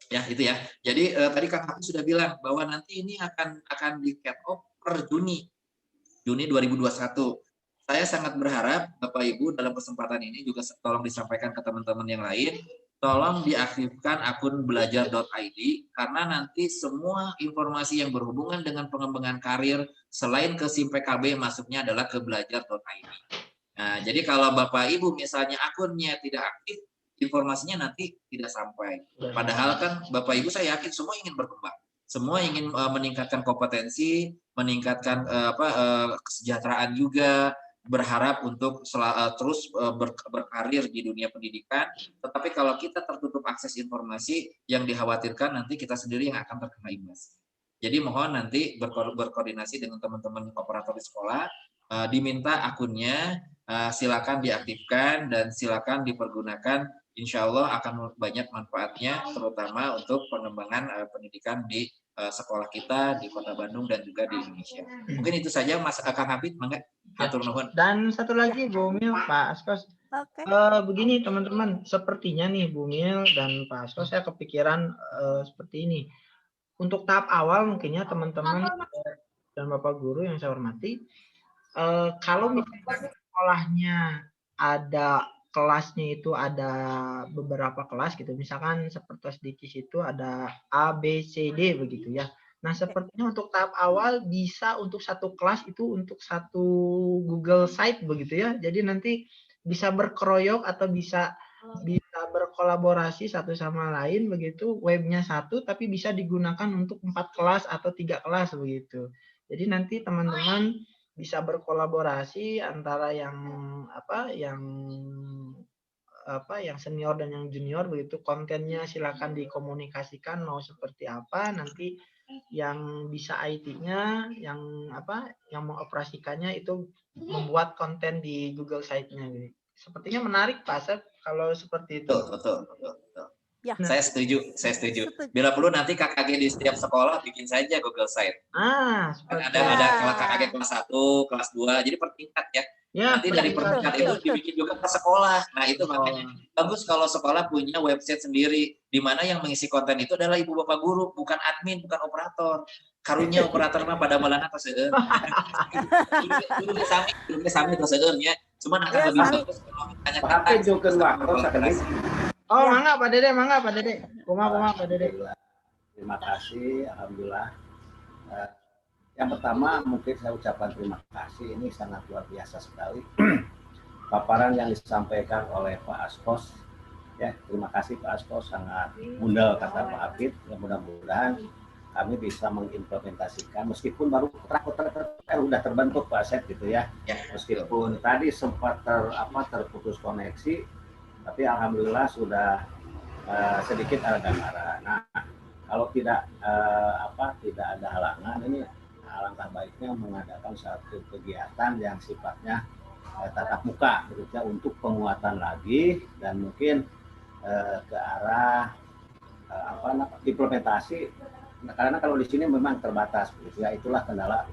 Ya itu ya. Jadi tadi Kang Hafiz sudah bilang bahwa nanti ini akan di cut off per Juni 2021. Saya sangat berharap Bapak Ibu dalam kesempatan ini juga tolong disampaikan ke teman-teman yang lain, tolong diaktifkan akun belajar.id karena nanti semua informasi yang berhubungan dengan pengembangan karir selain ke SIM PKB masuknya adalah ke belajar.id. Nah, jadi kalau Bapak Ibu misalnya akunnya tidak aktif, informasinya nanti tidak sampai. Padahal kan Bapak Ibu saya yakin semua ingin berkembang. Semua ingin meningkatkan kompetensi, meningkatkan kesejahteraan juga, berharap untuk terus berkarir di dunia pendidikan. Tetapi kalau kita tertutup akses informasi, yang dikhawatirkan nanti kita sendiri yang akan terkena imbas. Jadi mohon nanti berkoordinasi dengan teman-teman operator di sekolah, diminta akunnya, silakan diaktifkan dan silakan dipergunakan. Insya Allah akan banyak manfaatnya, terutama untuk pengembangan pendidikan di sekolah kita di Kota Bandung dan juga di Indonesia. Mungkin itu saja Mas Kang Habib, mangga. Atur nuhun. Dan satu lagi Bu Mil, Pak Askos. Begini teman-teman, sepertinya nih Bu Mil dan Pak Askos saya kepikiran seperti ini. Untuk tahap awal mungkinnya teman-teman dan Bapak Guru yang saya hormati, Kalau misalnya sekolahnya ada kelasnya itu ada beberapa kelas gitu, misalkan seperti SDKIS itu ada A, B, C, D begitu ya. Nah, sepertinya untuk tahap awal bisa untuk satu kelas itu untuk satu Google Site begitu ya. Jadi nanti bisa berkeroyok atau bisa berkolaborasi satu sama lain begitu, webnya satu tapi bisa digunakan untuk 4 kelas atau 3 kelas begitu. Jadi nanti teman-teman bisa berkolaborasi antara yang yang senior dan yang junior begitu, kontennya silakan dikomunikasikan mau seperti apa, nanti yang bisa IT-nya yang mengoperasikannya itu membuat konten di Google Site-nya gitu. Sepertinya menarik Pak Asep kalau seperti itu. Betul. Ya. Saya setuju. Bila perlu nanti KKG di setiap sekolah bikin saja Google Site. Ada KKG kelas 1, kelas 2, jadi per tingkat ya. Nanti dari per tingkat itu dibikin juga ke sekolah. Nah itu makanya bagus kalau sekolah punya website sendiri, di mana yang mengisi konten itu adalah ibu bapak guru, bukan admin, bukan operator. Karunya operator mah pada malana pas seueur. Dulunya sami tos seueurnya. Cuman akan lebih bagus kalau misalnya Tapi juga waktu sekali. Oh, mangga Pak Dede. Kumaha Pak Dede. Terima kasih, alhamdulillah. Yang pertama mungkin saya ucapkan terima kasih, ini sangat luar biasa sekali paparan yang disampaikan oleh Pak Askos. Ya, terima kasih Pak Askos, sangat mundal kata Pak Hafid. Ya, mudah-mudahan kami bisa mengimplementasikan meskipun baru udah terbentuk Pak Asep gitu ya. Meskipun tadi sempat terputus koneksi, tapi alhamdulillah sudah sedikit arah. Nah, kalau tidak ada halangan, ini alangkah baiknya mengadakan satu kegiatan yang sifatnya tatap muka gitu ya, untuk penguatan lagi dan mungkin ke arah implementasi. Karena kalau di sini memang terbatas gitu ya, itulah kendala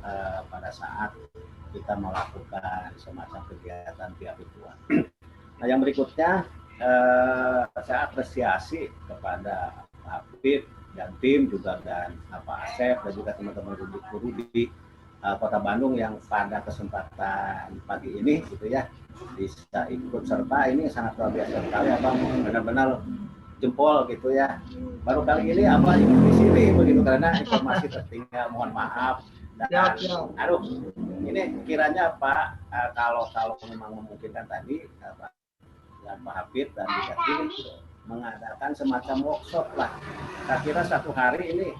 pada saat kita melakukan semacam kegiatan via virtual. Nah, yang berikutnya saya apresiasi kepada Pak Hafid dan tim juga dan Pak Asep dan juga teman-teman guru di Kota Bandung yang pada kesempatan pagi ini gitu ya bisa ikut serta, ini sangat luar biasa sekali Abang, benar-benar jempol gitu ya. Baru kali ini Abang ikut di sini begitu karena informasi tertinggal, mohon maaf. Dan, ini kiranya Pak kalau memang memungkinkan tadi Pak dan Pak Hafid dan juga tim mengadakan semacam workshop lah. Saya kira satu hari ini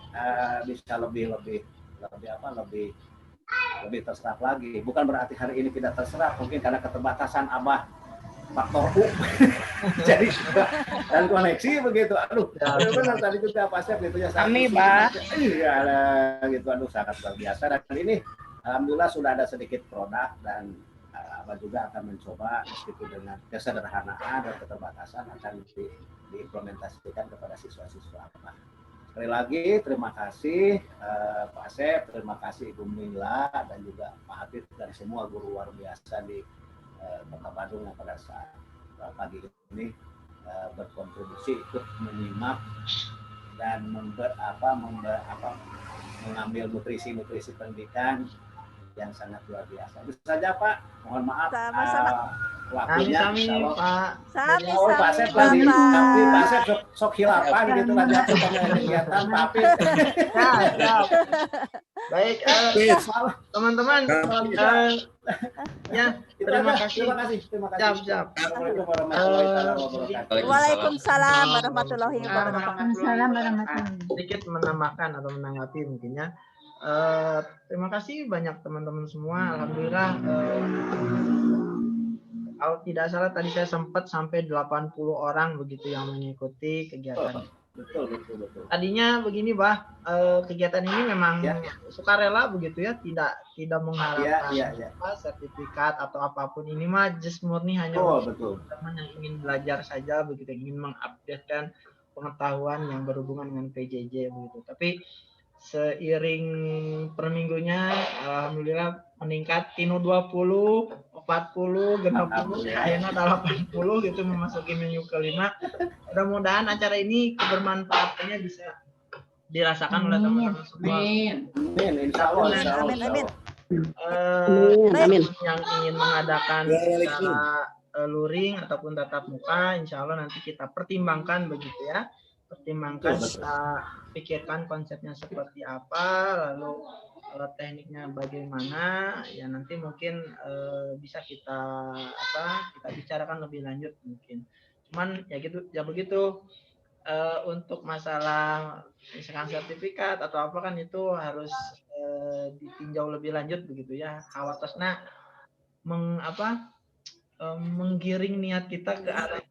bisa lebih terserap lagi. Bukan berarti hari ini tidak terserap, mungkin karena keterbatasan Abah faktor U. Jadi dan koneksi begitu. Benar tadi juga Pak Asep gitu ya. Kami Pak. Iya gitu, sangat luar biasa. Dan ini alhamdulillah sudah ada sedikit produk dan Abah juga akan mencoba meskipun dengan kesederhanaan dan keterbatasan akan diimplementasikan kepada siswa-siswa Abah. Sekali lagi terima kasih Pak Asep, terima kasih Ibu Mila dan juga Pak Hafid dan semua guru luar biasa di Kota Bandung yang pada saat pagi ini berkontribusi ikut menyimak dan mengambil nutrisi pendidikan yang sangat luar biasa. Itu saja Pak, mohon maaf waktunya. Sami, Pak Asep tadi, tapi Pak Asep sok hilapan gitu kan jatuh sama kegiatan tapi. Baik, teman-teman, ya terima kasih. Siap. Assalamualaikum warahmatullahi wabarakatuh. Waalaikumsalam warahmatullahi wabarakatuh. Sedikit menambahkan atau menanggapi mungkinnya. Terima kasih banyak teman-teman semua. Alhamdulillah kalau tidak salah tadi saya sempat sampai 80 orang begitu yang mengikuti kegiatan. Betul. Tadinya begini, kegiatan ini memang sukarela begitu ya, tidak mengharapkan sertifikat atau apapun. Ini mah just murni hanya teman yang ingin belajar saja begitu, ingin mengupdatekan pengetahuan yang berhubungan dengan PJJ begitu. Tapi seiring per minggunya alhamdulillah meningkat tino 20, 40, 60, akhirnya 80 gitu memasuki minggu kelima. Mudah-mudahan acara ini kebermanfaatannya bisa dirasakan oleh teman-teman semua. Amin. Insya Allah. yang ingin mengadakan secara luring ataupun tatap muka, insya Allah nanti kita pertimbangkan begitu ya. Pertimbangkan, kita pikirkan konsepnya seperti apa, lalu tekniknya bagaimana, ya nanti mungkin bisa kita bicarakan lebih lanjut mungkin. Cuman ya gitu, ya begitu. Untuk masalah misalkan sertifikat atau apa kan itu harus ditinjau lebih lanjut begitu ya. Khawatirnya menggiring niat kita ke arah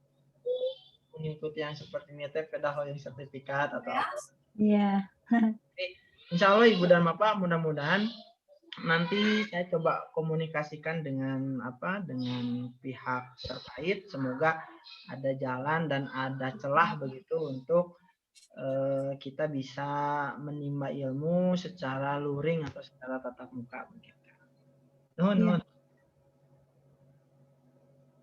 mengikuti yang seperti ini padahal yang sertifikat atau apa. Iya. Insya Allah Ibu dan Bapak, mudah-mudahan nanti saya coba komunikasikan dengan pihak terkait, semoga ada jalan dan ada celah begitu untuk kita bisa menimba ilmu secara luring atau secara tatap muka begitu. Nuhun.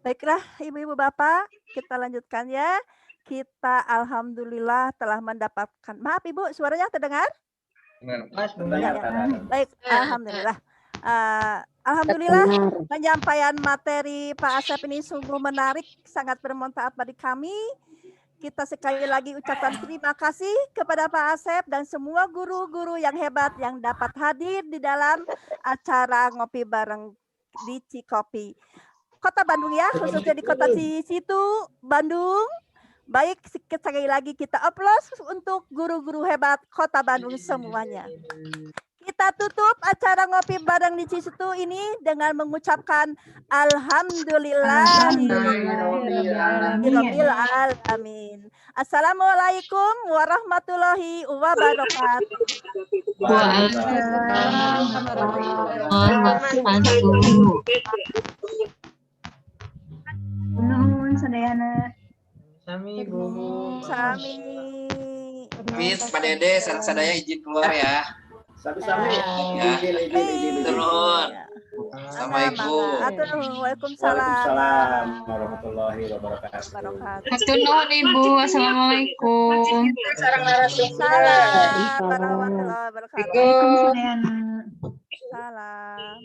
Baiklah Ibu-ibu Bapak, kita lanjutkan ya. Kita alhamdulillah telah mendapatkan. Maaf Ibu, suaranya terdengar? Baik, alhamdulillah. Alhamdulillah penyampaian materi Pak Asep ini sungguh menarik, sangat bermanfaat bagi kami. Kita sekali lagi ucapkan terima kasih kepada Pak Asep dan semua guru-guru yang hebat yang dapat hadir di dalam acara ngopi bareng di Cikopi. Kota Bandung ya, khususnya di kota situ Bandung. Baik, sekali lagi kita aplaus untuk guru-guru hebat Kota Bandung semuanya. Kita tutup acara ngopi bareng di Cisitu ini dengan mengucapkan Alhamdulillahirabbil alamin. Assalamualaikum warahmatullahi wabarakatuh. Waalaikumsalam warahmatullahi wabarakatuh. Nuhun sadayana. Sami Bu. Sami. Miss, Pak Dede, saya izin keluar ya. Sami-sami. Izin. Turun. Assalamualaikum. Waalaikumsalam warahmatullahi wabarakatuh. Hatur nuhun Ibu. Assalamualaikum. Salam warahmatullahi wabarakatuh. Waalaikumsalam. Salam.